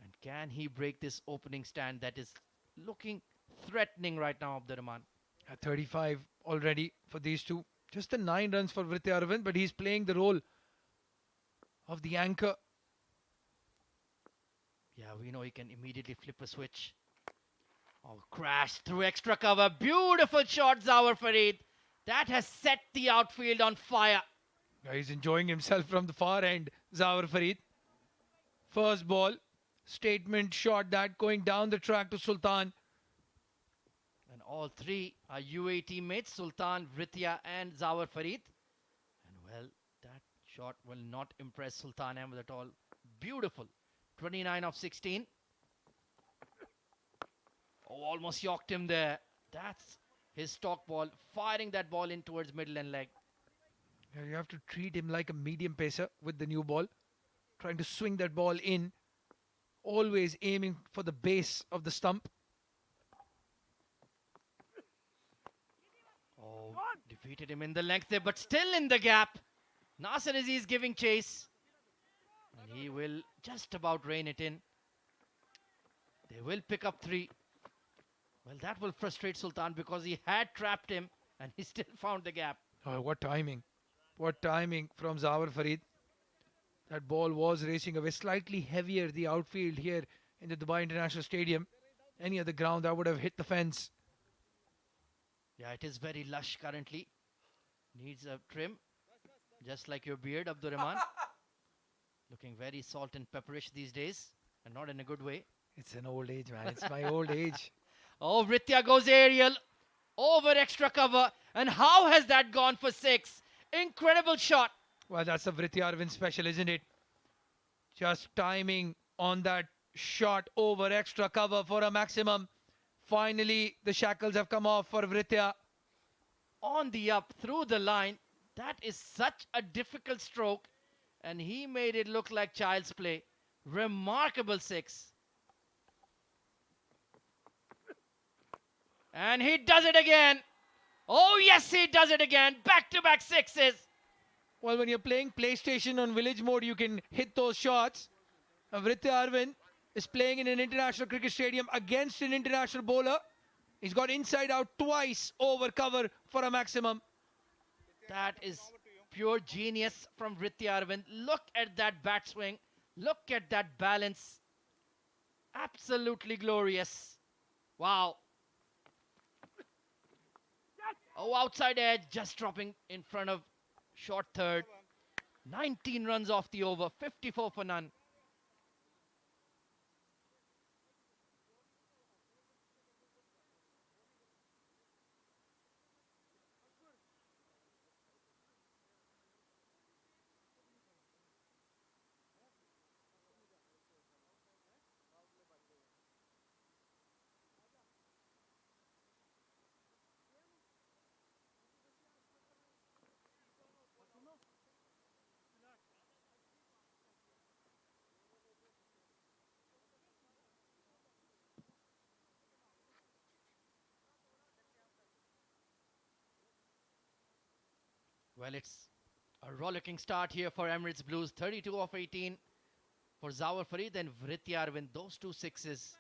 And can he break this opening stand that is looking threatening right now, Abdurrahman? At 35 already for these two. Just the 9 runs for Vritya Arvind, but he's playing the role of the anchor. Yeah, we know he can immediately flip a switch. Oh, crash through extra cover. Beautiful shot, Zawar Farid. That has set the outfield on fire. Yeah, he's enjoying himself from the far end, Zawar Farid. First ball, statement shot that going down the track to Sultan. And all three are UAE teammates, Sultan, Vritya and Zawar Farid. And well, that shot will not impress Sultan Ahmed at all. Beautiful. 29 of 16. Oh, almost yorked him there. That's his stock ball. Firing that ball in towards middle and leg. Yeah, you have to treat him like a medium pacer with the new ball. Trying to swing that ball in. Always aiming for the base of the stump. Oh, defeated him in the length there, but still in the gap. Nasser Aziz giving chase. And he will just about rein it in. They will pick up 3. Well, that will frustrate Sultan because he had trapped him and he still found the gap. Oh, what timing. What timing from Zawar Farid. That ball was racing away. Slightly heavier the outfield here in the Dubai International Stadium. Any other ground that would have hit the fence. Yeah, it is very lush currently. Needs a trim. Just like your beard, Abdurrahman. Looking very salt and pepperish these days. And not in a good way. It's an old age, man. It's my old age. Oh, Vritya goes aerial. Over extra cover. And how has that gone for 6? Incredible shot. Well, that's a Vritya Arvind special, isn't it? Just timing on that shot over extra cover for a maximum. Finally, the shackles have come off for Vritya. On the up, through the line. That is such a difficult stroke. And he made it look like child's play. Remarkable 6. And he does it again. Oh, yes, he does it again. Back-to-back 6s. Well, when you're playing PlayStation on village mode, you can hit those shots. Vritya Arvind is playing in an international cricket stadium against an international bowler. He's got inside out twice over cover for a maximum. That is pure genius from Vritya Arvind. Look at that bat swing. Look at that balance. Absolutely glorious. Wow. Oh, outside edge, just dropping in front of short third. 19 runs off the over, 54 for none. Well, it's a rollicking start here for Emirates Blues. 32 of 18 for Zawar Farid and Vritya Arvind. Those 2 6s,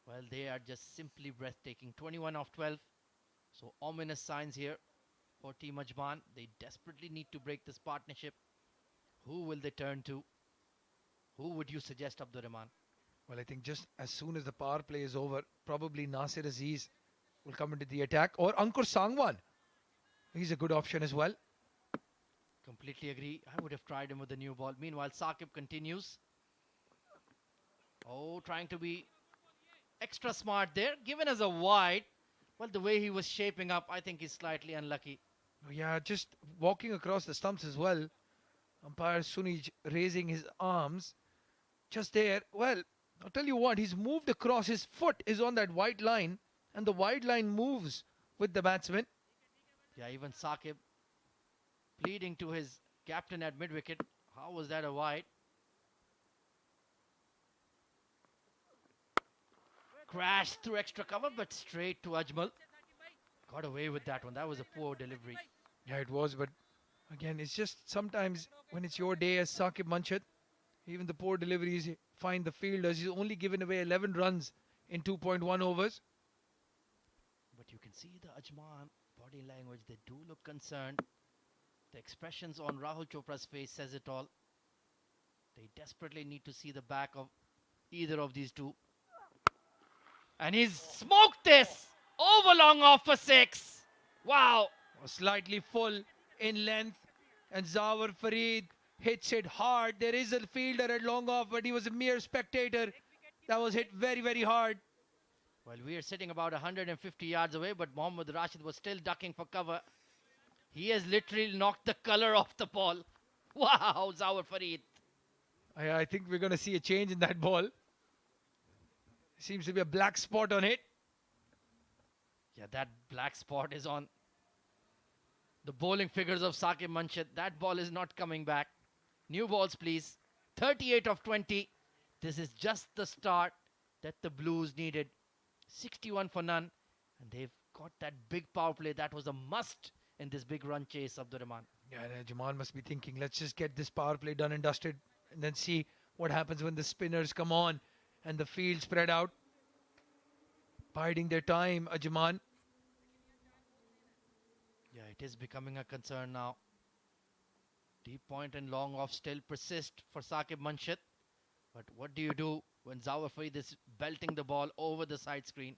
well, they are just simply breathtaking. 21 of 12. So ominous signs here for Team Ajman. They desperately need to break this partnership. Who will they turn to? Who would you suggest, Abdurrahman? Well, I think just as soon as the power play is over, probably Nasir Aziz will come into the attack, or Ankur Sangwan. He's a good option as well. Completely agree. I would have tried him with the new ball. Meanwhile, Saqib continues. Oh, trying to be extra smart there. Given as a wide. Well, the way he was shaping up, I think he's slightly unlucky. Yeah, just walking across the stumps as well. Umpire Sunij raising his arms. Just there. Well, I'll tell you what, he's moved across. His foot is on that white line, and the white line moves with the batsman. Yeah, even Saqib pleading to his captain at mid-wicket. How was that a wide? Crashed through extra cover, but straight to Ajmal. Got away with that one. That was a poor delivery. Yeah, it was, but again, it's just sometimes when it's your day as Saqib Manshed, even the poor deliveries find the fielders. He's only given away 11 runs in 2.1 overs. But you can see the Ajman body language. They do look concerned. The expressions on Rahul Chopra's face says it all. They desperately need to see the back of either of these two. And he's smoked this over long off for 6. Wow. Slightly full in length, and Zawar Farid hits it hard. There is a fielder at long off, but he was a mere spectator. That was hit very, very hard. Well, we are sitting about 150 yards away, but Mohammad Rashid was still ducking for cover. He has literally knocked the color off the ball. Wow, Zawar Farid. I think we're going to see a change in that ball. Seems to be a black spot on it. Yeah, that black spot is on the bowling figures of Saqib Manshed. That ball is not coming back. New balls, please. 38 of 20. This is just the start that the Blues needed. 61 for none. And they've got that big power play. That was a must in this big run chase, Abdurrahman. Yeah, Jaman must be thinking, let's just get this power play done and dusted, and then see what happens when the spinners come on and the field spread out. Biding their time, Ajman. Yeah, it is becoming a concern now. Deep point and long off still persist for Saqib Manshed. But what do you do when Zawar Farid is belting the ball over the side screen?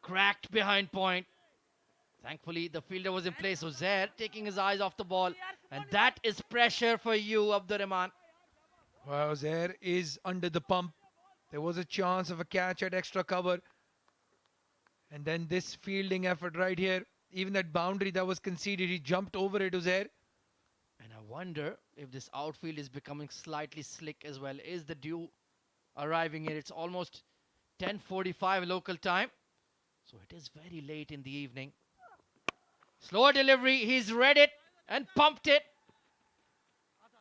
Cracked behind point. Thankfully, the fielder was in place. So Zair taking his eyes off the ball. And that is pressure for you, Abdurrahman. Wow, Zair is under the pump. There was a chance of a catch at extra cover. And then this fielding effort right here. Even that boundary that was conceded, he jumped over it, Zair. And I wonder if this outfield is becoming slightly slick as well. Is the dew arriving here? It's almost 10:45 local time. So it is very late in the evening. Slower delivery. He's read it and pumped it.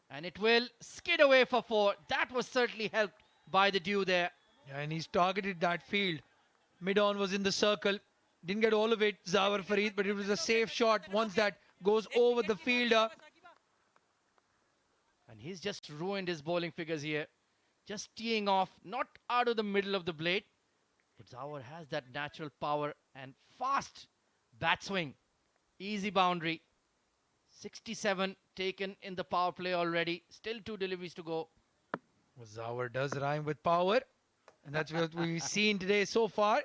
And it will skid away for 4. That was certainly helped by the dew there. Yeah, and he's targeted that field. Mid-on was in the circle. Didn't get all of it, Zawar Farid, but it was a safe shot once that goes over the fielder. And he's just ruined his bowling figures here. Just teeing off, not out of the middle of the blade. But Zawar has that natural power and fast bat swing. Easy boundary. 67 taken in the power play already. Still 2 deliveries to go. Well, Zawar does rhyme with power. And that's what we've seen today so far.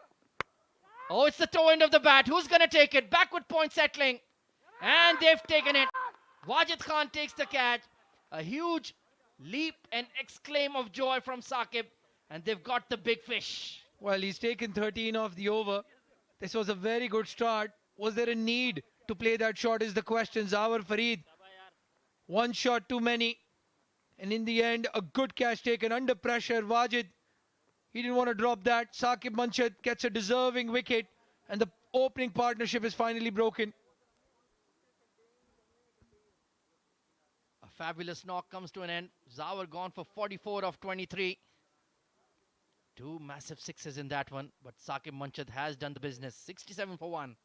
Oh, it's the toe end of the bat. Who's going to take it? Backward point settling. And they've taken it. Wajid Khan takes the catch. A huge leap and exclaim of joy from Saqib. And they've got the big fish. Well, he's taken 13 off the over. This was a very good start. Was there a need to play that shot is the question. Zawar Farid. One shot too many. And in the end, a good catch taken under pressure. Wajid, he didn't want to drop that. Saqib Manshed gets a deserving wicket. And the opening partnership is finally broken. A fabulous knock comes to an end. Zawar gone for 44 of 23. 2 massive sixes in that one. But Saqib Manshed has done the business. 67 for 1.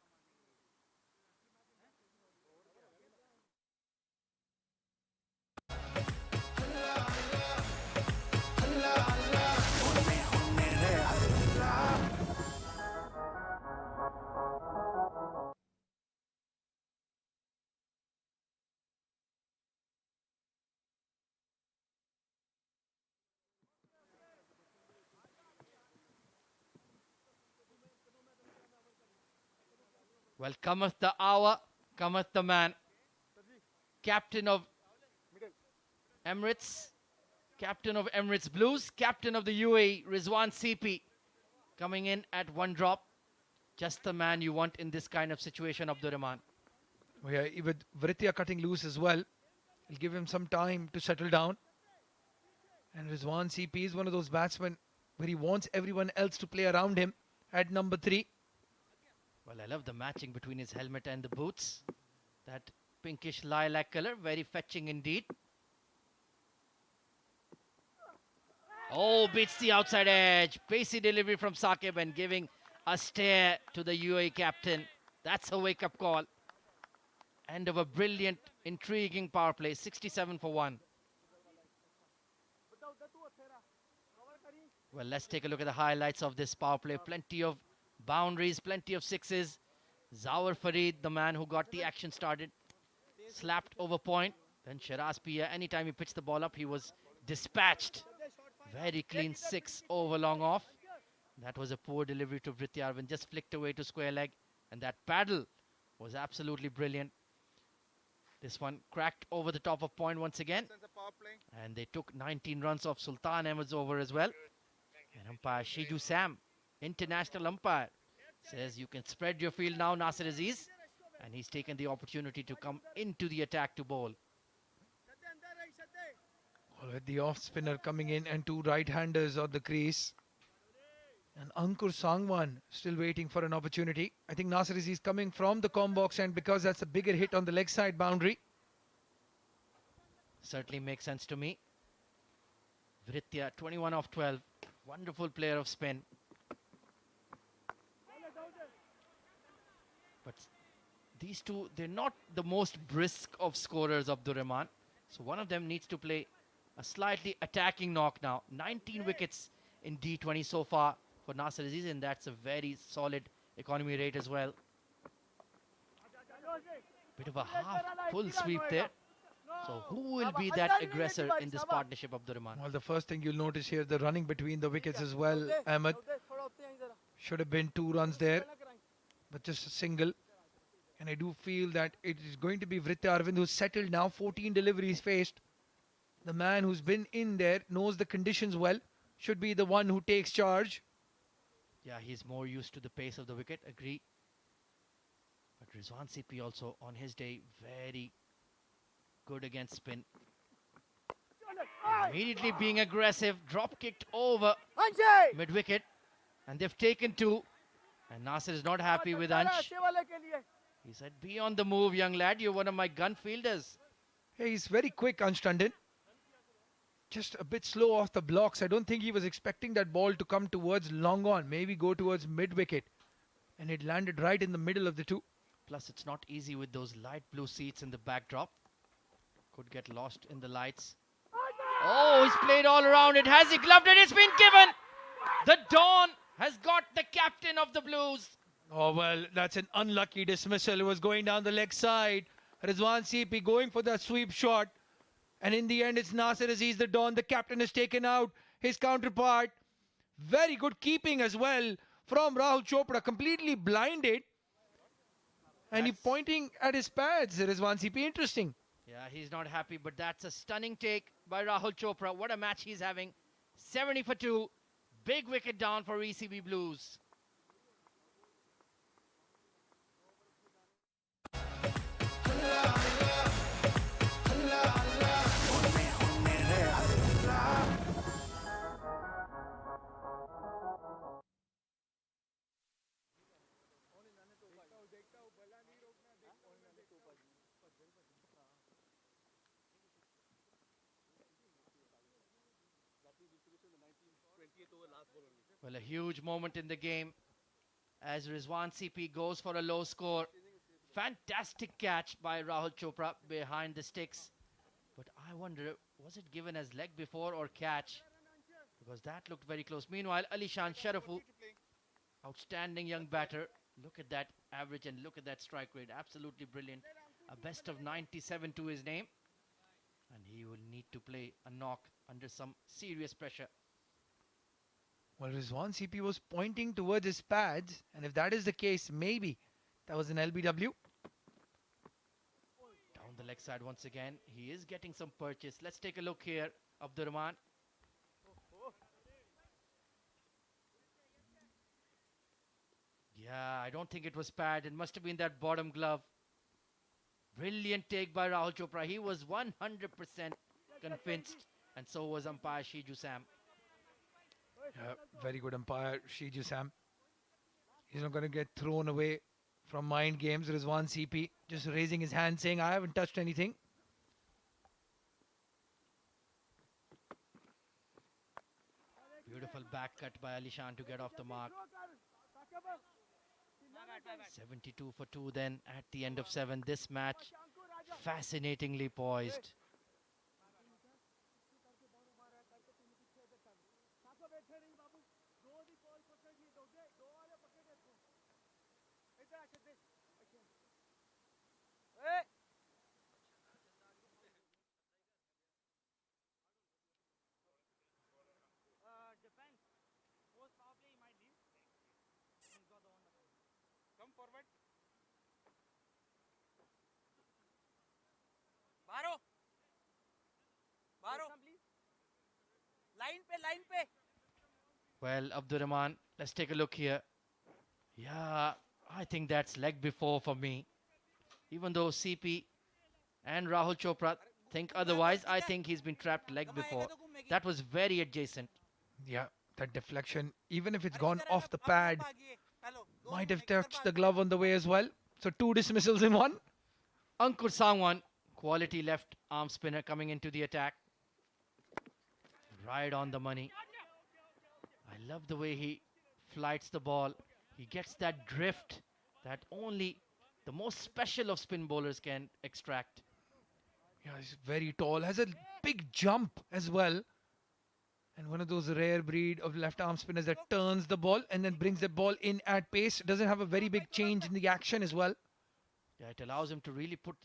Well, cometh the hour, cometh the man. Captain of Emirates, captain of Emirates Blues, captain of the UAE, Rizwan CP, coming in at one drop. Just the man you want in this kind of situation, Abdurrahman. Oh, yeah, with Vritia cutting loose as well, it'll give him some time to settle down. And Rizwan CP is one of those batsmen where he wants everyone else to play around him at number 3. Well, I love the matching between his helmet and the boots. That pinkish lilac color, very fetching indeed. Oh, beats the outside edge. Pacey delivery from Saqib and giving a stare to the UAE captain. That's a wake-up call. End of a brilliant, intriguing power play. 67 for 1. Well, let's take a look at the highlights of this power play. Plenty of boundaries, plenty of sixes. Zawar Farid, the man who got the action started, slapped over point. Then Shiraz Pia, anytime he pitched the ball up, he was dispatched. Very clean 6 over long off. That was a poor delivery to Vritia Arvind, just flicked away to square leg. And that paddle was absolutely brilliant. This one cracked over the top of point once again. And they took 19 runs off Sultan Ahmed's over as well. And umpire Shiju Sam, international umpire, says you can spread your field now, Nasir Aziz. And he's taken the opportunity to come into the attack to bowl. Well, with the off spinner coming in and 2 right-handers on the crease. And Ankur Sangwan still waiting for an opportunity. I think Nasir Aziz coming from the com box, and because that's a bigger hit on the leg side boundary. Certainly makes sense to me. Vritia, 21 off 12. Wonderful player of spin. But these two, they're not the most brisk of scorers of Abdurrahman. So one of them needs to play a slightly attacking knock now. 19 wickets in D20 so far for Nasir Aziz, and that's a very solid economy rate as well. Bit of a half full sweep there. So who will be that aggressor in this partnership, Abdurrahman? Well, the first thing you'll notice here, the running between the wickets as well, Ahmed. Should have been 2 runs there, but just a single. And I do feel that it is going to be Vritia Arvind who's settled now, 14 deliveries faced. The man who's been in there, knows the conditions well, should be the one who takes charge. Yeah, he's more used to the pace of the wicket, agree. But Rizwan CP also on his day, very good against spin. Immediately being aggressive, drop kicked over mid-wicket. And they've taken 2. And Nasir is not happy with Ansh. He said, be on the move, young lad. You're one of my gun fielders. Hey, he's very quick, Ansh Tandon. Just a bit slow off the blocks. I don't think he was expecting that ball to come towards long on. Maybe go towards mid-wicket. And it landed right in the middle of the 2. Plus, it's not easy with those light blue seats in the backdrop. Could get lost in the lights. Oh, he's played all around it. Has he gloved it? It's been given. The Dawn has got the captain of the Blues. Oh, well, that's an unlucky dismissal. It was going down the leg side. Rizwan CP going for that sweep shot. And in the end, it's Nasir Aziz, the Dawn. The captain is taken out. His counterpart. Very good keeping as well from Rahul Chopra. Completely blinded. And he pointing at his pads. Rizwan CP, interesting. Yeah, he's not happy, but that's a stunning take by Rahul Chopra. What a match he's having. 70 for 2. Big wicket down for ECB Blues. Well, a huge moment in the game as Rizwan CP goes for a low score. Fantastic catch by Rahul Chopra behind the sticks. But I wonder, was it given as leg before or catch? Because that looked very close. Meanwhile, Alishan Sharafu, outstanding young batter. Look at that average and look at that strike rate. Absolutely brilliant. A best of 97 to his name. And he will need to play a knock under some serious pressure. Well, Rizwan CP was pointing towards his pads. And if that is the case, maybe That was an LBW. Down the leg side once again. He is getting some purchase. Let's take a look here. Abdurrahman. Yeah, I don't think it was pad. It must have been that bottom glove. Brilliant take by Rahul Chopra. He was 100% convinced, and so was umpire Shiju Sam. Very good umpire, Shiju Sam. He's not going to get thrown away from mind games. Rizwan CP just raising his hand saying, I haven't touched anything. Beautiful back cut by Alishan to get off the mark. 72 for 2 then at the end of 7. This match fascinatingly poised. Come forward. Baro. Line pe. Well, Abdurrahman, let's take a look here. Yeah, I think that's leg before for me. Even though CP and Rahul Chopra think otherwise, I think he's been trapped leg before. That was very adjacent. Yeah, that deflection, even if it's gone off the pad, might have touched the glove on the way as well. So 2 dismissals in 1. Ankur Sangwan, quality left arm spinner coming into the attack. Right on the money. I love the way he flights the ball. He gets that drift that only the most special of spin bowlers can extract. Yeah, he's very tall, has a big jump as well. And one of those rare breed of left arm spinners that turns the ball and then brings the ball in at pace. Doesn't have a very big change in the action as well. Yeah, it allows him to really put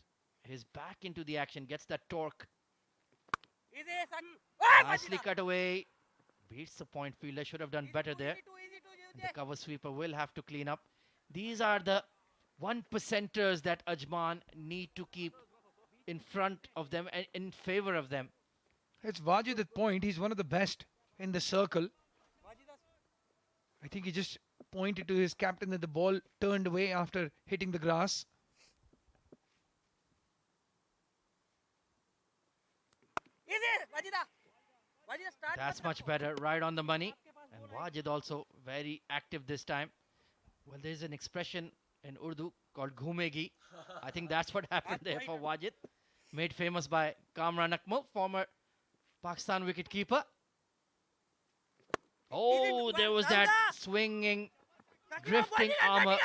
his back into the action, gets that torque. Nicely cut away. Beats the point fielder. Should have done better there. And the cover sweeper will have to clean up. These are the 1%ers that Ajman need to keep in front of them and in favor of them. It's Wajid at point. He's one of the best in the circle. I think he just pointed to his captain that the ball turned away after hitting the grass. That's much better. Right on the money. And Wajid also very active this time. Well, there's an expression in Urdu called ghumegi. I think that's what happened there for Wajid. Made famous by Kamran Akmal, former Pakistan wicketkeeper. Oh, there was that swinging, drifting armor.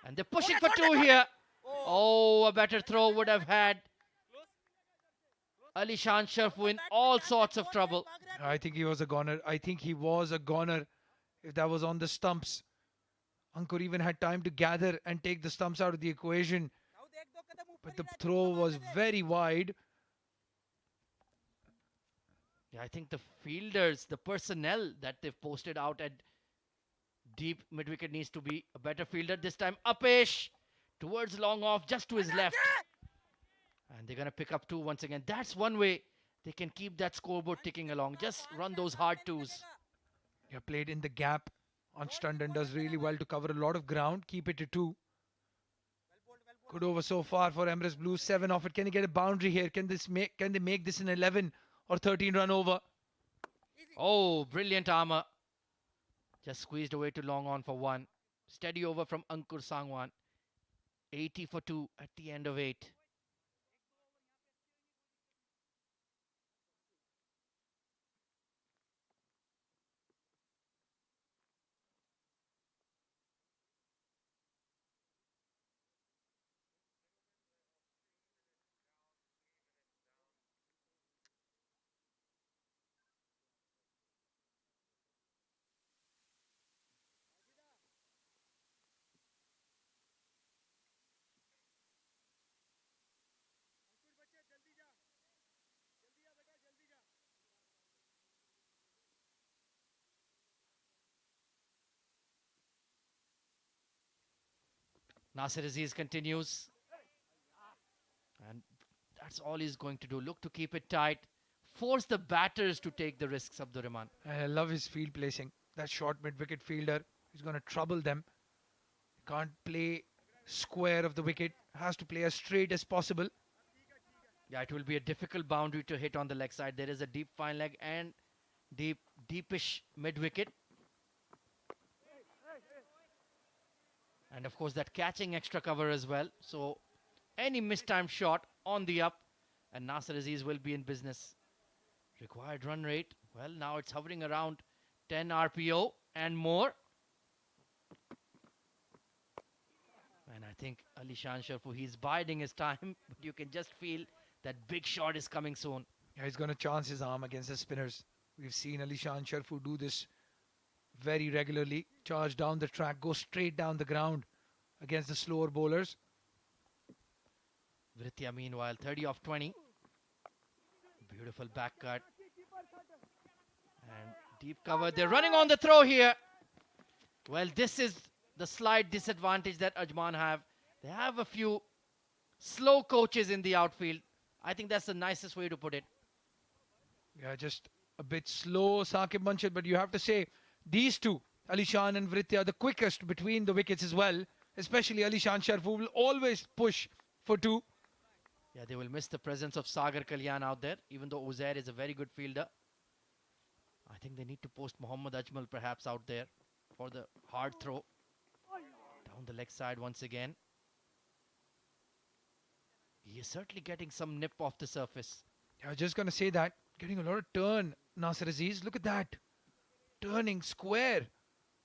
And they're pushing for 2 here. Oh, a better throw would have had Alishan Sharfu in all sorts of trouble. I think he was a goner. I think he was a goner if that was on the stumps. Ankur even had time to gather and take the stumps out of the equation. But the throw was very wide. Yeah, I think the fielders, the personnel that they've posted out at deep mid-wicket needs to be a better fielder. This time, Apesh towards long off, just to his left. And they're going to pick up 2 once again. That's one way they can keep that scoreboard ticking along. Just run those hard 2s. Yeah, played in the gap on Stundon. Does really well to cover a lot of ground. Keep it to 2. Good over so far for Emirates Blues. 7 off it. Can they get a boundary here? Can they make this an 11 or 13 run over? Oh, brilliant armor. Just squeezed away to long on for 1. Steady over from Ankur Sangwan. 80 for 2 at the end of 8. Nasir Aziz continues. And that's all he's going to do. Look to keep it tight. Force the batters to take the risks, Abdurrahman. And I love his field placing. That short mid-wicket fielder is going to trouble them. Can't play square of the wicket. Has to play as straight as possible. Yeah, it will be a difficult boundary to hit on the leg side. There is a deep fine leg and deepish mid-wicket. And of course that catching extra cover as well. So any mistimed shot on the up and Nasir Aziz will be in business. Required run rate, well, now it's hovering around 10 RPO and more. And I think Ali Shan Sharfu, he's biding his time, but you can just feel that big shot is coming soon. Yeah, he's going to chance his arm against the spinners. We've seen Ali Shan Sharfu do this very regularly. Charge down the track, go straight down the ground against the slower bowlers. Vritya meanwhile 30 off 20. Beautiful back cut. And deep cover. They're running on the throw here. Well, this is the slight disadvantage that Ajman have. They have a few slow coaches in the outfield. I think that's the nicest way to put it. Yeah, just a bit slow, Saqib Manshid, but you have to say these two, Ali Shan and Vritya, are the quickest between the wickets as well. Especially Ali Shan Sharfu will always push for two. Yeah, they will miss the presence of Sagar Kalyan out there, even though Uzair is a very good fielder. I think they need to post Mohammad Ajmal perhaps out there for the hard throw. Down the leg side once again. He is certainly getting some nip off the surface. I was just going to say that. Getting a lot of turn, Nasir Aziz. Look at that. Turning square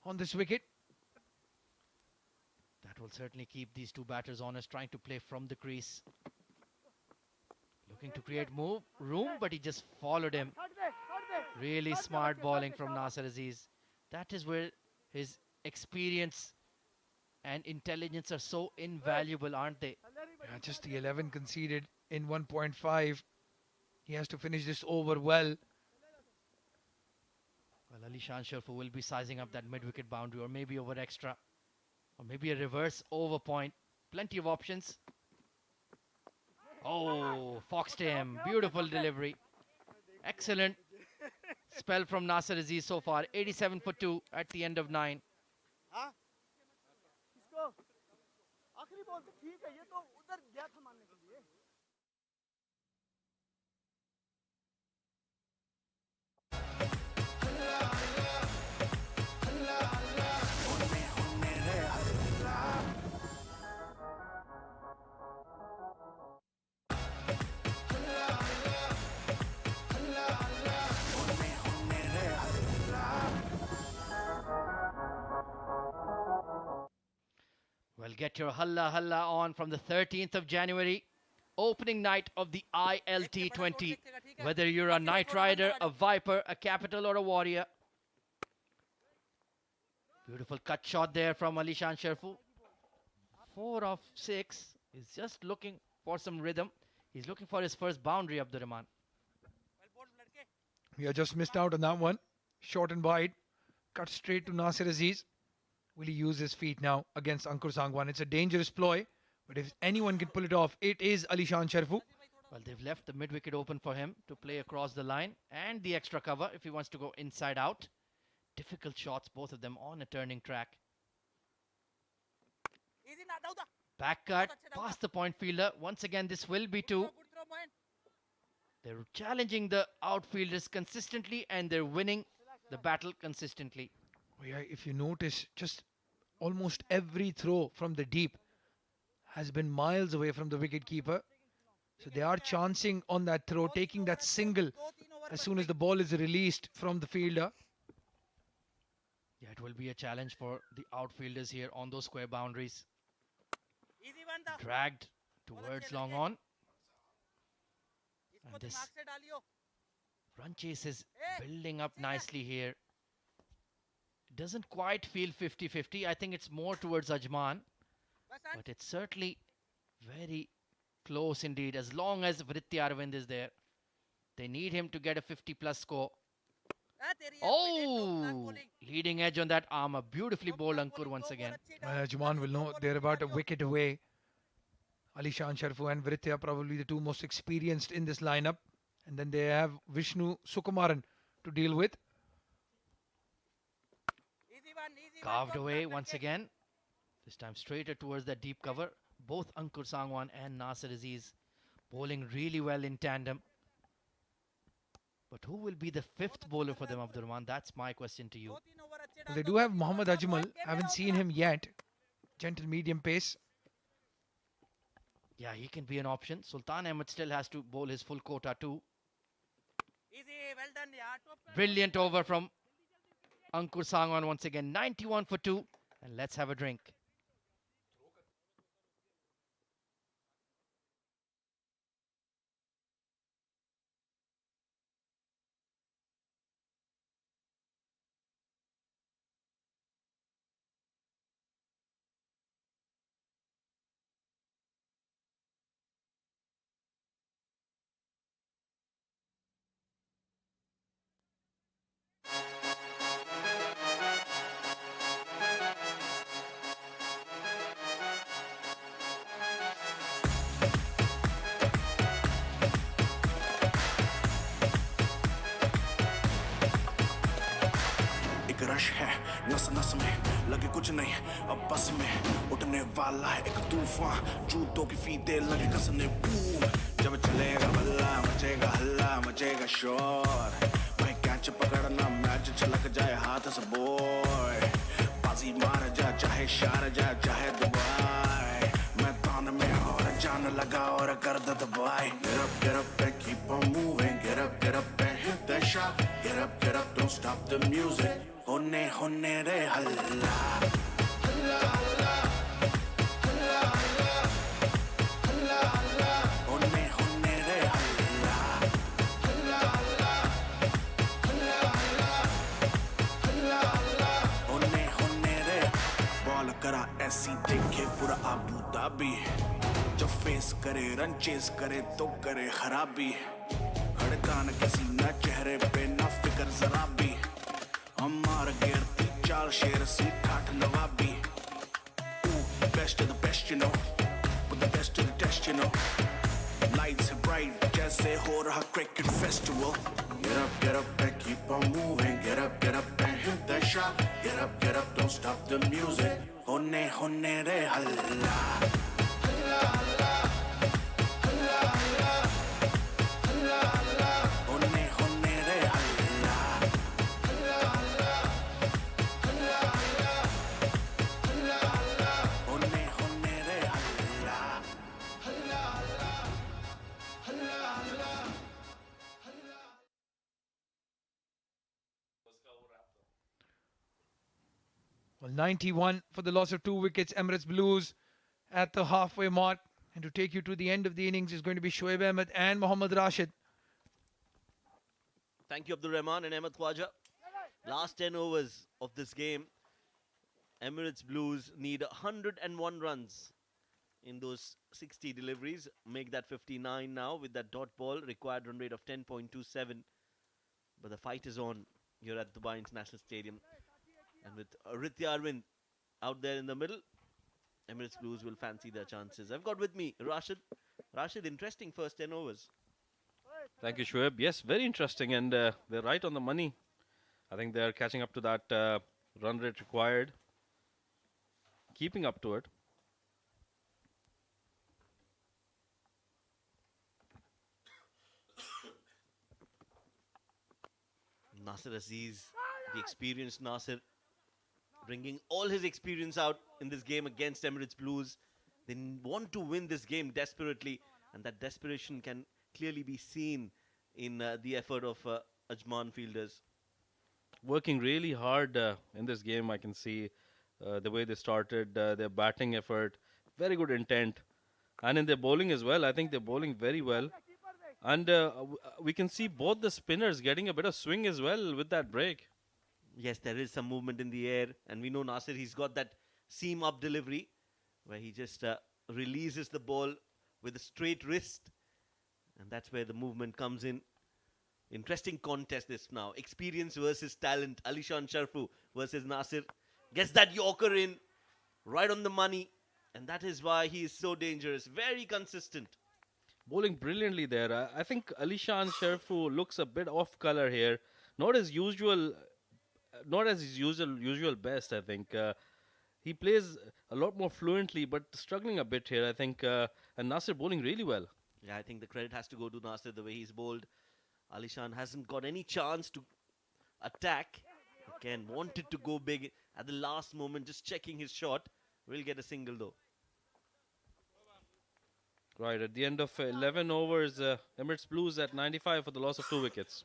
on this wicket. That will certainly keep these two batters honest, trying to play from the crease. Looking to create room, but he just followed him. Really smart bowling from Nasir Aziz. That is where his experience and intelligence are so invaluable, aren't they? Yeah, just the 11 conceded in 1.5. He has to finish this over well. Well, Ali Shan Sharfu will be sizing up that mid-wicket boundary, or maybe over extra, or maybe a reverse over point. Plenty of options. Oh, foxed him. Beautiful delivery. Excellent spell from Nasir Aziz so far. 87 for 2 at the end of 9. आखिरी ball तो ठीक है, ये तो उधर गया था मारने के लिए। Well, get your Halla Halla on from the 13th of January, opening night of the ILT20. Whether you're a Knight Rider, a Viper, a Capital, or a Warrior. Beautiful cut shot there from Ali Shan Sharfu. 4 of 6. He's just looking for some rhythm. He's looking for his first boundary, Abdurrahman. We have just missed out on that one. Short and wide. Cut straight to Nasir Aziz. Will he use his feet now against Ankur Sangwan? It's a dangerous ploy, but if anyone can pull it off, it is Ali Shan Sharfu. Well, they've left the mid-wicket open for him to play across the line and the extra cover if he wants to go inside out. Difficult shots, both of them on a turning track. Back cut, past the point fielder. Once again, this will be 2. They're challenging the outfielders consistently and they're winning the battle consistently. Oh yeah, if you notice, just almost every throw from the deep has been miles away from the wicket keeper. So they are chancing on that throw, taking that single as soon as the ball is released from the fielder. Yeah, it will be a challenge for the outfielders here on those square boundaries. Dragged towards long on. And this run chase is building up nicely here. It doesn't quite feel 50-50. I think it's more towards Ajman. But it's certainly very close indeed. As long as Vritya Arvind is there. They need him to get a 50-plus score. Oh, leading edge on that armor. Beautifully bowled Ankur once again. Ajman will know they're about a wicket away. Alishan Sharfu and Vritya probably the two most experienced in this lineup. And then they have Vishnu Sukumaran to deal with. Carved away once again. This time straighter towards that deep cover. Both Ankur Sangwan and Nasir Aziz bowling really well in tandem. But who will be the fifth bowler for them, Abdurrahman? That's my question to you. Well, they do have Mohammad Ajmal. Haven't seen him yet. Gentle medium pace. Yeah, he can be an option. Sultan Ahmed still has to bowl his full quota too. Brilliant over from Ankur Sangwan once again. 91 for 2. And let's have a drink. एक rush है नस नस में लगे कुछ नहीं अब बस में उठने वाला है एक तूफान जूतों की फीते लगे कसने बूम जब चलेगा बल्ला मचेगा हल्ला मचेगा शोर भाई कैच पकड़ना मैच छलक जाए हाथ से बॉय बाजी मार जा चाहे शारजा चाहे दुबई मैदान में और जान लगा और कर दे दबाई get up and keep on moving get up and hit that shot get up don't stop the music होने रे हल्ला हल्ला हल्ला हल्ला हल्ला हल्ला होने रे हल्ला हल्ला हल्ला हल्ला हल्ला हल्ला हल्ला होने रे बॉल करा ऐसी देखे पूरा आबू धाबी जब फेस करे रन चेस करे तो करे खराबी हड़कान किसी ना चेहरे पे ना फिक्र जरा भी हमार गिरती चाल शेर सी ठाठ नवाबी best of the best you know with the best of the test you know lights are bright जैसे हो रहा cricket festival get up and keep on moving get up and hit that shot get up don't stop the music होने रे हल्ला हल्ला हल्ला हल्ला हल्ला हल्ला हल्ला होने रे हल्ला हल्ला हल्ला हल्ला हल्ला हल्ला हल्ला होने रे हल्ला हल्ला हल्ला हल्ला हल्ला Well, 91 for the loss of 2 wickets. Emirates Blues at the halfway mark. And to take you to the end of the innings is going to be Shoaib Ahmed and Mohammad Rashid. Thank you, Abdul Rahman and Ahmed Khwaja. Last 10 overs of this game, Emirates Blues need 101 runs in those 60 deliveries. Make that 59 now with that dot ball. Required run rate of 10.27. But the fight is on here at Dubai International Stadium. And with Ritya Arvind out there in the middle, Emirates Blues will fancy their chances. I've got with me Rashid. Rashid, interesting first 10 overs. Thank you, Shoaib. Yes, very interesting, and they're right on the money. I think they're catching up to that run rate required, keeping up to it. Nasir Aziz, the experienced Nasir, bringing all his experience out in this game against Emirates Blues. They want to win this game desperately, and that desperation can clearly be seen in the effort of Ajman fielders. Working really hard in this game, I can see the way they started, their batting effort, very good intent. And in their bowling as well, I think they're bowling very well. And we can see both the spinners getting a bit of swing as well with that break. Yes, there is some movement in the air, and we know Nasir, he's got that seam up delivery where he just releases the ball with a straight wrist, and that's where the movement comes in. Interesting contest this now. Experience versus talent. Alishan Sharfu versus Nasir. Gets that Yorker in right on the money. And that is why he is so dangerous. Very consistent. Bowling brilliantly there. I think Alishan Sharfu looks a bit off color here. Not as usual, not as his usual best. I think he plays a lot more fluently, but struggling a bit here. I think and Nasir bowling really well. Yeah, I think the credit has to go to Nasir the way he's bowled. Alishan hasn't got any chance to attack. Again, wanted to go big at the last moment, just checking his shot. Will get a single though. Right at the end of 11 overs, Emirates Blues at 95 for the loss of 2 wickets.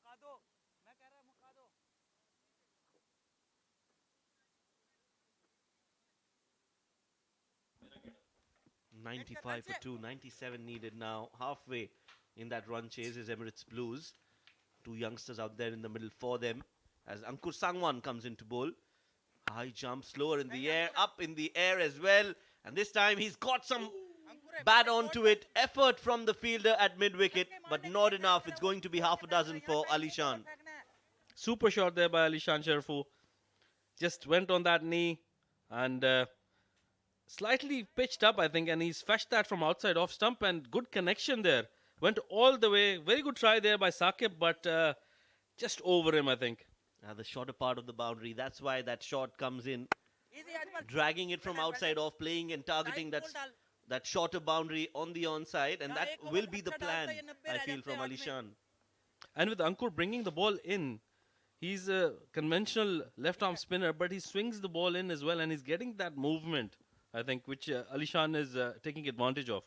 मुका दो मैं कह रहा मुका दो 95 for 2, 97 needed now. Halfway in that run chase is Emirates Blues. Two youngsters out there in the middle for them as Ankur Sangwan comes into bowl. High jump, slower in the air, up in the air as well. And this time he's got some bat onto it. Effort from the fielder at mid-wicket, but not enough. It's going to be half a dozen for Alishan. Super shot there by Alishan Sharfu. Just went on that knee and slightly pitched up, I think, and he's fetched that from outside off stump and good connection there. Went all the way. Very good try there by Saqib, but just over him, I think. The shorter part of the boundary. That's why that shot comes in. Dragging it from outside off, playing and targeting that shorter boundary on the onside. And that will be the plan, I feel, from Alishan. And with Ankur bringing the ball in, he's a conventional left-arm spinner, but he swings the ball in as well, and he's getting that movement, I think, which Alishan is taking advantage of.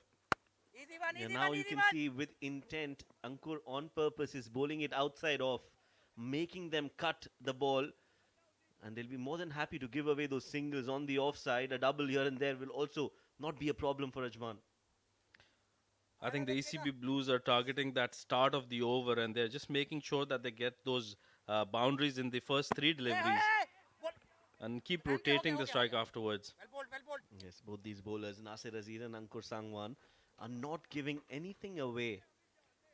Yeah, now you can see with intent, Ankur on purpose is bowling it outside off, making them cut the ball. And they'll be more than happy to give away those singles on the offside. A double here and there will also not be a problem for Ajman. I think the ECB Blues are targeting that start of the over, and they're just making sure that they get those boundaries in the first 3 deliveries and keep rotating the strike afterwards. Yes, both these bowlers, Nasir Azir and Ankur Sangwan, are not giving anything away.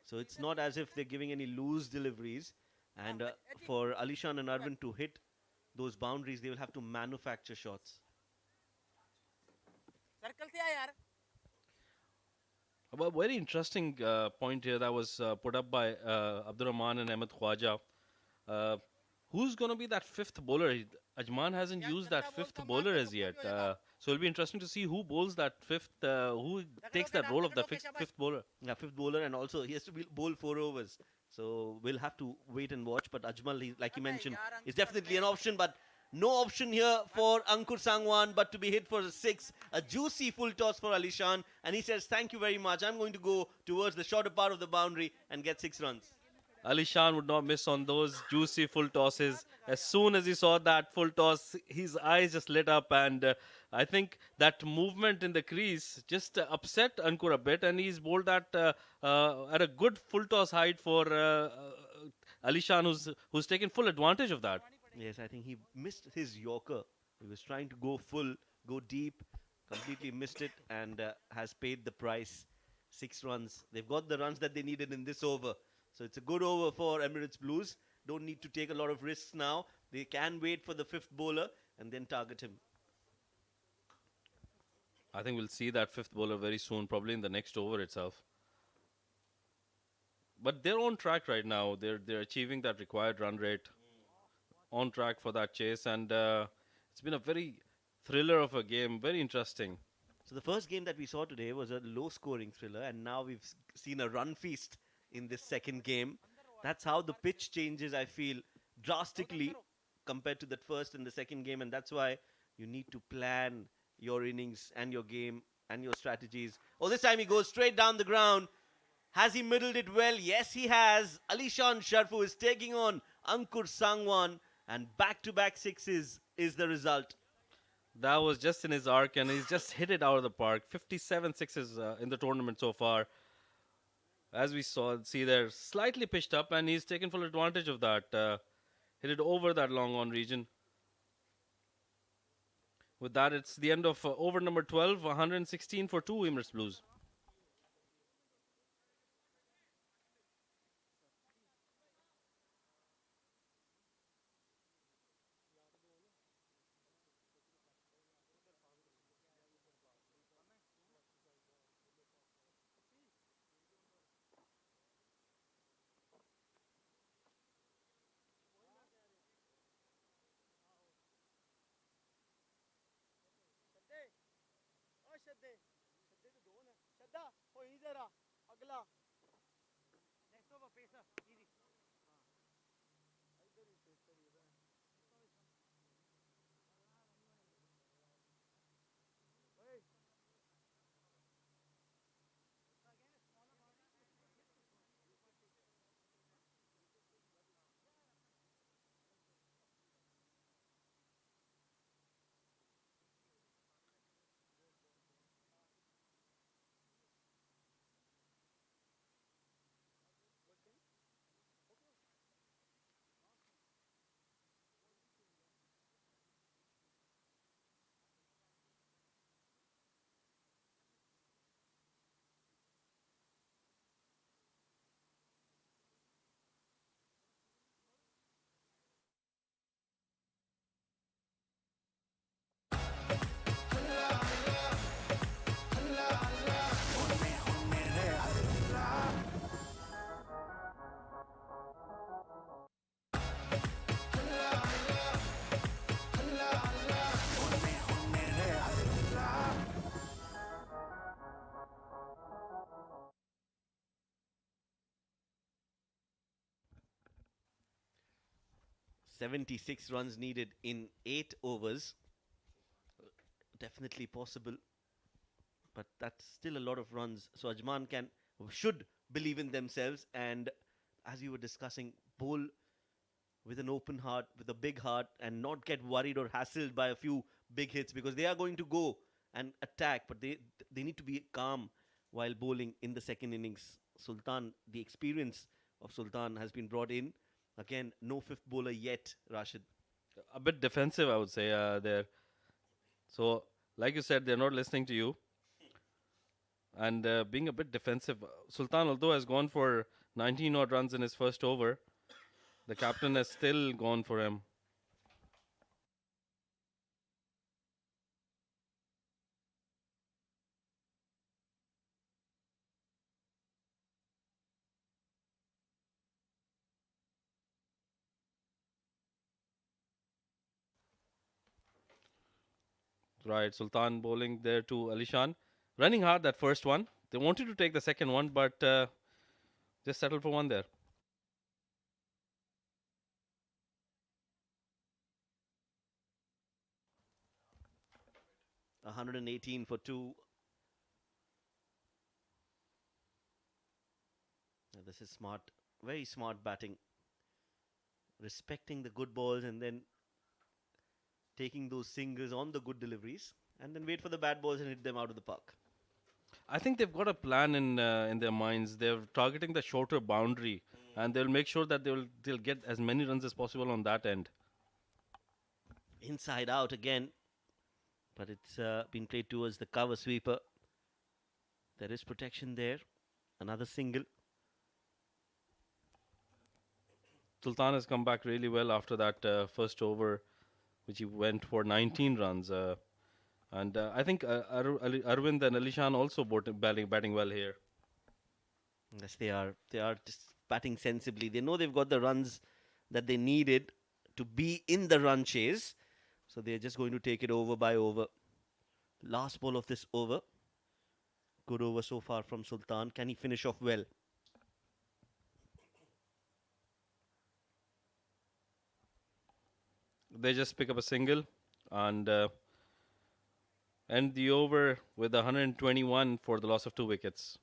So it's not as if they're giving any loose deliveries. And for Alishan and Arvind to hit those boundaries, they will have to manufacture shots. A very interesting point here that was put up by Abdurrahman and Ahmed Khwaja. Who's going to be that 5th bowler? Ajman hasn't used that 5th bowler as yet. So it'll be interesting to see who bowls that 5th, who takes that role of the 5th bowler. Yeah, 5th bowler, and also he has to bowl 4 overs. So we'll have to wait and watch. But Ajmal, like you mentioned, is definitely an option. But no option here for Ankur Sangwan, but to be hit for a 6. A juicy full toss for Alishan. And he says, thank you very much. I'm going to go towards the shorter part of the boundary and get 6 runs. Alishan would not miss on those juicy full tosses. As soon as he saw that full toss, his eyes just lit up, and I think that movement in the crease just upset Ankur a bit, and he's bowled that at a good full toss height for Alishan, who's taken full advantage of that. Yes, I think he missed his Yorker. He was trying to go full, go deep, completely missed it, and has paid the price. 6 runs. They've got the runs that they needed in this over. So it's a good over for Emirates Blues. Don't need to take a lot of risks now. They can wait for the 5th bowler and then target him. I think we'll see that 5th bowler very soon, probably in the next over itself. But they're on track right now. They're achieving that required run rate. On track for that chase, and it's been a very thriller of a game. Very interesting. So the first game that we saw today was a low-scoring thriller, and now we've seen a run feast in this second game. That's how the pitch changes, I feel, drastically compared to that first and the second game, and that's why you need to plan your innings and your game and your strategies. Oh, this time he goes straight down the ground. Has he middled it well? Yes, he has. Alishan Sharfu is taking on Ankur Sangwan. And back-to-back sixes is the result. That was just in his arc, and he's just hit it out of the park. 57 sixes in the tournament so far. As we see there, slightly pitched up, and he's taken full advantage of that. Hit it over that long on region. With that, it's the end of over number 12, 116 for 2 Emirates Blues. "76 runs needed in 8 overs. Definitely possible, but that's still a lot of runs. So Ajman should believe in themselves, and as you were discussing, bowl with an open heart, with a big heart, and not get worried or hassled by a few big hits, because they are going to go and attack, but they need to be calm while bowling in the second innings. Sultan, the experience of Sultan has been brought in. Again, no fifth bowler yet, Rashid. A bit defensive, I would say, there. So, like you said, they're not listening to you. And being a bit defensive, Sultan, although has gone for 19 odd runs in his first over, the captain has still gone for him. Right, Sultan bowling there to Alishan. Running hard that first one. They wanted to take the second one, but just settled for one there. 118 for 2. This is smart, very smart batting. Respecting the good balls and then taking those singles on the good deliveries, and then wait for the bad balls and hit them out of the park. I think they've got a plan in their minds. They're targeting the shorter boundary, and they'll make sure that they'll get as many runs as possible on that end. Inside out again, but it's been played towards the cover sweeper. There is protection there. Another single. Sultan has come back really well after that first over, which he went for 19 runs. And I think Arvind and Alishan also batting well here. Yes, they are. They are just batting sensibly. They know they've got the runs that they needed to be in the run chase. So they're just going to take it over by over. Last ball of this over. Good over so far from Sultan. Can he finish off well? They just pick up a single and end the over with 121 for the loss of 2 wickets.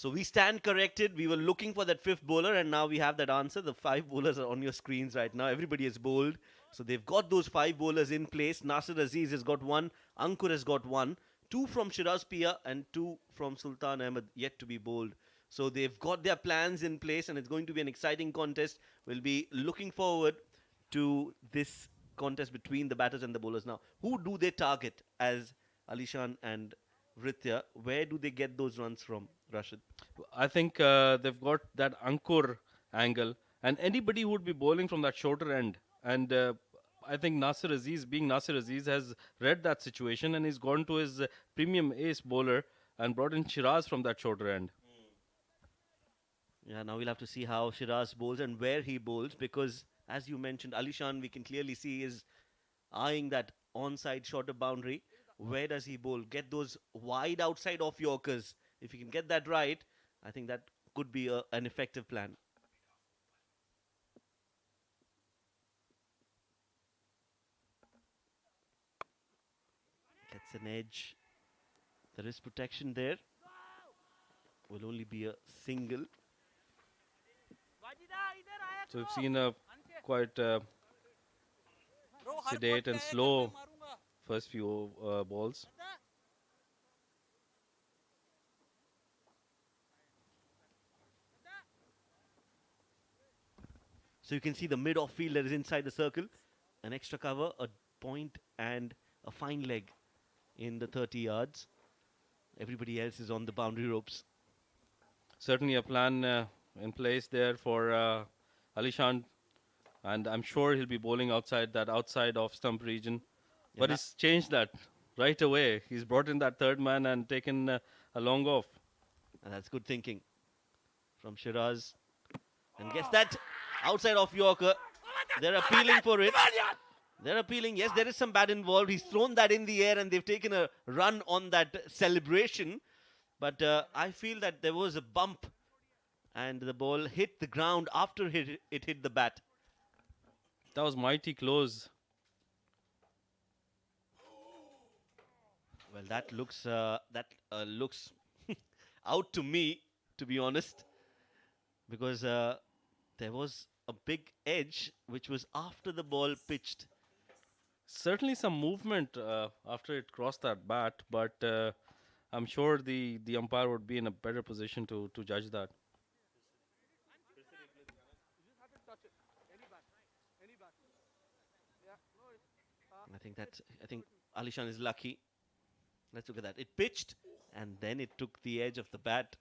So we stand corrected. We were looking for that fifth bowler, and now we have that answer. The 5 bowlers are on your screens right now. Everybody is bowled. So they've got those 5 bowlers in place. Nasir Aziz has got one. Ankur has got one. Two from Shiraz Pia and two from Sultan Ahmed yet to be bowled. So they've got their plans in place, and it's going to be an exciting contest. We'll be looking forward to this contest between the batters and the bowlers. Now, who do they target as Alishan and Ritya? Where do they get those runs from, Rashid? I think they've got that Ankur angle, and anybody who would be bowling from that shorter end. And I think Nasir Aziz, being Nasir Aziz, has read that situation and he's gone to his premium ace bowler and brought in Shiraz from that shorter end. Yeah, now we'll have to see how Shiraz bowls and where he bowls, because as you mentioned, Alishan, we can clearly see is eyeing that onside shorter boundary. Where does he bowl? Get those wide outside off Yorkers. If he can get that right, I think that could be an effective plan. Gets an edge. There is protection there. Will only be a single. So we've seen a quite sedate and slow first few balls. So you can see the mid-off fielder is inside the circle. An extra cover, a point and a fine leg in the 30 yards. Everybody else is on the boundary ropes. Certainly a plan in place there for Alishan, and I'm sure he'll be bowling outside off stump region. Yeah, But he's changed that right away. He's brought in that third man and taken a long off. And that's good thinking from Shiraz. And gets that outside off Yorker. They're appealing for it. They're appealing. Yes, there is some bat involved. He's thrown that in the air and they've taken a run on that celebration. But I feel that there was a bump and the ball hit the ground after it hit the bat. That was mighty close. Well, that looks out to me, to be honest, because there was a big edge which was after the ball pitched. Certainly some movement after it crossed that bat, but I'm sure the umpire would be in a better position to judge that. I think Alishan is lucky. Let's look at that. It pitched and then it took the edge of the bat.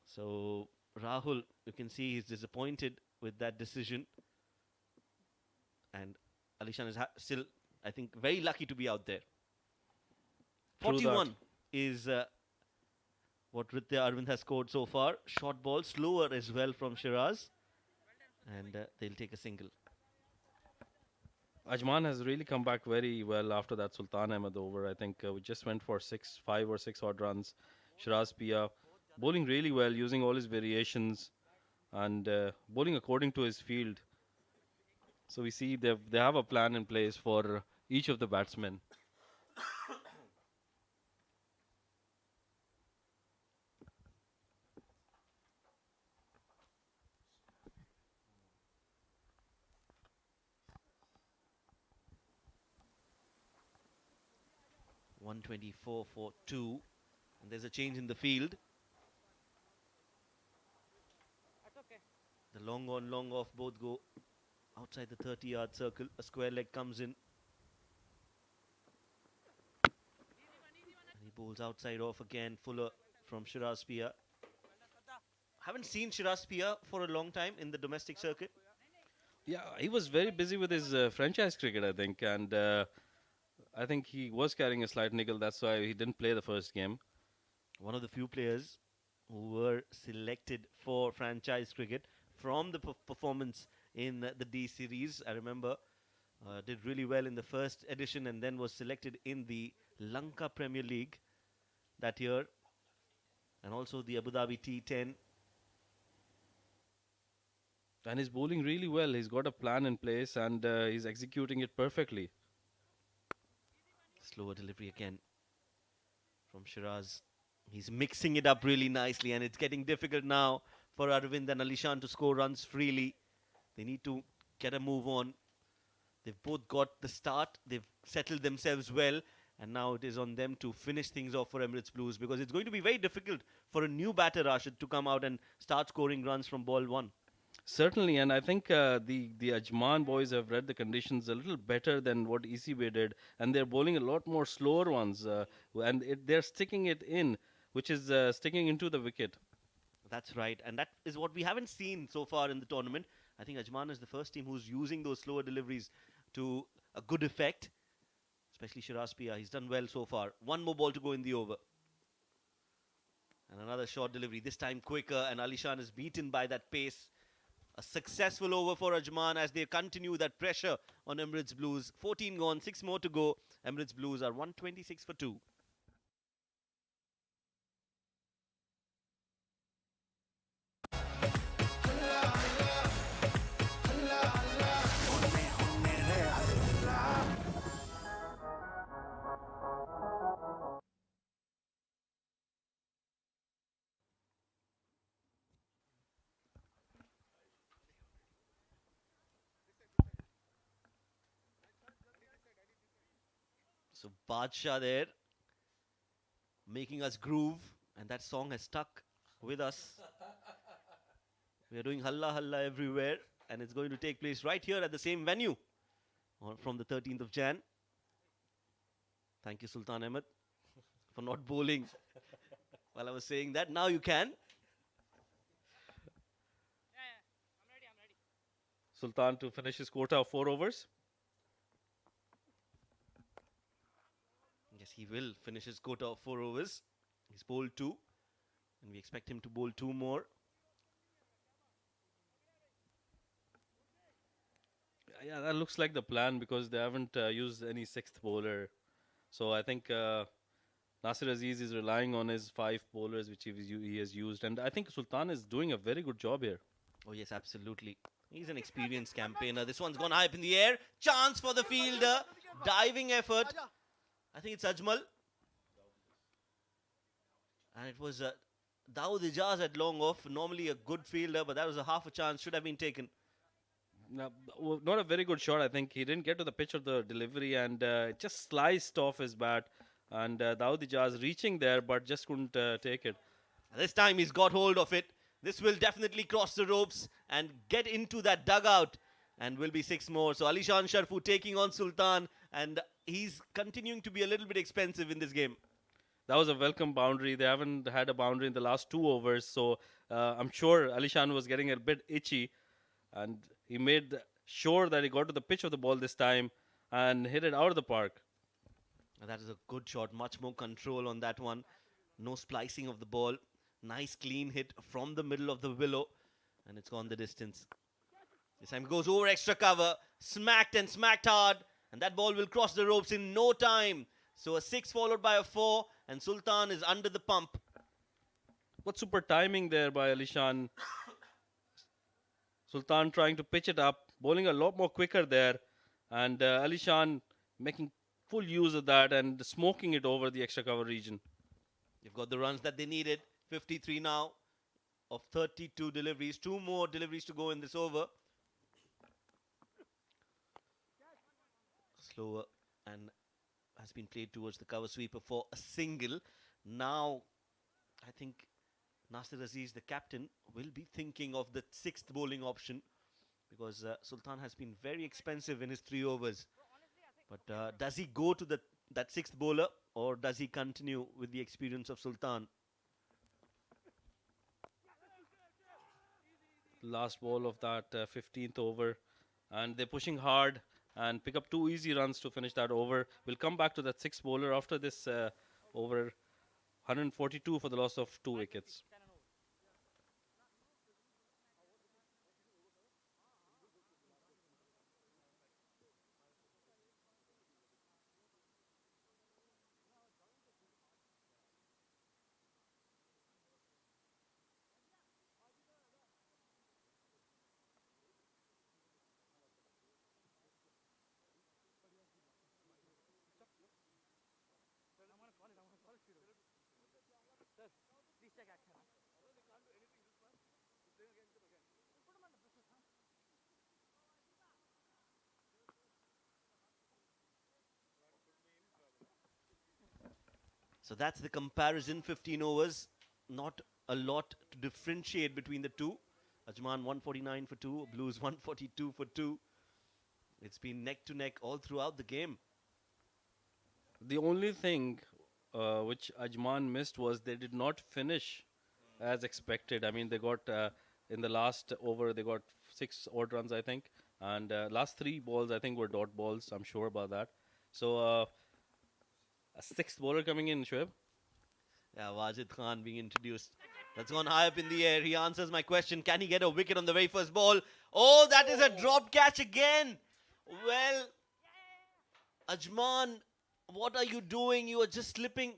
So Rahul, you can see he's disappointed with that decision. And Alishan is still, I think, very lucky to be out there. True 41 that. is what Ritya Arvind has scored so far. Short ball, slower as well from Shiraz. And they'll take a single. Ajman has really come back very well after that Sultan Ahmed over. I think we just went for 5 or 6 odd runs. Shiraz Pia bowling really well, using all his variations and bowling according to his field. So we see they have a plan in place for each of the batsmen. .124 for 2. And there's a change in the field. The long on, long off both go outside the 30-yard circle. A square leg comes in. And he bowls outside off again. Fuller from Shiraz Pia. Haven't seen Shiraz Pia for a long time in the domestic circuit. Yeah, he was very busy with his franchise cricket, I think, and I think he was carrying a slight niggle. That's why he didn't play the first game. One of the few players who were selected for franchise cricket from the performance in the D series. I remember did really well in the first edition and then was selected in the Lanka Premier League that year, and also the Abu Dhabi T10. And he's bowling really well. He's got a plan in place and he's executing it perfectly. Slower delivery again from Shiraz. He's mixing it up really nicely, and it's getting difficult now for Arvind and Alishan to score runs freely. They need to get a move on. They've both got the start, they've settled themselves well, and now it is on them to finish things off for Emirates Blues, because it's going to be very difficult for a new batter, Rashid, to come out and start scoring runs from ball one. Certainly, and I think the Ajman boys have read the conditions a little better than what ECB did, and they're bowling a lot more slower ones, and they're sticking it in, which is sticking into the wicket. That's right, and that is what we haven't seen so far in the tournament. I think Ajman is the first team who's using those slower deliveries to a good effect, especially Shiraz Pia. He's done well so far. One more ball to go in the over. And another short delivery, this time quicker, and Alishan is beaten by that pace. A successful over for Ajman as they continue that pressure on Emirates Blues. 14 gone, 6 more to go. Emirates Blues are 126 for 2. So Badshah there, making us groove, and that song has stuck with us. We are doing Halla Halla everywhere, and it's going to take place right here at the same venue from the 13th of Jan. Thank you, Sultan Ahmed, for not bowling while I was saying that. Now you can. Sultan to finish his quota of 4 overs. Yes, he will finish his quota of 4 overs. He's bowled 2, and we expect him to bowl 2 more. Yeah, that looks like the plan because they haven't used any sixth bowler. So I think Nasir Aziz is relying on his 5 bowlers which he has used. And I think Sultan is doing a very good job here. Oh, yes, absolutely. He's an experienced campaigner. This one's gone high up in the air. Chance for the fielder. Diving effort. I think it's Ajmal. And it was Dawood Ijaz at long off. Normally a good fielder, but that was a half a chance. Should have been taken. Not a very good shot, I think. He didn't get to the pitch of the delivery and just sliced off his bat. And Dawood Ijaz reaching there, but just couldn't take it. And this time he's got hold of it. This will definitely cross the ropes and get into that dugout. And will be 6 more. So Alishan Sharfu taking on Sultan. And he's continuing to be a little bit expensive in this game. That was a welcome boundary. They haven't had a boundary in the last 2 overs. So I'm sure Alishan was getting a bit itchy. And he made sure that he got to the pitch of the ball this time and hit it out of the park. And that is a good shot. Much more control on that one. No splicing of the ball. Nice clean hit from the middle of the willow. And it's gone the distance. This time goes over extra cover. Smacked and smacked hard. And that ball will cross the ropes in no time. So a 6 followed by a 4. And Sultan is under the pump. What super timing there by Alishan. Sultan trying to pitch it up. Bowling a lot more quicker there. And Alishan making full use of that and smoking it over the extra cover region. They've got the runs that they needed. 53 now of 32 deliveries. 2 more deliveries to go in this over. Slower and has been played towards the cover sweeper for a single. Now, I think Nasir Aziz, the captain, will be thinking of the 6th bowling option because Sultan has been very expensive in his 3 overs. But does he go to that 6th bowler or does he continue with the experience of Sultan? Last ball of that 15th over. And they're pushing hard and pick up 2 easy runs to finish that over. We'll come back to that 6th bowler after this over. 142 for the loss of 2 wickets. So that's the comparison. 15 overs, not a lot to differentiate between the two. Ajman 149 for 2, Blues 142 for 2. It's been neck to neck all throughout the game. The only thing which Ajman missed was they did not finish as expected. I mean, they got in the last over they got 6 odd runs, I think, and last 3 balls I think were dot balls. I'm sure about that. So a sixth bowler coming in, Shoaib. Yeah, Wajid Khan being introduced. That's gone high up in the air. He answers my question. Can he get a wicket on the very first ball? Oh, that is a drop catch again. Well, Ajman, what are you doing? You are just slipping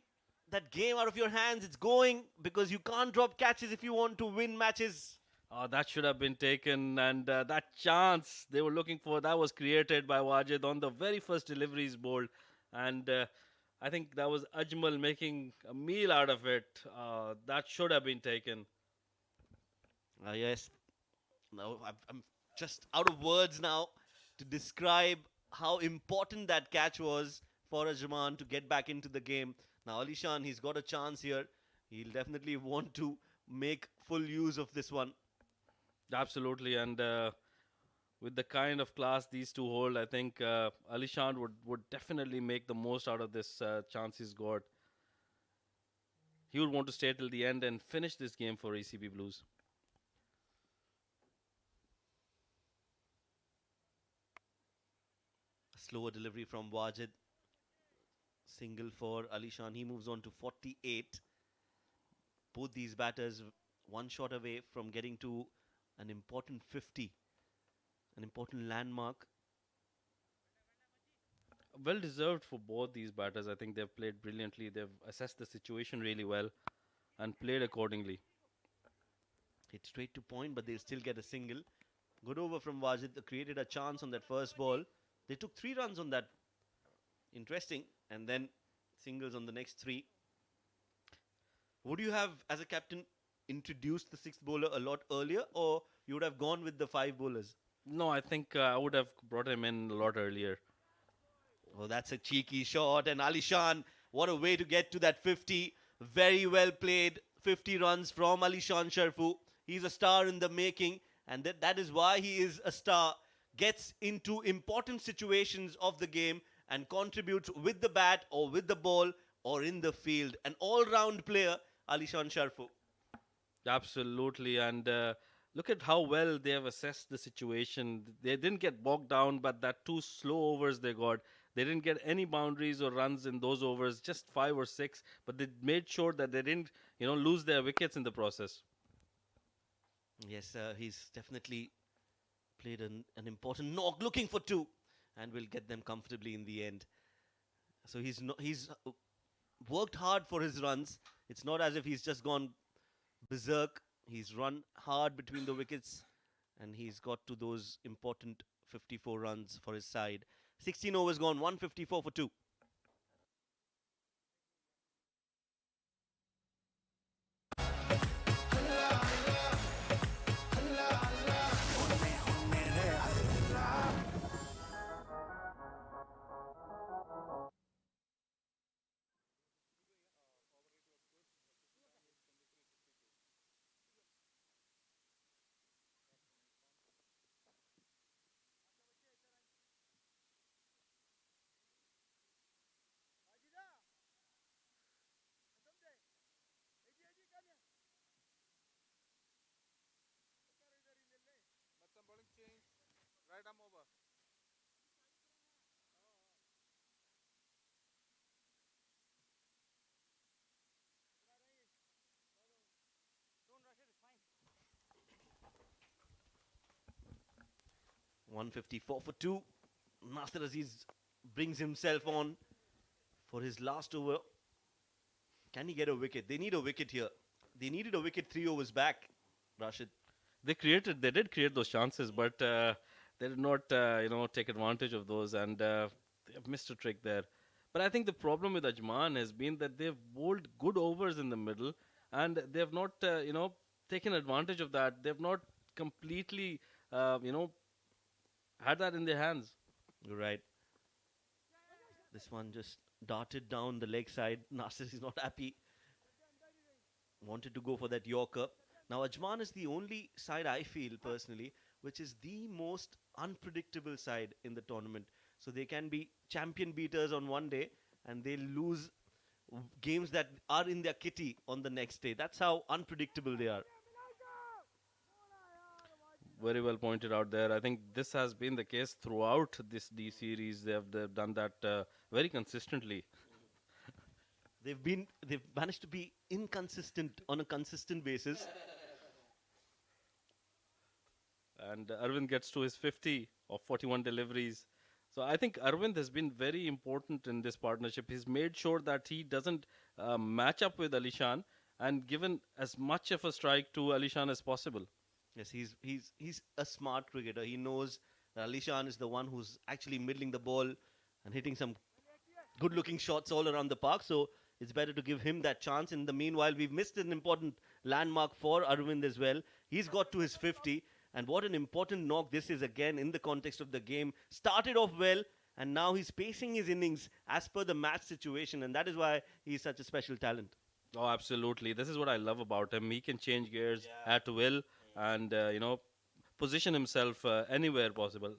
that game out of your hands. It's going because you can't drop catches if you want to win matches. Oh, that should have been taken, and that chance they were looking for that was created by Wajid on the very first deliveries bowled, and I think that was Ajmal making a meal out of it. That should have been taken. Yes. Now I'm just out of words now to describe how important that catch was for Ajman to get back into the game. Now Alishan, he's got a chance here. He'll definitely want to make full use of this one. Absolutely, and with the kind of class these two hold, I think Alishan would definitely make the most out of this chance he's got. He would want to stay till the end and finish this game for ECB Blues. Slower delivery from Wajid. Single for Alishan. He moves on to 48. Both these batters one shot away from getting to an important 50. An important landmark. Well deserved for both these batters. I think they've played brilliantly. They've assessed the situation really well and played accordingly. Hit straight to point, but they'll still get a single. Good over from Wajid. They created a chance on that first ball. They took 3 runs on that. Interesting. And then singles on the next 3. Would you have, as a captain, introduced the 6th bowler a lot earlier, or you would have gone with the 5 bowlers? No, I think I would have brought him in a lot earlier. Oh, that's a cheeky shot. And Alishan, what a way to get to that 50. Very well played. 50 runs from Alishan Sharfu. He's a star in the making. And that is why he is a star. Gets into important situations of the game and contributes with the bat or with the ball or in the field. An all-round player, Alishan Sharfu. Absolutely, and look at how well they have assessed the situation. They didn't get bogged down, but that 2 slow overs they got, they didn't get any boundaries or runs in those overs, just 5 or 6. But they made sure that they didn't, lose their wickets in the process. Yes, he's definitely played an important knock, looking for 2, and will get them comfortably in the end. So he's worked hard for his runs. It's not as if he's just gone berserk. He's run hard between the wickets, and he's got to those important 54 runs for his side. 16 overs gone, 154 for 2. Right arm over. Don't rush it, it's fine. 154 for 2. Nasir Aziz brings himself on for his last over. Can he get a wicket? They need a wicket here. They needed a wicket 3 overs back, Rashid. They did create those chances, but they did not, take advantage of those, and they have missed a trick there. But I think the problem with Ajman has been that they've bowled good overs in the middle, and they have not, taken advantage of that. They've not completely, had that in their hands. You're right. This one just darted down the leg side. Nasir is not happy. Wanted to go for that Yorker. Now, Ajman is the only side I feel personally which is the most unpredictable side in the tournament. So they can be champion beaters on one day and they'll lose games that are in their kitty on the next day. That's how unpredictable they are. Very well pointed out there. I think this has been the case throughout this D series. They've done that very consistently. They've managed to be inconsistent on a consistent basis. And Arvind gets to his 50 of 41 deliveries. So I think Arvind has been very important in this partnership. He's made sure that he doesn't match up with Alishan and given as much of a strike to Alishan as possible. Yes, he's a smart cricketer. He knows that Alishan is the one who's actually middling the ball and hitting some good-looking shots all around the park. So it's better to give him that chance. In the meanwhile, we've missed an important landmark for Arvind as well. He's got to his 50. And what an important knock this is again in the context of the game. Started off well, and now he's pacing his innings as per the match situation, and that is why he's such a special talent. Oh, absolutely. This is what I love about him. He can change gears at will and, position himself anywhere possible.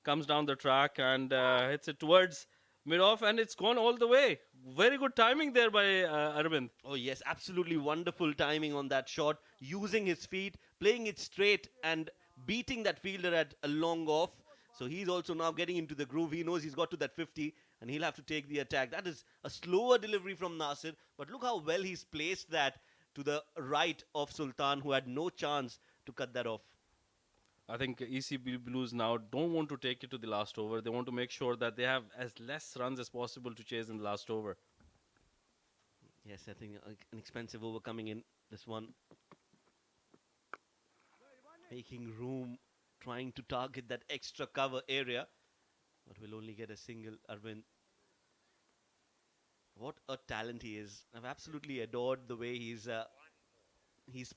Comes down the track and hits it towards mid-off, and it's gone all the way. Very good timing there by Arvind. Oh, yes, absolutely wonderful timing on that shot. Using his feet, playing it straight, and beating that fielder at a long off. So he's also now getting into the groove. He knows he's got to that 50, and he'll have to take the attack. That is a slower delivery from Nasir, but look how well he's placed that to the right of Sultan, who had no chance to cut that off. I think ECB Blues now don't want to take it to the last over. They want to make sure that they have as less runs as possible to chase in the last over. Yes, I think an expensive over coming in. This one making room, trying to target that extra cover area, but will only get a single. Arvind, what a talent he is. I've absolutely adored the way he's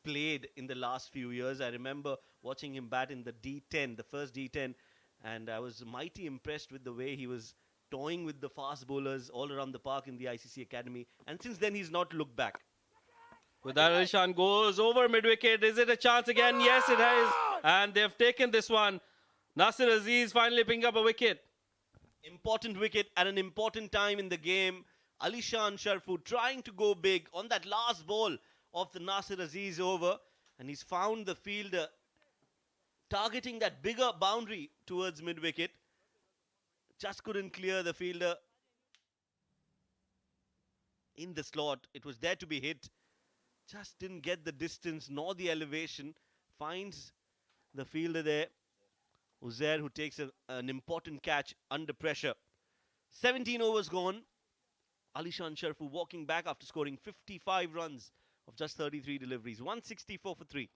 played in the last few years. I remember watching him bat in the D10, the first D10, and I was mighty impressed with the way he was toying with the fast bowlers all around the park in the ICC Academy. And since then, he's not looked back. With that, Alishan goes over mid-wicket. Is it a chance again? Yes, it is. And they've taken this one. Nasir Aziz finally picking up a wicket. Important wicket at an important time in the game. Alishan Sharfu trying to go big on that last ball of the Nasir Aziz over. And he's found the fielder targeting that bigger boundary towards mid-wicket. Just couldn't clear the fielder in the slot. It was there to be hit. Just didn't get the distance nor the elevation. Finds the fielder there, Uzair, who takes an important catch under pressure. 17 overs gone. Alishan Sharfu walking back after scoring 55 runs of just 33 deliveries. 164 for 3.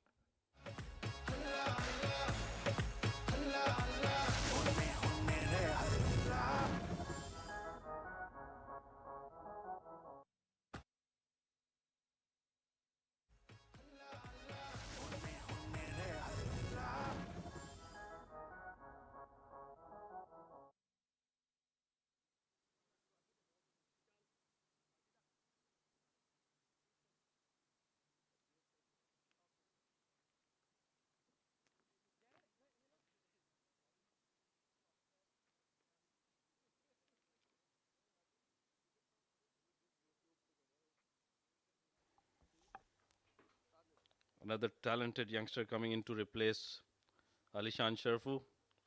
Another talented youngster coming in to replace Alishan Sharfu,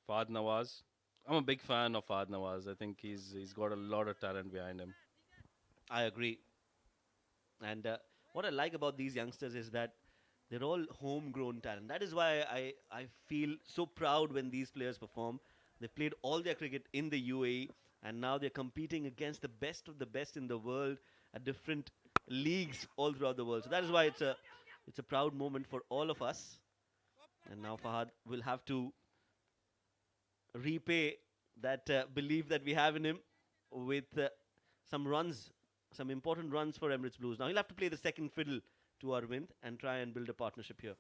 Fahad Nawaz. I'm a big fan of Fahad Nawaz. I think he's got a lot of talent behind him. I agree. And what I like about these youngsters is that they're all homegrown talent. That is why I feel so proud when these players perform. They played all their cricket in the UAE, and now they're competing against the best of the best in the world at different leagues all throughout the world. So that is why it's a proud moment for all of us. And now Fahad will have to repay that belief that we have in him with some runs, some important runs for Emirates Blues. Now he'll have to play the second fiddle to Arvind and try and build a partnership here.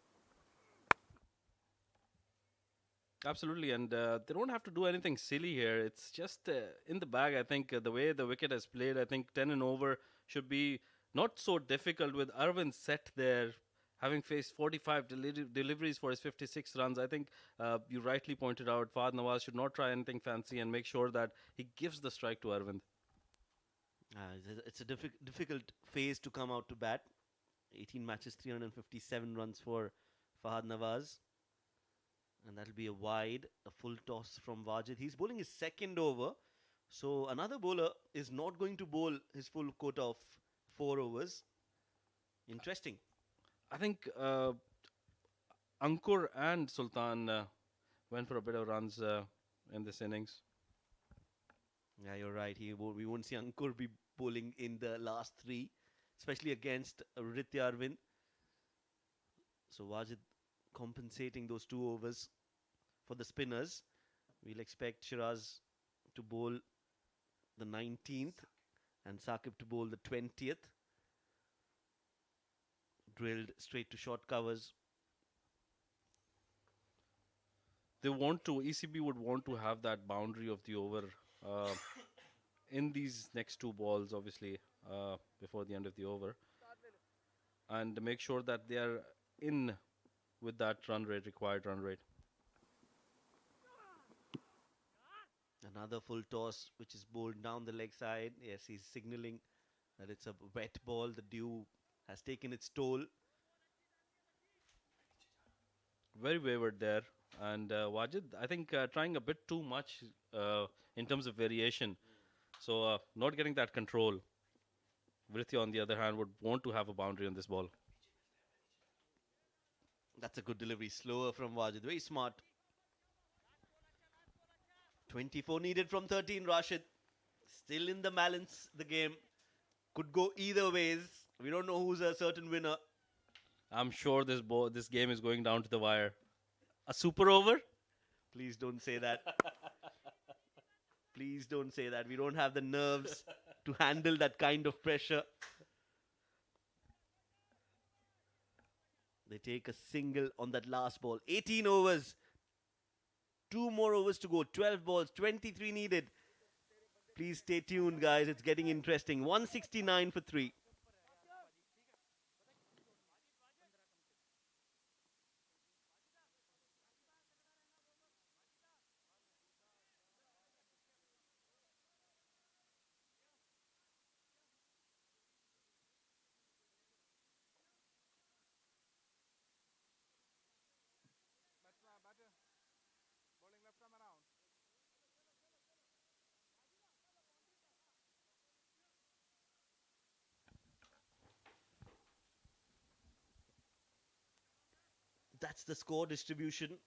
Absolutely, and they don't have to do anything silly here. It's just in the bag. I think the way the wicket has played, I think 10 and over should be not so difficult with Arvind set there, having faced 45 deliveries for his 56 runs. I think you rightly pointed out Fahad Nawaz should not try anything fancy and make sure that he gives the strike to Arvind. It's a difficult phase to come out to bat. 18 matches, 357 runs for Fahad Nawaz. And that'll be a wide, a full toss from Wajid. He's bowling his second over. So another bowler is not going to bowl his full quota of 4 overs. Interesting. I think Ankur and Sultan went for a bit of runs in this innings. Yeah, you're right. We won't see Ankur be bowling in the last three, especially against Ritya Arvind. So Wajid compensating those 2 overs for the spinners. We'll expect Shiraz to bowl the 19th and Saqib to bowl the 20th. Drilled straight to short covers. They want to, ECB would want to have that boundary of the over uh, in these next two balls, obviously, before the end of the over, and make sure that they are in with that run rate, required run rate. Another full toss, which is bowled down the leg side. Yes, he's signaling that it's a wet ball. The dew has taken its toll. Very wayward there. And Wajid, I think, trying a bit too much in terms of variation. So, not getting that control. Vrithya, on the other hand, would want to have a boundary on this ball. That's a good delivery. Slower from Wajid. Very smart. 24 needed from 13, Rashid. Still in the balance, the game. Could go either ways. We don't know who's a certain winner. I'm sure this game is going down to the wire. A super over? Please don't say that. Please don't say that. We don't have the nerves to handle that kind of pressure. They take a single on that last ball. 18 overs. 2 more overs to go. 12 balls. 23 needed. Please stay tuned, guys. It's getting interesting. 169 for 3. That's the score distribution.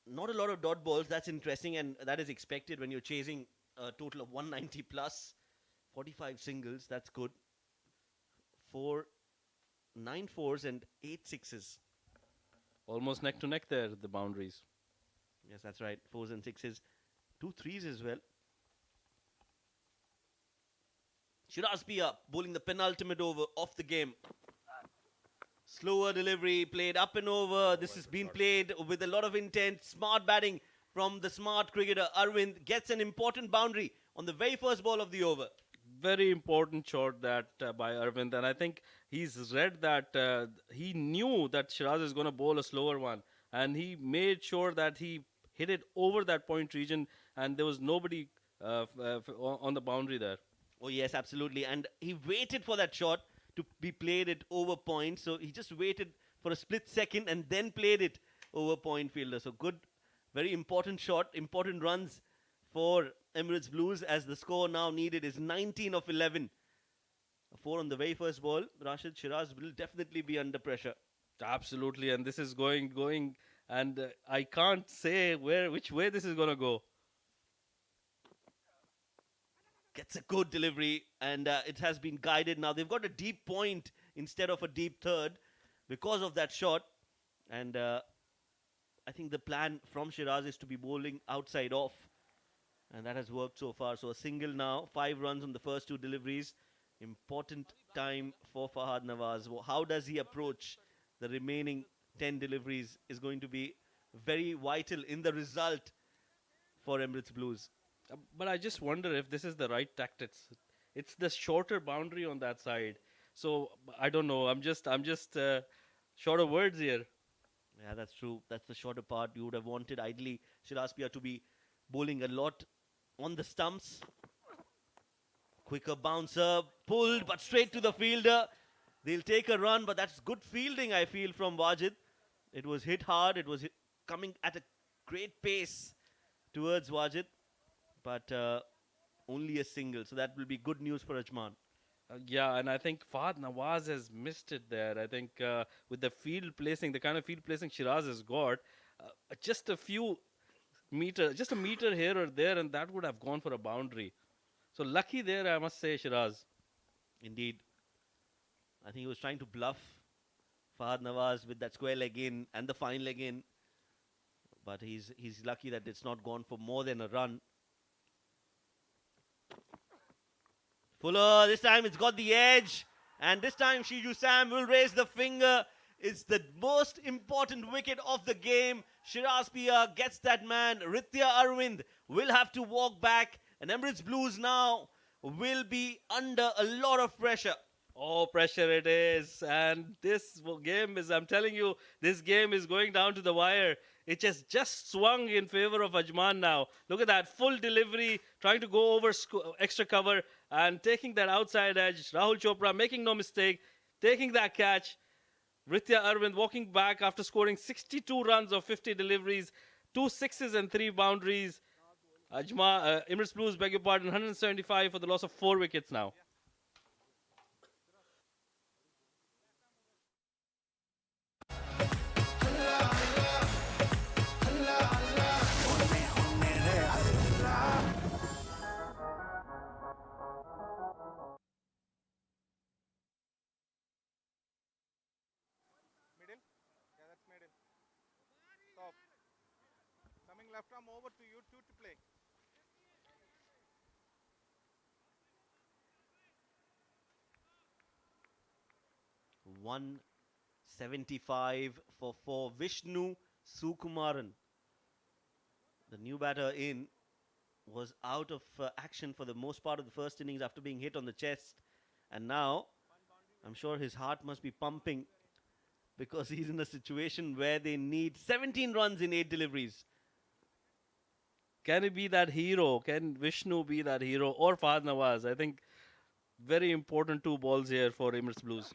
Not a lot of dot balls. That's interesting, and that is expected when you're chasing a total of 190 plus. 45 singles. That's good. 9 fours and 8 sixes. Almost neck to neck there, the boundaries. Yes, that's right. 4s and 6s. 2 threes as well. Shiraz Pia bowling the penultimate over of the game. Slower delivery, played up and over. This has been played with a lot of intent. Smart batting from the smart cricketer. Arvind gets an important boundary on the very first ball of the over. Very important shot that by Arvind, and I think he's read that he knew that Shiraz is going to bowl a slower one, and he made sure that he hit it over that point region, and there was nobody on the boundary there. Oh yes, absolutely. And he waited for that shot to be played it over point. So he just waited for a split second and then played it over point fielder. So good, very important shot, important runs for Emirates Blues, as the score now needed is 19 of 11. A 4 on the very first ball. Rashid, Shiraz will definitely be under pressure. Absolutely, and this is going, and I can't say which way this is going to go. Gets a good delivery, and it has been guided. Now they've got a deep point instead of a deep third because of that shot. And I think the plan from Shiraz is to be bowling outside off. And that has worked so far. So a single now, 5 runs on the first 2 deliveries. Important time for Fahad Nawaz. How does he approach the remaining 10 deliveries is going to be very vital in the result for Emirates Blues. But I just wonder if this is the right tactics. It's the shorter boundary on that side. So I don't know. I'm just short of words here. Yeah, that's true. That's the shorter part. You would have wanted ideally Shiraspia to be bowling a lot on the stumps. Quicker bouncer, pulled but straight to the fielder. They'll take a run, but that's good fielding, I feel, from Wajid. It was hit hard. It was coming at a great pace towards Wajid, but only a single. So that will be good news for Ajman. Yeah, and I think Fahad Nawaz has missed it there. I think with the field placing, the kind of field placing Shiraz has got, just a few meter, just a meter here or there, and that would have gone for a boundary. So lucky there, I must say, Shiraz. Indeed. I think he was trying to bluff Fahad Nawaz with that square leg in and the fine leg in. But he's lucky that it's not gone for more than a run. Fuller, this time it's got the edge. And this time Shiju Sam will raise the finger. It's the most important wicket of the game. Shiraz Pia gets that man. Ritya Arvind will have to walk back. And Emirates Blues now will be under a lot of pressure. Oh, pressure it is. And this game is, I'm telling you, this game is going down to the wire. It just swung in favor of Ajman now. Look at that full delivery, trying to go over extra cover and taking that outside edge. Rahul Chopra making no mistake, taking that catch. Ritya Arvind walking back after scoring 62 runs of 50 deliveries, 2 sixes and 3 boundaries. Emirates Blues, beg your pardon, 175 for the loss of 4 wickets now. Middle? Yeah, that's middle. Top. Coming left arm over to you two to play. One 75 for Vishnu Sukumaran. The new batter in was out of action for the most part of the first innings after being hit on the chest. And now, I'm sure his heart must be pumping because he's in a situation where they need 17 runs in 8 deliveries. Can he be that hero? Can Vishnu be that hero? Or Fahad Nawaz? I think very important 2 balls here for Emirates Blues.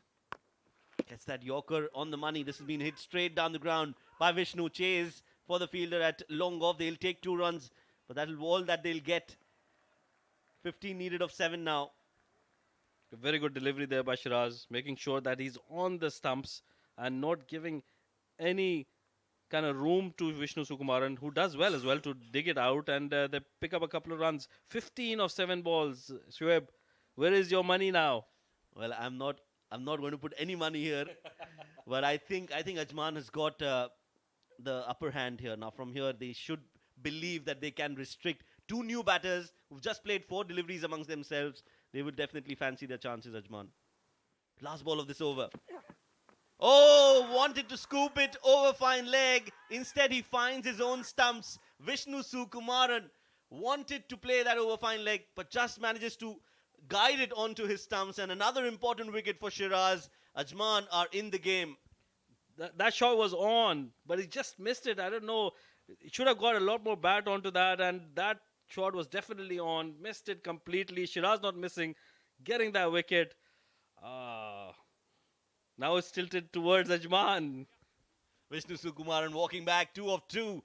Gets that Yorker on the money. This has been hit straight down the ground by Vishnu. Chase for the fielder at long off. They'll take 2 runs, but that'll be all that they'll get. 15 needed of 7 now. A very good delivery there by Shiraz, making sure that he's on the stumps and not giving any kind of room to Vishnu Sukumaran, who does well as well to dig it out, and they pick up a couple of runs. 15 of 7 balls. Shoaib, where is your money now? Well, I'm not going to put any money here, but I think Ajman has got the upper hand here. Now from here they should believe that they can restrict 2 new batters who've just played 4 deliveries amongst themselves. They would definitely fancy their chances, Ajman. Last ball of this over. Oh, wanted to scoop it over fine leg. Instead, he finds his own stumps. Vishnu Sukumaran wanted to play that over fine leg, but just manages to guide it onto his stumps. And another important wicket for Shiraz. Ajman are in the game. That shot was on, but he just missed it. I don't know. He should have got a lot more bat onto that, and that shot was definitely on. Missed it completely. Shiraz not missing, getting that wicket. Now it's tilted towards Ajman. Vishnu Sukumaran walking back, 2 of 2.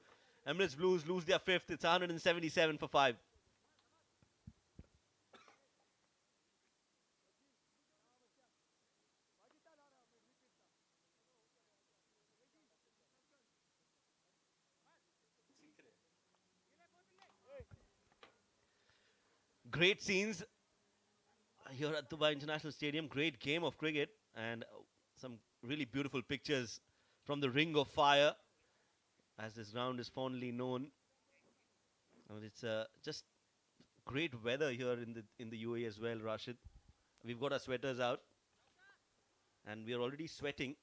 Emirates Blues lose their 5th. It's 177 for 5. Great scenes here at Dubai International Stadium. Great game of cricket and some really beautiful pictures from the Ring of Fire, as this ground is fondly known. And it's just great weather here in the UAE as well, Rashid. We've got our sweaters out, and we are already sweating.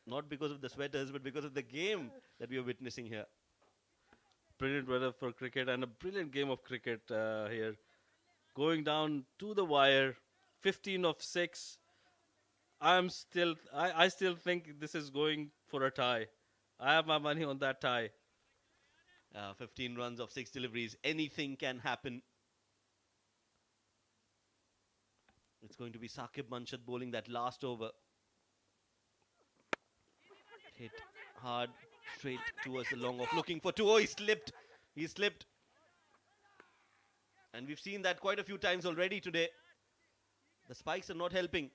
Not because of the sweaters, but because of the game that we are witnessing here. Brilliant weather for cricket and a brilliant game of cricket here. Going down to the wire, 15 of 6. I still think this is going for a tie. I have my money on that tie. 15 runs of 6 deliveries. Anything can happen. It's going to be Saqib Manshat bowling that last over. Hit hard, straight towards the long off. Looking for two. Oh, he slipped. He slipped. And we've seen that quite a few times already today. The spikes are not helping.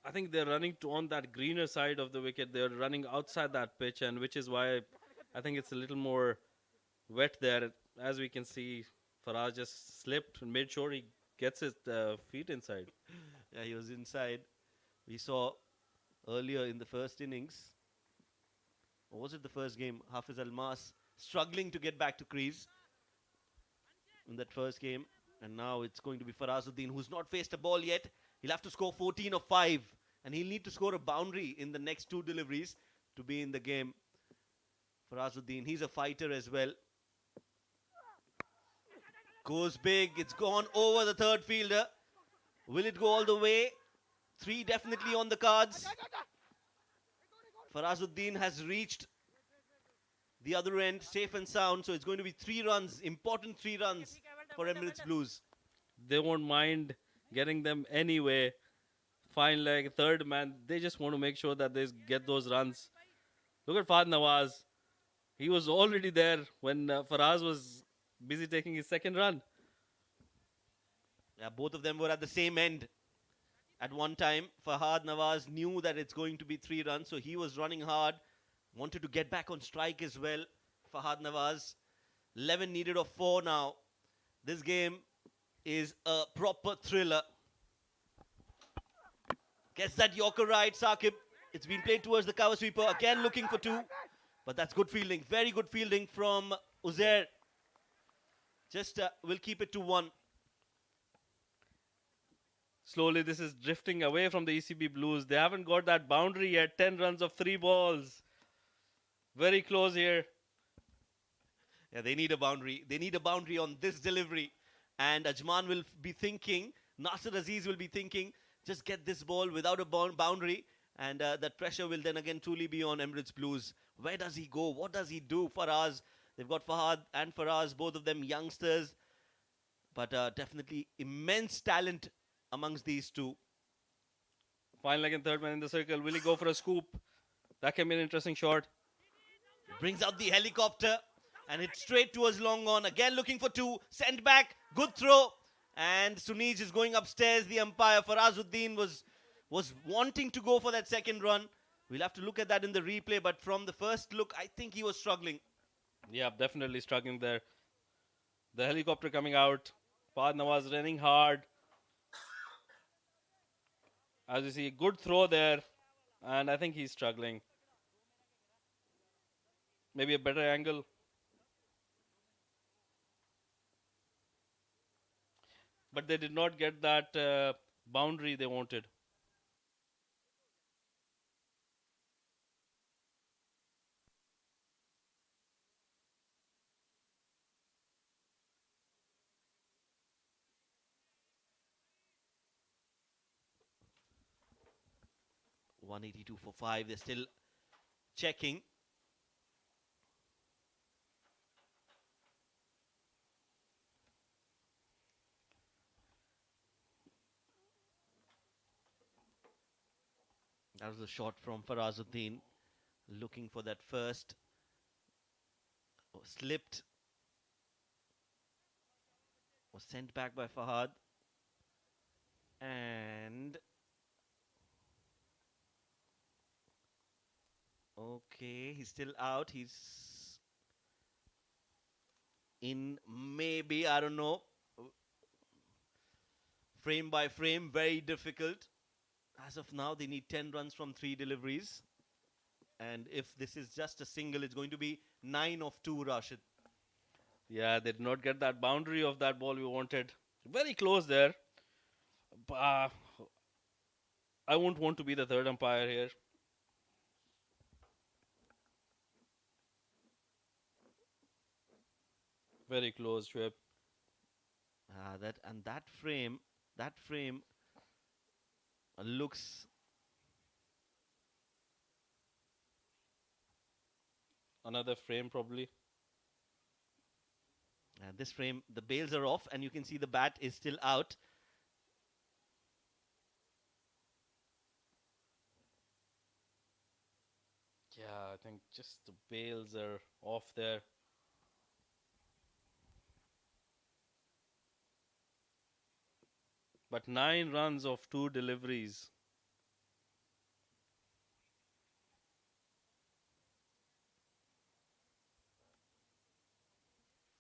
I think they're running on that greener side of the wicket. They're running outside that pitch, and which is why I think it's a little more wet there. As we can see, Faraz just slipped and made sure he gets his feet inside. Yeah, he was inside. We saw earlier in the first innings, or was it the first game, Hafiz Almas struggling to get back to crease in that first game. And now it's going to be Farazuddin, who's not faced a ball yet. He'll have to score 14 of 5. And he'll need to score a boundary in the next 2 deliveries to be in the game. Farazuddin, he's a fighter as well. Goes big. It's gone over the third fielder. Will it go all the way? 3 definitely on the cards. Farazuddin has reached the other end safe and sound. So it's going to be 3 runs. Important 3 runs for Emirates Blues. They won't mind getting them anyway. Fine leg, third man. They just want to make sure that they get those runs. Look at Fahad Nawaz. He was already there when Faraz was busy taking his second run. Yeah, both of them were at the same end at one time. Fahad Nawaz knew that it's going to be 3 runs, so he was running hard. Wanted to get back on strike as well. Fahad Nawaz. 11 needed of 4 now. This game is a proper thriller. Gets that Yorker right, Saqib. It's been played towards the cover sweeper. Again looking for 2. But that's good fielding. Very good fielding from Uzair. Just we'll keep it to 1. Slowly this is drifting away from the ECB Blues. They haven't got that boundary yet. 10 runs of 3 balls. Very close here. Yeah, they need a boundary. They need a boundary on this delivery. And Ajman will be thinking, Nasir Aziz will be thinking, just get this ball without a boundary. And that pressure will then again truly be on Emirates Blues. Where does he go? What does he do? Faraz. They've got Fahad and Faraz, both of them youngsters. But definitely immense talent amongst these two. Fine leg and third man in the circle. Will he go for a scoop? That can be an interesting shot. Brings out the helicopter and hits straight towards long on. Again looking for 2. Sent back. Good throw. And Sunij is going upstairs. The umpire, Farazuddin, was wanting to go for that second run. We'll have to look at that in the replay. But from the first look, I think he was struggling. Yeah, definitely struggling there. The helicopter coming out. Fahad Nawaz running hard. As you see, good throw there. And I think he's struggling. Maybe a better angle. But they did not get that boundary they wanted. .182 for 5. They're still checking. That was a shot from Farazuddin. Looking for that first. Oh, slipped. Was sent back by Fahad. And okay, he's still out. He's in maybe, I don't know. Frame by frame, very difficult. As of now, they need 10 runs from 3 deliveries. And if this is just a single, it's going to be 9 of 2, Rashid. Yeah, they did not get that boundary of that ball we wanted. Very close there. I won't want to be the third umpire here. Very close, Shoaib. That frame looks. Another frame probably. This frame, the bails are off, and you can see the bat is still out. Yeah, I think just the bails are off there. But 9 runs of 2 deliveries.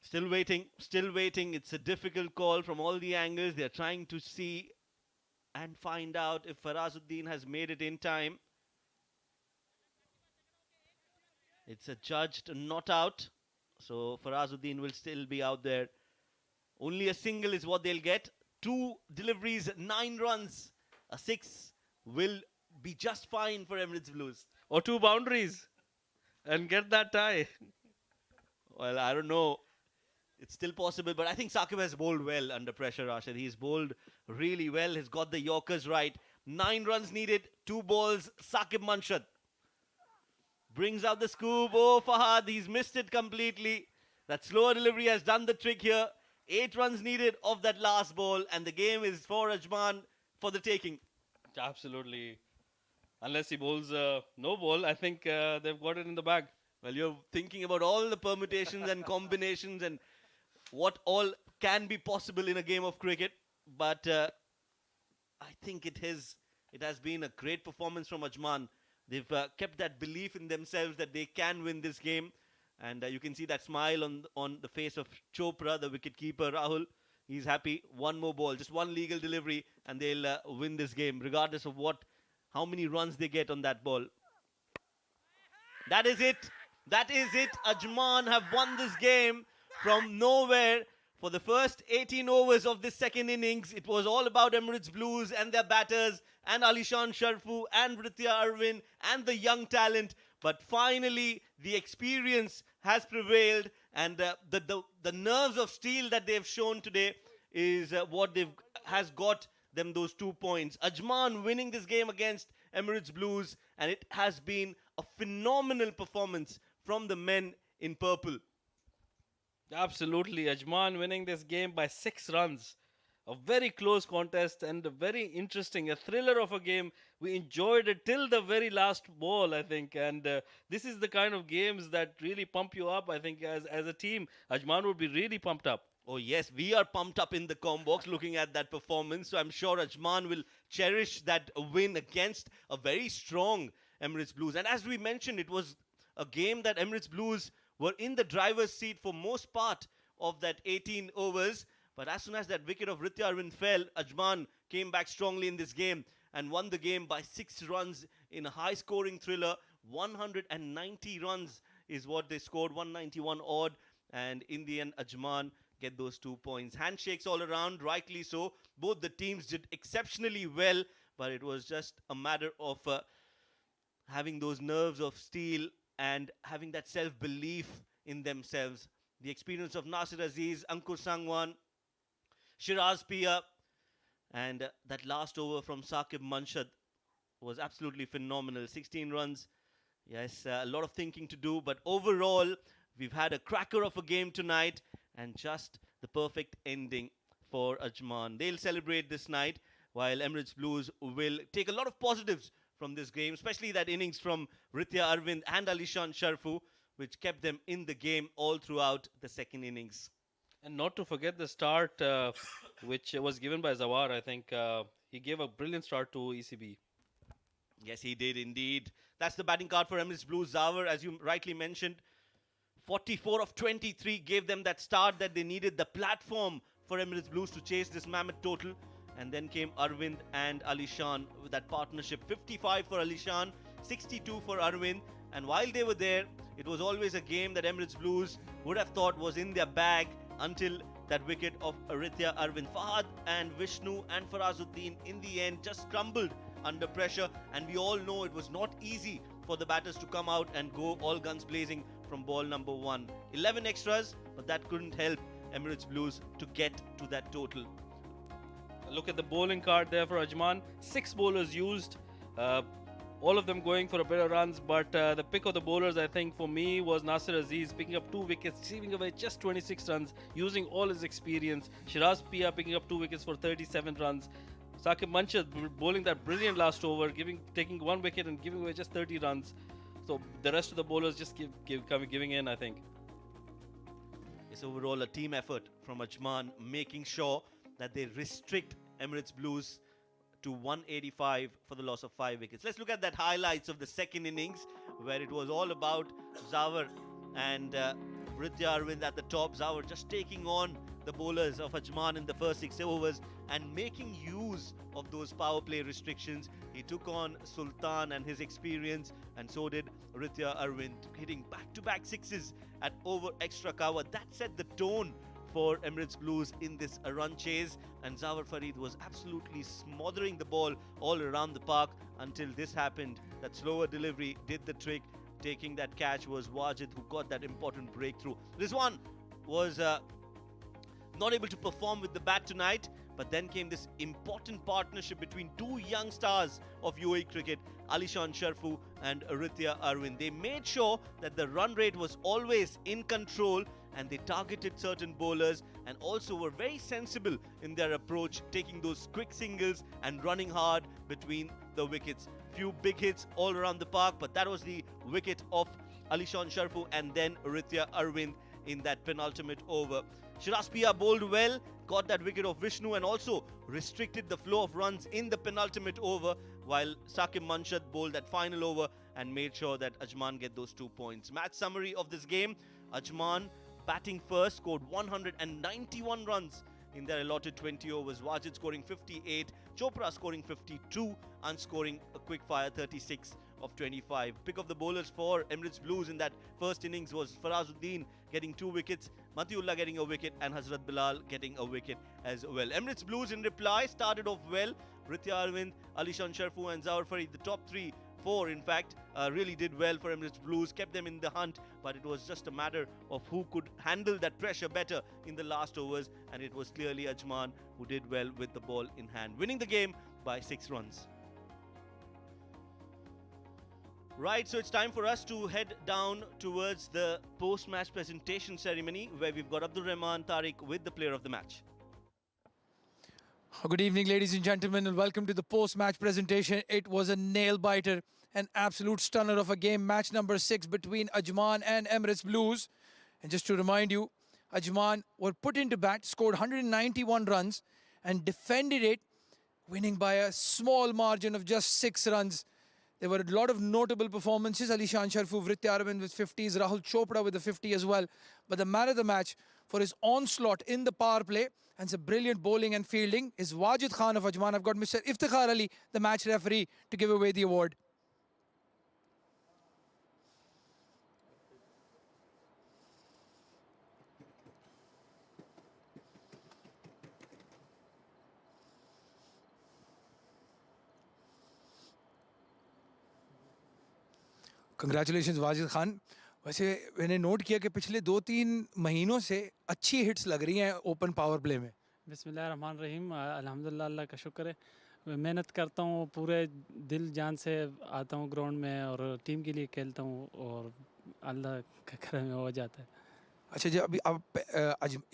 Still waiting, still waiting. It's a difficult call from all the angles. They're trying to see and find out if Farazuddin has made it in time. It's a judged not out, so Farazuddin will still be out there. Only a single is what they'll get. 2 deliveries, 9 runs. A 6 will be just fine for Emirates Blues. Or 2 boundaries. And get that tie. Well, I don't know. It's still possible, but I think Saqib has bowled well under pressure, Rashid. He's bowled really well. He's got the Yorkers right. 9 runs needed, 2 balls. Saqib Manshad brings out the scoop. Oh, Fahad, he's missed it completely. That slower delivery has done the trick here. 8 runs needed off that last ball, and the game is for Ajman for the taking. Absolutely. Unless he bowls no ball, I think they've got it in the bag. Well, you're thinking about all the permutations and combinations and what all can be possible in a game of cricket. But I think it has been a great performance from Ajman. They've kept that belief in themselves that they can win this game. And you can see that smile on the face of Chopra, the wicketkeeper, Rahul. He's happy. 1 more ball, just 1 legal delivery, and they'll win this game, regardless of how many runs they get on that ball. That is it. That is it. Ajman have won this game from nowhere. For the first 18 overs of this second innings, it was all about Emirates Blues and their batters and Alishan Sharfu and Ritya Arvind and the young talent. But finally, the experience has prevailed, and the nerves of steel that they've shown today is what has got them those 2 points. Ajman winning this game against Emirates Blues, and it has been a phenomenal performance from the men in purple. Absolutely. Ajman winning this game by 6 runs. A very close contest and a very interesting, a thriller of a game. We enjoyed it till the very last ball, I think. And this is the kind of games that really pump you up, I think, as a team. Ajman would be really pumped up. Oh, yes, we are pumped up in the Combox looking at that performance. So I'm sure Ajman will cherish that win against a very strong Emirates Blues. And as we mentioned, it was a game that Emirates Blues were in the driver's seat for most part of that 18 overs. But as soon as that wicket of Ritya Arvind fell, Ajman came back strongly in this game and won the game by 6 runs in a high-scoring thriller. 190 runs is what they scored, 191 odd. And in the end, Ajman get those 2 points. Handshakes all around, rightly so. Both the teams did exceptionally well, but it was just a matter of having those nerves of steel and having that self-belief in themselves. The experience of Nasir Aziz, Ankur Sangwan, Shiraz Pia, and that last over from Saqib Manshad was absolutely phenomenal. 16 runs. Yes, a lot of thinking to do, but overall, we've had a cracker of a game tonight and just the perfect ending for Ajman. They'll celebrate this night, while Emirates Blues will take a lot of positives from this game, especially that innings from Ritya Arvind and Alishan Sharfu, which kept them in the game all throughout the second innings. And not to forget the start, which was given by Zawar, I think. He gave a brilliant start to ECB. Yes, he did indeed. That's the batting card for Emirates Blues. Zawar, as you rightly mentioned, 44 of 23 gave them that start that they needed, the platform for Emirates Blues to chase this mammoth total. And then came Arvind and Alishan with that partnership. 55 for Alishan, 62 for Arvind. And while they were there, it was always a game that Emirates Blues would have thought was in their bag until that wicket of Ritya Arvind. Fahad and Vishnu and Farazuddin in the end just crumbled under pressure, and we all know it was not easy for the batters to come out and go all guns blazing from ball number 1. 11 extras, but that couldn't help Emirates Blues to get to that total. Look at the bowling card there for Ajman. 6 bowlers used. All of them going for a bit of runs, but the pick of the bowlers, I think, for me was Nasir Aziz picking up 2 wickets, receiving away just 26 runs, using all his experience. Shiraz Pia picking up 2 wickets for 37 runs. Saqib Manshad bowling that brilliant last over, taking 1 wicket and giving away just 30 runs. So the rest of the bowlers just giving in, I think. It's overall a team effort from Ajman, making sure that they restrict Emirates Blues to 185 for the loss of 5 wickets. Let's look at that highlights of the second innings, where it was all about Zawar and Ritya Arvind at the top. Zawar just taking on the bowlers of Ajman in the first 6 overs and making use of those power play restrictions. He took on Sultan and his experience, and so did Ritya Arvind, hitting back-to-back sixes at over extra cover. That set the tone for Emirates Blues in this run chase, and Zawar Farid was absolutely smothering the ball all around the park until this happened. That slower delivery did the trick. Taking that catch was Wajid, who got that important breakthrough. Rizwan was not able to perform with the bat tonight, but then came this important partnership between 2 young stars of UAE cricket, Alishan Sharfu and Ritya Arvind. They made sure that the run rate was always in control, and they targeted certain bowlers and also were very sensible in their approach, taking those quick singles and running hard between the wickets. Few big hits all around the park, but that was the wicket of Alishan Sharfu and then Ritya Arvind in that penultimate over. Shiraz Pia bowled well, got that wicket of Vishnu and also restricted the flow of runs in the penultimate over, while Saqib Manshad bowled that final over and made sure that Ajman get those 2 points. Match summary of this game: Ajman batting first scored 191 runs in their allotted 20 overs. Wajid scoring 58, Chopra scoring 52, and scoring a quick fire 36 of 25. Pick of the bowlers for Emirates Blues in that first innings was Farazuddin getting 2 wickets, Matiullah getting a wicket, and Hazrat Bilal getting a wicket as well. Emirates Blues in reply started off well. Ritya Arvind, Alishan Sharfu and Zawar Farid, the top 4 in fact, really did well for Emirates Blues, kept them in the hunt, but it was just a matter of who could handle that pressure better in the last overs, and it was clearly Ajman who did well with the ball in hand, winning the game by 6 runs. Right, so it's time for us to head down towards the post-match presentation ceremony, where we've got Abdul Rahman Tariq with the player of the match. Good evening, ladies and gentlemen, and welcome to the post-match presentation. It was a nail-biter, an absolute stunner of a game, match number 6 between Ajman and Emirates Blues. And just to remind you, Ajman were put into bat, scored 191 runs, and defended it, winning by a small margin of just 6 runs. There were a lot of notable performances. Alishan Sharfu, Ritya Arvind with 50s, Rahul Chopra with a 50 as well. But the man of the match for his onslaught in the power play and some brilliant bowling and fielding is Wajid Khan of Ajman. I've got Mr. Iftikhar Ali, the match referee, to give away the award. Congratulations Wajid Khan. वैसे मैंने note किया कि पिछले 2-3 महीनों से अच्छी hits लग रही हैं ओपन पावर प्ले में. बिस्मिल्लाहिर्रहमानिर्रहीम. अल्हम्दुलिल्लाह, अल्लाह का शुक्र है. मैं मेहनत करता हूँ, पूरे दिल जान से आता हूँ ग्राउंड में और टीम के लिए खेलता हूँ और अल्लाह का करम में हो जाता है. अच्छा जी, अभी अब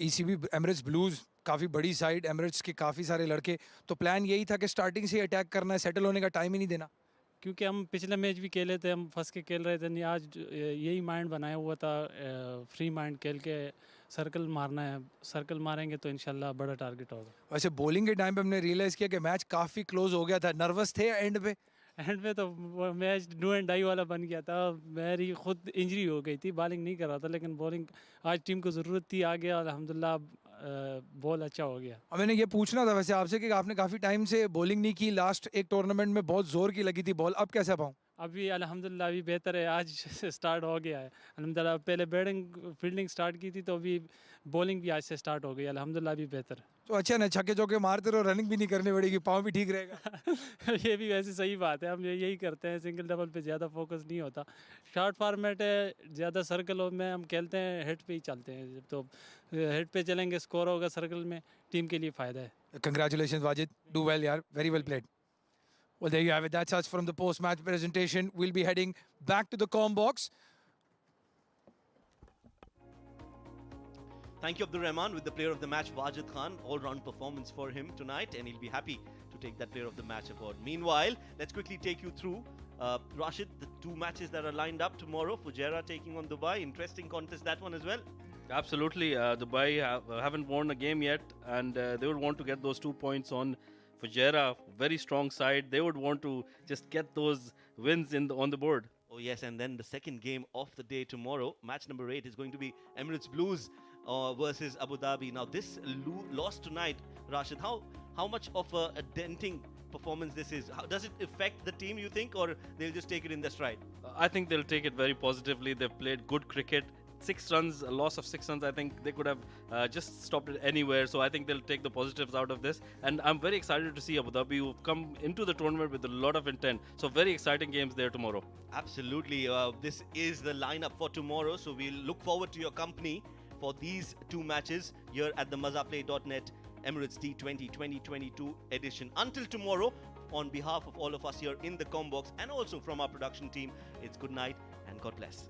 ईसीबी एमिरेट्स ब्लूज काफ़ी बड़ी साइड, एमिरेट्स के काफ़ी सारे लड़के, तो प्लान यही था कि स्टार्टिंग से ही अटैक करना है, सेटल होने का टाइम ही नहीं देना. क्योंकि हम पिछले मैच भी खेले थे, हम फंस के खेल रहे थे नहीं. आज यही माइंड बनाया हुआ था, फ्री माइंड खेल के सर्कल मारना है. सर्कल मारेंगे तो इंशाल्लाह बड़ा टारगेट होगा. वैसे बॉलिंग के टाइम पे हमने रियलाइज़ किया कि मैच काफ़ी क्लोज हो गया था. नर्वस थे एंड पे? एंड पे तो मैच डू एंड डाई वाला बन गया था. मेरी खुद इंजरी हो गई थी, बॉलिंग नहीं कर रहा था, लेकिन बॉलिंग आज टीम को ज़रूरत थी. आ गया अल्हम्दुलिल्लाह, बॉल अच्छा हो गया. अब मैंने ये पूछना था वैसे आपसे कि आपने काफ़ी टाइम से बॉलिंग नहीं की, लास्ट एक टूर्नामेंट में बहुत ज़ोर की लगी थी बॉल, अब कैसे पाऊँ? अभी अल्हम्दुलिल्लाह अभी बेहतर है, आज से स्टार्ट हो गया है अल्हम्दुलिल्लाह। पहले बैटिंग फील्डिंग स्टार्ट की थी, तो अभी बॉलिंग भी आज से स्टार्ट हो गई, अल्हम्दुलिल्लाह अभी बेहतर है। तो अच्छा ना, छक्के चौके मारते रहो, रनिंग भी नहीं करनी पड़ेगी, पाँव भी ठीक रहेगा। ये भी वैसे सही बात है, हम यही करते हैं, सिंगल डबल पे ज़्यादा फोकस नहीं होता। शॉर्ट फॉर्मेट है, ज़्यादा सर्कलों में हम खेलते हैं, हेड पे ही चलते हैं, तो हेड पे चलेंगे, स्कोर होगा सर्कल में, टीम के लिए फ़ायदा है। Congratulations, Wajid. Do well, yaar. Very well played. Well, there you have it. That's us from the post-match presentation. We'll be heading back to the comm box. Thank you, Abdul Rahman, with the player of the match, Wajid Khan. All-round performance for him tonight, and he'll be happy to take that player of the match award. Meanwhile, let's quickly take you through, Rashid, the two matches that are lined up tomorrow. Fujairah taking on Dubai. Interesting contest, that one as well. Absolutely. Dubai haven't won a game yet, and they would want to get those 2 points on Fujairah. Very strong side. They would want to just get those wins on the board. Oh yes, and then the second game of the day tomorrow, match number 8, is going to be Emirates Blues versus Abu Dhabi. Now this loss tonight, Rashid, how much of a denting performance this is? How does it affect the team, you think, or they'll just take it in their stride? I think they'll take it very positively. They've played good cricket. 6 runs, a loss of 6 runs. I think they could have just stopped it anywhere. So I think they'll take the positives out of this. And I'm very excited to see Abu Dhabi, who've come into the tournament with a lot of intent. So very exciting games there tomorrow. Absolutely. This is the lineup for tomorrow. So we'll look forward to your company for these two matches here at the mazaplay.net Emirates D20 2022 edition. Until tomorrow, on behalf of all of us here in the Combox and also from our production team, it's good night and God bless.